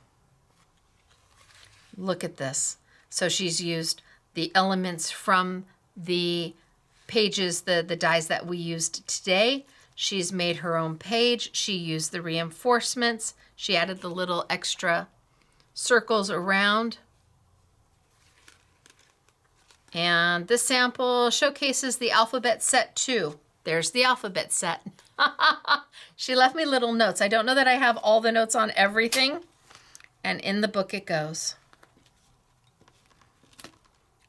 A: Look at this. So she's used the elements from the pages, the dies that we used today. She's made her own page. She used the reinforcements. She added the little extra circles around. And this sample showcases the alphabet set 2. There's the alphabet set. She left me little notes. I don't know that I have all the notes on everything. And in the book it goes.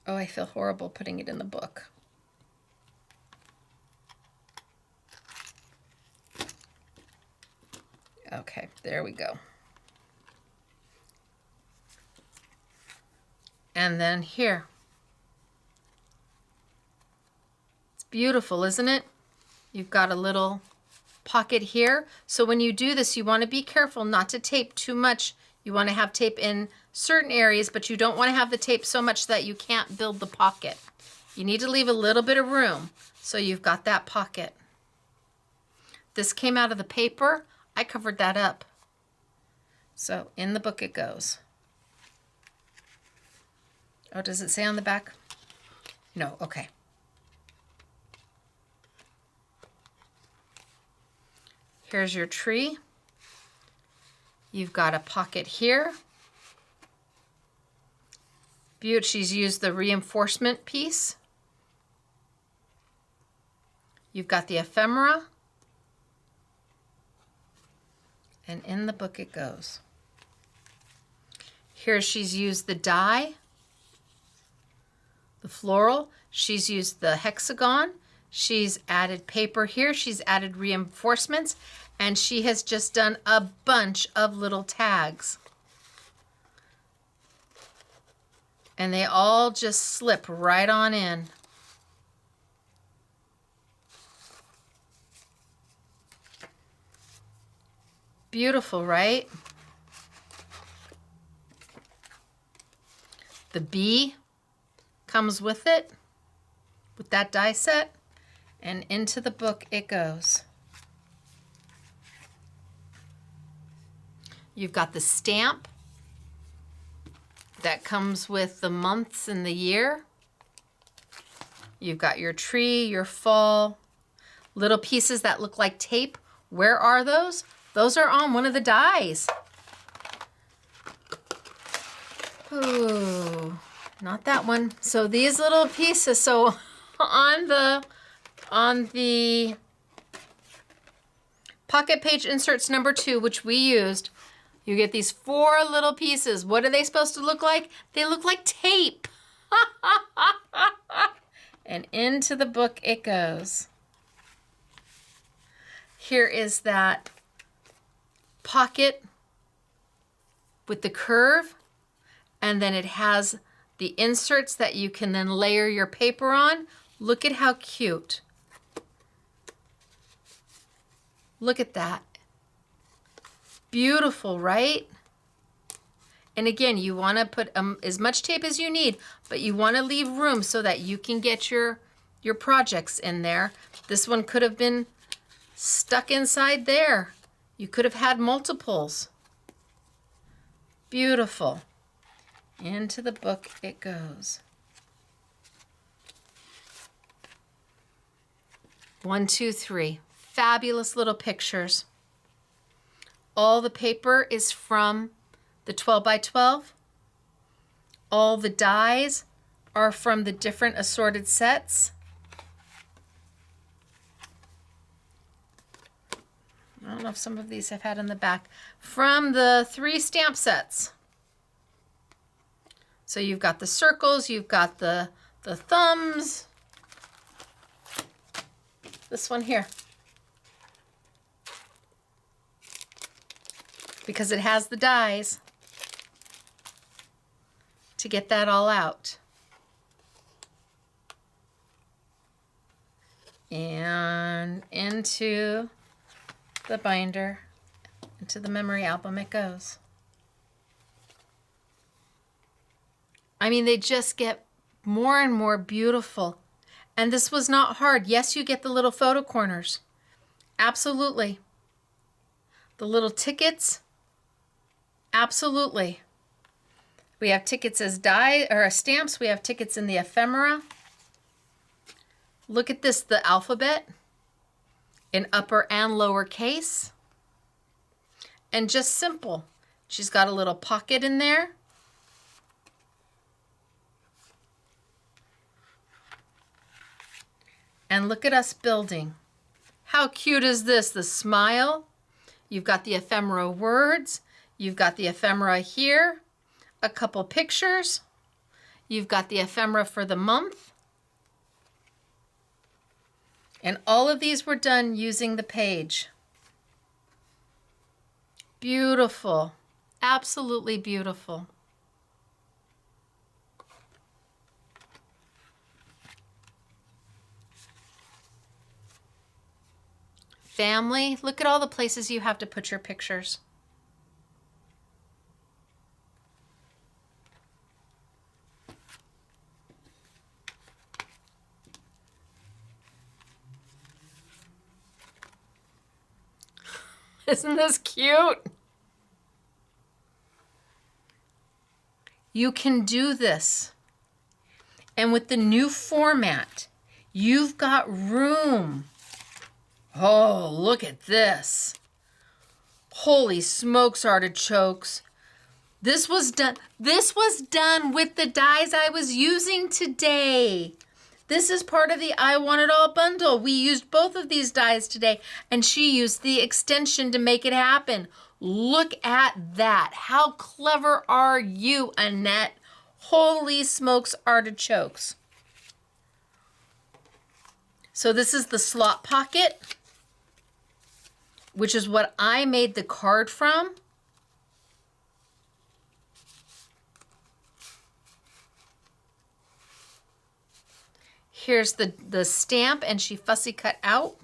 A: Oh, I feel horrible putting it in the book. Okay, there we go. And then here. It's beautiful, isn't it? You've got a little pocket here. So when you do this, you want to be careful not to tape too much. You want to have tape in certain areas, but you don't want to have the tape so much that you can't build the pocket. You need to leave a little bit of room so you've got that pocket. This came out of the paper. I covered that up. So in the book it goes. Oh, does it say on the back? No, okay. Here's your tree. You've got a pocket here. Beautiful. She's used the reinforcement piece. You've got the ephemera. And in the book it goes. Here she's used the die, the floral. She's used the hexagon. She's added paper here. She's added reinforcements. And she has just done a bunch of little tags. And they all just slip right on in. Beautiful, right? The bee comes with it, with that die set, and into the book it goes. You've got the stamp that comes with the months and the year. You've got your tree, your fall, little pieces that look like tape. Where are those? Those are on one of the dies. Ooh, not that one. So these little pieces, so on the pocket page inserts number 2, which we used, you get these 4 little pieces. What are they supposed to look like? They look like tape. And into the book it goes. Here is that pocket with the curve, and then it has the inserts that you can then layer your paper on. Look at how cute. Look at that. Beautiful, right? And again, you want to put as much tape as you need, but you want to leave room so that you can get your projects in there. This one could have been stuck inside there. You could have had multiples. Beautiful. Into the book it goes. 1, 2, 3. Fabulous little pictures. All the paper is from the 12 by 12. All the dies are from the different assorted sets. I don't know if some of these I've had in the back. From the 3 stamp sets. So you've got the circles, you've got the thumbs. This one here. Because it has the dies to get that all out. And into the binder, into the memory album it goes. I mean, they just get more and more beautiful. And this was not hard. Yes, you get the little photo corners. Absolutely. The little tickets. Absolutely. We have tickets as die or stamps. We have tickets in the ephemera. Look at this, the alphabet in upper and lower case. And just simple. She's got a little pocket in there. And look at us building. How cute is this? The smile. You've got the ephemera words. You've got the ephemera here. A couple pictures. You've got the ephemera for the month. And all of these were done using the page. Beautiful. Absolutely beautiful. Family, look at all the places you have to put your pictures. Isn't this cute? You can do this. And with the new format, you've got room. Oh, look at this. Holy smokes, artichokes. This was done with the dies I was using today. This is part of the I Want It All bundle. We used both of these dies today, and she used the extension to make it happen. Look at that. How clever are you, Annette? Holy smokes, artichokes. So this is the slot pocket, which is what I made the card from. Here's the stamp, and she fussy cut out.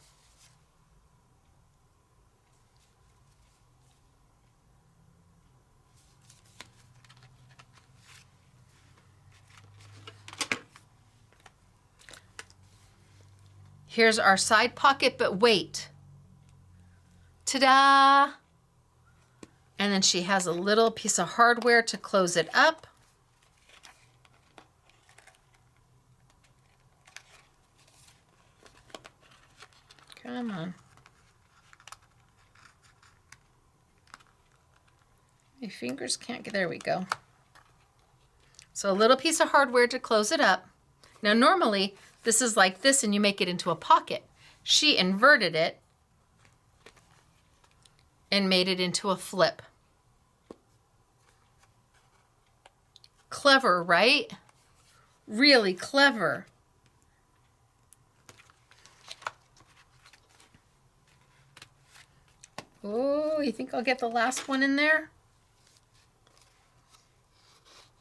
A: Here's our side pocket, but wait. Ta-da! And then she has a little piece of hardware to close it up. Come on. My fingers can't get, there we go. So a little piece of hardware to close it up. Now normally this is like this and you make it into a pocket. She inverted it and made it into a flip. Clever, right? Really clever. Oh, you think I'll get the last one in there?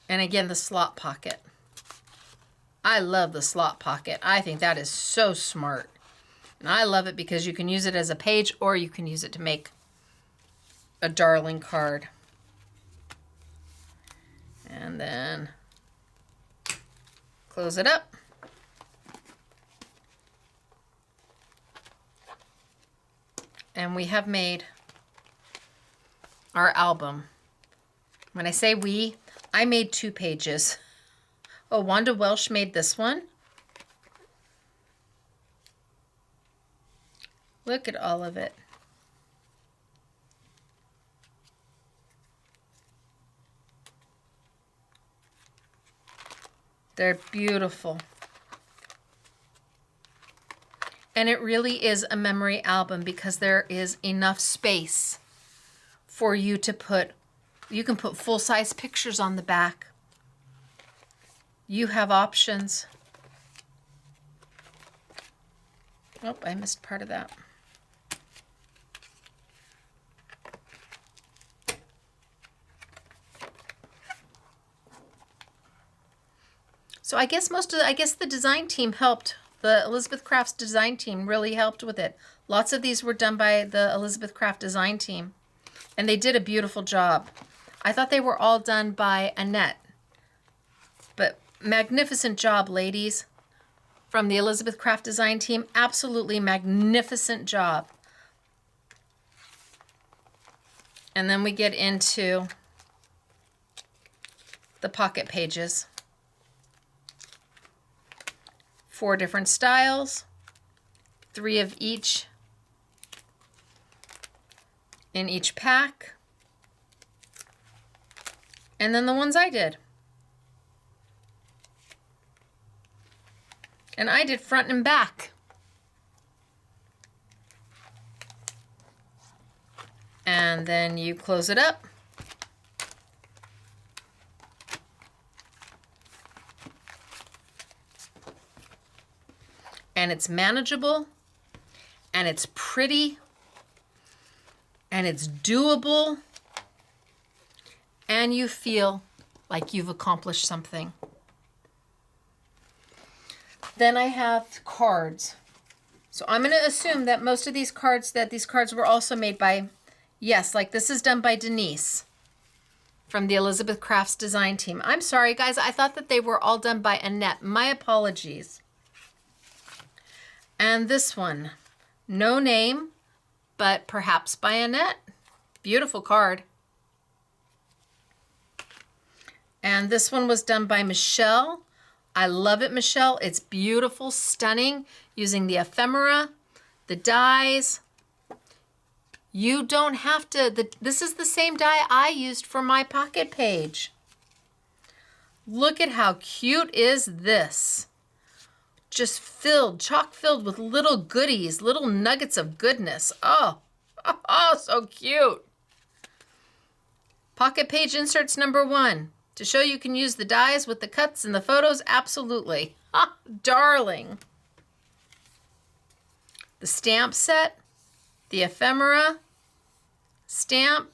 A: And again, the slot pocket. I love the slot pocket. I think that is so smart. And I love it because you can use it as a page or you can use it to make a darling card. And then close it up. And we have made our album. When I say we, I made 2 pages. Oh, Wanda Welsh made this one. Look at all of it. They're beautiful. And it really is a memory album because there is enough space for you to put, you can put full-size pictures on the back. You have options. Oh, I missed part of that. So I guess the design team helped. The Elizabeth Crafts design team really helped with it. Lots of these were done by the Elizabeth Craft design team. And they did a beautiful job. I thought they were all done by Annette. But magnificent job, ladies. From the Elizabeth Craft design team. Absolutely magnificent job. And then we get into the pocket pages. 4 different styles, 3 of each in each pack, and then the ones I did. And I did front and back. And then you close it up. And it's manageable, and it's pretty, and it's doable, and you feel like you've accomplished something. Then I have cards. So I'm going to assume that most of these cards were also made by, yes, like this is done by Denise from the Elizabeth Crafts design team. I'm sorry, guys. I thought that they were all done by Annette. My apologies. And this one, no name, but perhaps by Annette. Beautiful card. And this one was done by Michelle. I love it, Michelle. It's beautiful, stunning, using the ephemera, the dies. You don't have to, this is the same die I used for my pocket page. Look at how cute is this. Just filled, chock filled with little goodies, little nuggets of goodness. Oh, so cute. Pocket page inserts number 1. To show you can use the dies with the cuts and the photos, absolutely. Darling. The stamp set, the ephemera, stamp.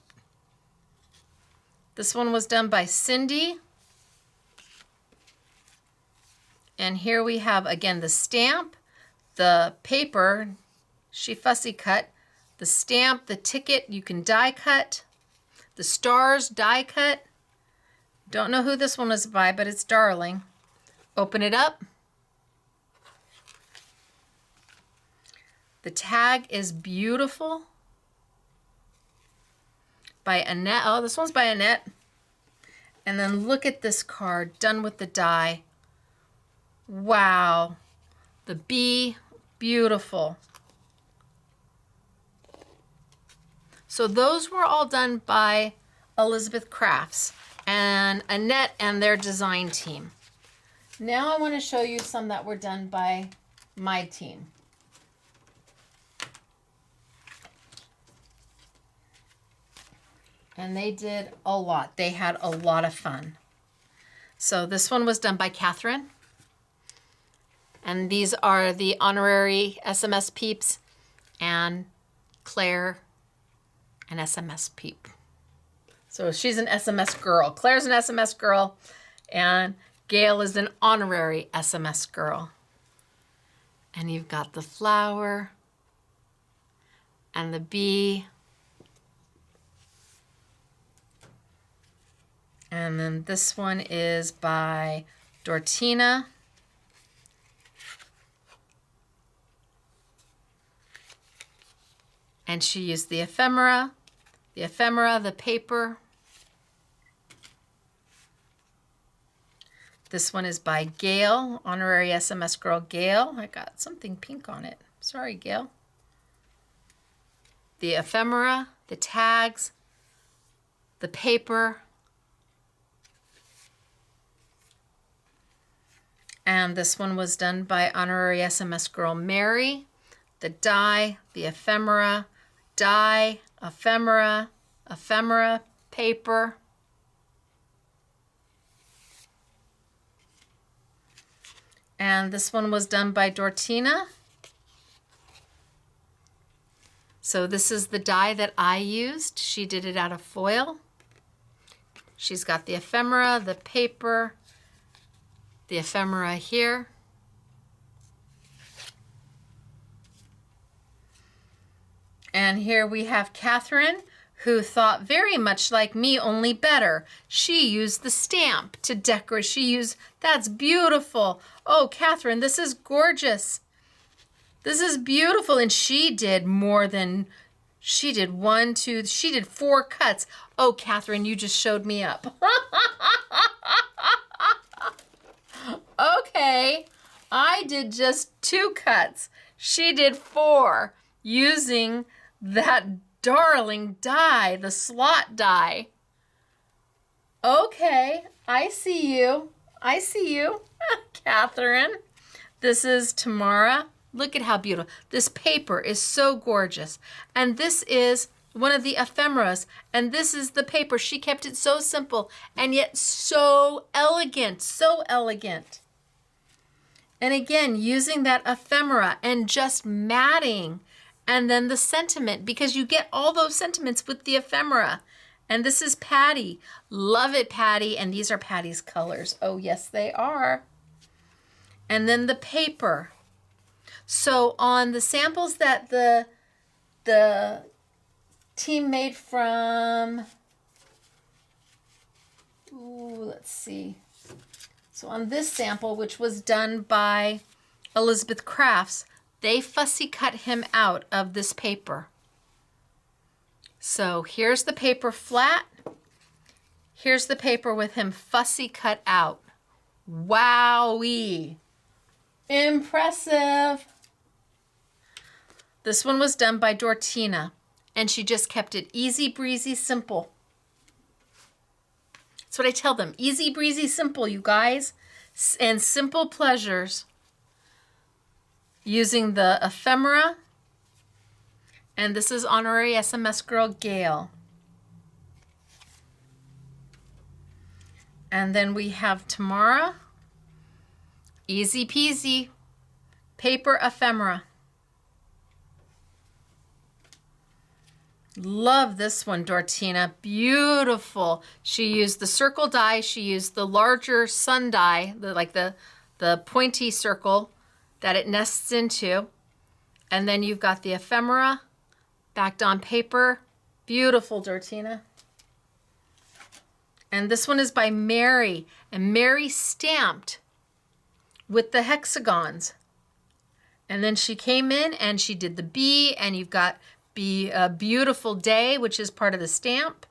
A: This one was done by Cindy. And here we have, again, the stamp, the paper, she fussy cut, the stamp, the ticket, you can die cut, the stars, die cut. Don't know who this one was by, but it's darling. Open it up. The tag is beautiful. By Annette. Oh, this one's by Annette. And then look at this card, done with the die. Wow. The bee, beautiful. So those were all done by Elizabeth Crafts and Annette and their design team. Now I want to show you some that were done by my team. And they did a lot. They had a lot of fun. So this one was done by Catherine. And these are the honorary SMS peeps and Claire, an SMS peep. So she's an SMS girl. Claire's an SMS girl, and Gail is an honorary SMS girl. And you've got the flower and the bee. And then this one is by Dortina. And she used the ephemera, the paper. This one is by Gail, honorary SMS girl Gail. I got something pink on it. Sorry, Gail. The ephemera, the tags, the paper. And this one was done by honorary SMS girl Mary. The die, the ephemera, die, ephemera, ephemera, paper. And this one was done by Dortina. So this is the die that I used. She did it out of foil. She's got the ephemera, the paper, the ephemera here. And here we have Catherine, who thought very much like me, only better. She used the stamp to decorate. That's beautiful. Oh, Catherine, this is gorgeous. This is beautiful. And she She did 1, 2, she did 4 cuts. Oh, Catherine, you just showed me up. Okay, I did just 2 cuts. She did 4 using that darling die, the slot die. Okay, I see you. I see you, Catherine. This is Tamara. Look at how beautiful. This paper is so gorgeous. And this is one of the ephemeras. And this is the paper. She kept it so simple and yet so elegant, so elegant. And again, using that ephemera and just matting. And then the sentiment, because you get all those sentiments with the ephemera. And this is Patty. Love it, Patty. And these are Patty's colors. Oh, yes, they are. And then the paper. So on the samples that the team made from, let's see. So on this sample, which was done by Elizabeth Crafts, they fussy cut him out of this paper. So here's the paper flat. Here's the paper with him fussy cut out. Wowee. Impressive. This one was done by Dortina, and she just kept it easy breezy simple. That's what I tell them. Easy breezy simple, you guys. And simple pleasures. Using the ephemera. And this is honorary SMS girl Gail. And then we have Tamara. Easy peasy. Paper ephemera. Love this one, Dortina. Beautiful. She used the circle die. She used the larger sun die, the pointy circle that it nests into. And then you've got the ephemera backed on paper. Beautiful, Dortina. And this one is by Mary. And Mary stamped with the hexagons. And then she came in and she did the bee, and you've got Be a Beautiful Day, which is part of the stamp.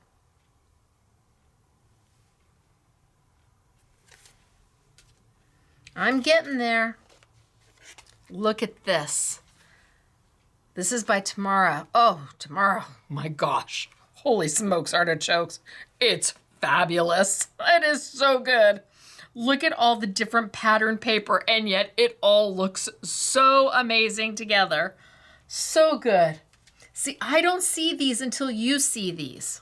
A: I'm getting there. Look at this. This is by Tamara. Oh, Tamara, my gosh. Holy smokes, artichokes. It's fabulous. It is so good. Look at all the different pattern paper, and yet it all looks so amazing together. So good. See, I don't see these until you see these.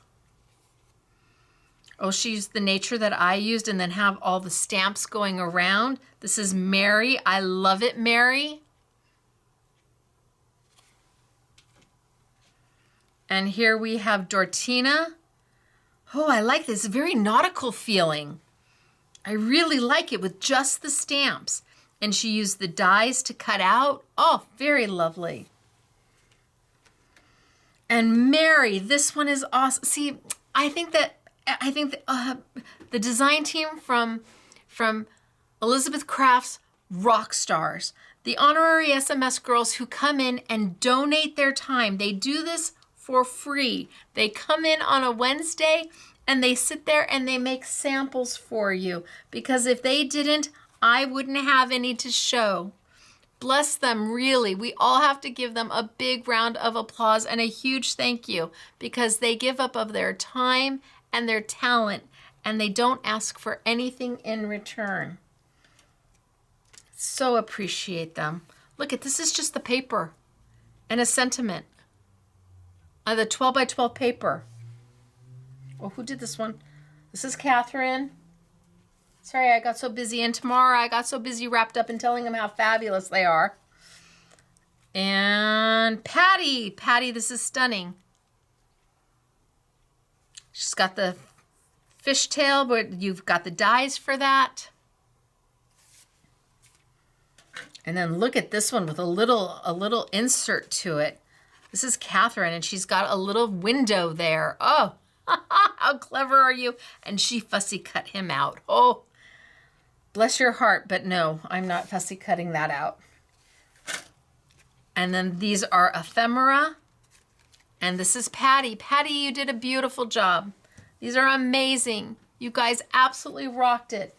A: Oh, she used the nature that I used and then have all the stamps going around. This is Mary. I love it, Mary. And here we have Dortina. Oh, I like this. Very nautical feeling. I really like it with just the stamps. And she used the dies to cut out. Oh, very lovely. And Mary, this one is awesome. See, I think that the design team from Elizabeth Crafts, rock stars. The honorary SMS girls who come in and donate their time. They do this for free. They come in on a Wednesday and they sit there and they make samples for you. Because if they didn't, I wouldn't have any to show. Bless them, really. We all have to give them a big round of applause and a huge thank you, because they give up of their time and their talent, and they don't ask for anything in return. So appreciate them. Look at this, is just the paper and a sentiment. The 12 by 12 paper. Oh, who did this one? This is Catherine. Sorry, I got so busy. And Tamara, I got so busy wrapped up in telling them how fabulous they are. And Patty. Patty, this is stunning. She's got the fishtail, but you've got the dies for that. And then look at this one with a little insert to it. This is Catherine, and she's got a little window there. Oh, how clever are you? And she fussy cut him out. Oh, bless your heart, but no, I'm not fussy cutting that out. And then these are ephemera. And this is Patty. Patty, you did a beautiful job. These are amazing. You guys absolutely rocked it.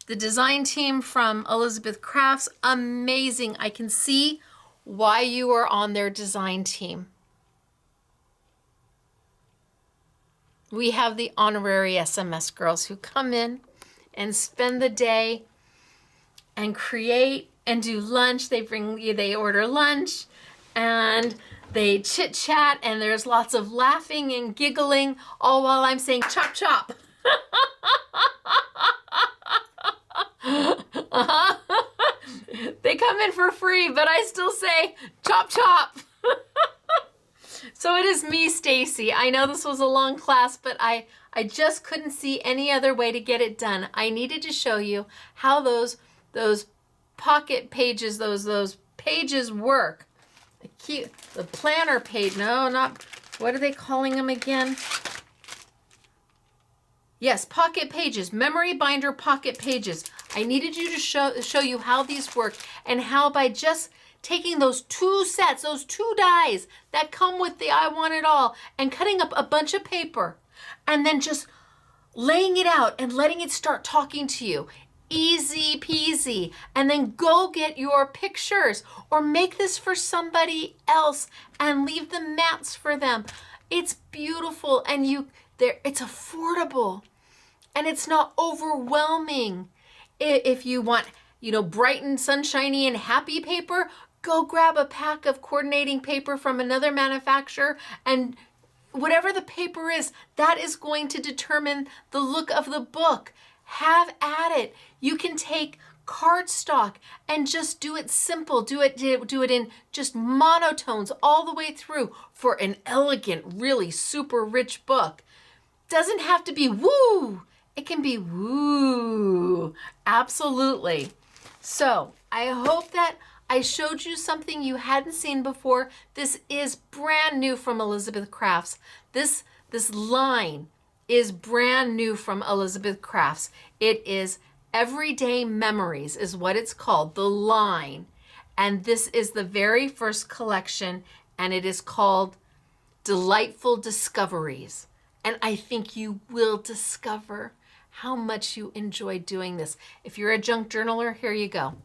A: The design team from Elizabeth Crafts, amazing. I can see why you are on their design team. We have the honorary SMS girls who come in and spend the day and create and do lunch. They order lunch and they chit chat, and there's lots of laughing and giggling, all while I'm saying chop chop. They come in for free, but I still say chop chop. So it is me, Stacey. I know this was a long class, but I just couldn't see any other way to get it done. I needed to show you how those pocket pages, those pages work. The planner page, no, not, what are they calling them again? Yes, pocket pages, memory binder pocket pages. I needed you to show you how these work, and how by just taking those two sets, those two dies that come with the I Want It All, and cutting up a bunch of paper, and then just laying it out and letting it start talking to you. Easy peasy. And then go get your pictures, or make this for somebody else and leave the mats for them. It's beautiful, and it's affordable, and it's not overwhelming. If you want, bright and sunshiny and happy paper, go grab a pack of coordinating paper from another manufacturer, and whatever the paper is, that is going to determine the look of the book. Have at it. You can take cardstock and just do it simple. Do it in just monotones all the way through for an elegant, really super rich book. Doesn't have to be woo. It can be woo. Absolutely. So I hope that I showed you something you hadn't seen before. This is brand new from Elizabeth Crafts. This line is brand new from Elizabeth Crafts. It is Everyday Memories is what it's called, the line. And this is the very first collection, and it is called Delightful Discoveries. And I think you will discover how much you enjoy doing this. If you're a junk journaler, here you go.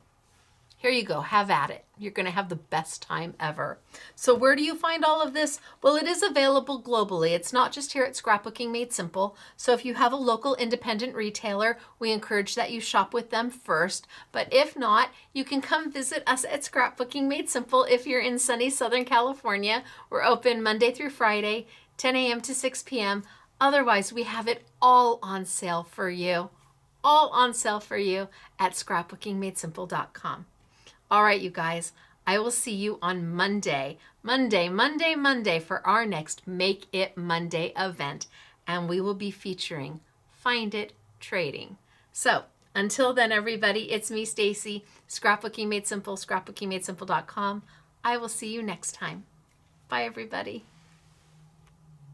A: Here you go, have at it. You're gonna have the best time ever. So where do you find all of this? Well, it is available globally. It's not just here at Scrapbooking Made Simple. So if you have a local independent retailer, we encourage that you shop with them first. But if not, you can come visit us at Scrapbooking Made Simple if you're in sunny Southern California. We're open Monday through Friday, 10 a.m. to 6 p.m. Otherwise, we have it all on sale for you. All on sale for you at scrapbookingmadesimple.com. All right, you guys, I will see you on Monday for our next Make It Monday event. And we will be featuring Find It Trading. So until then, everybody, it's me, Stacey, Scrapbooking Made Simple, scrapbookingmadesimple.com. I will see you next time. Bye, everybody.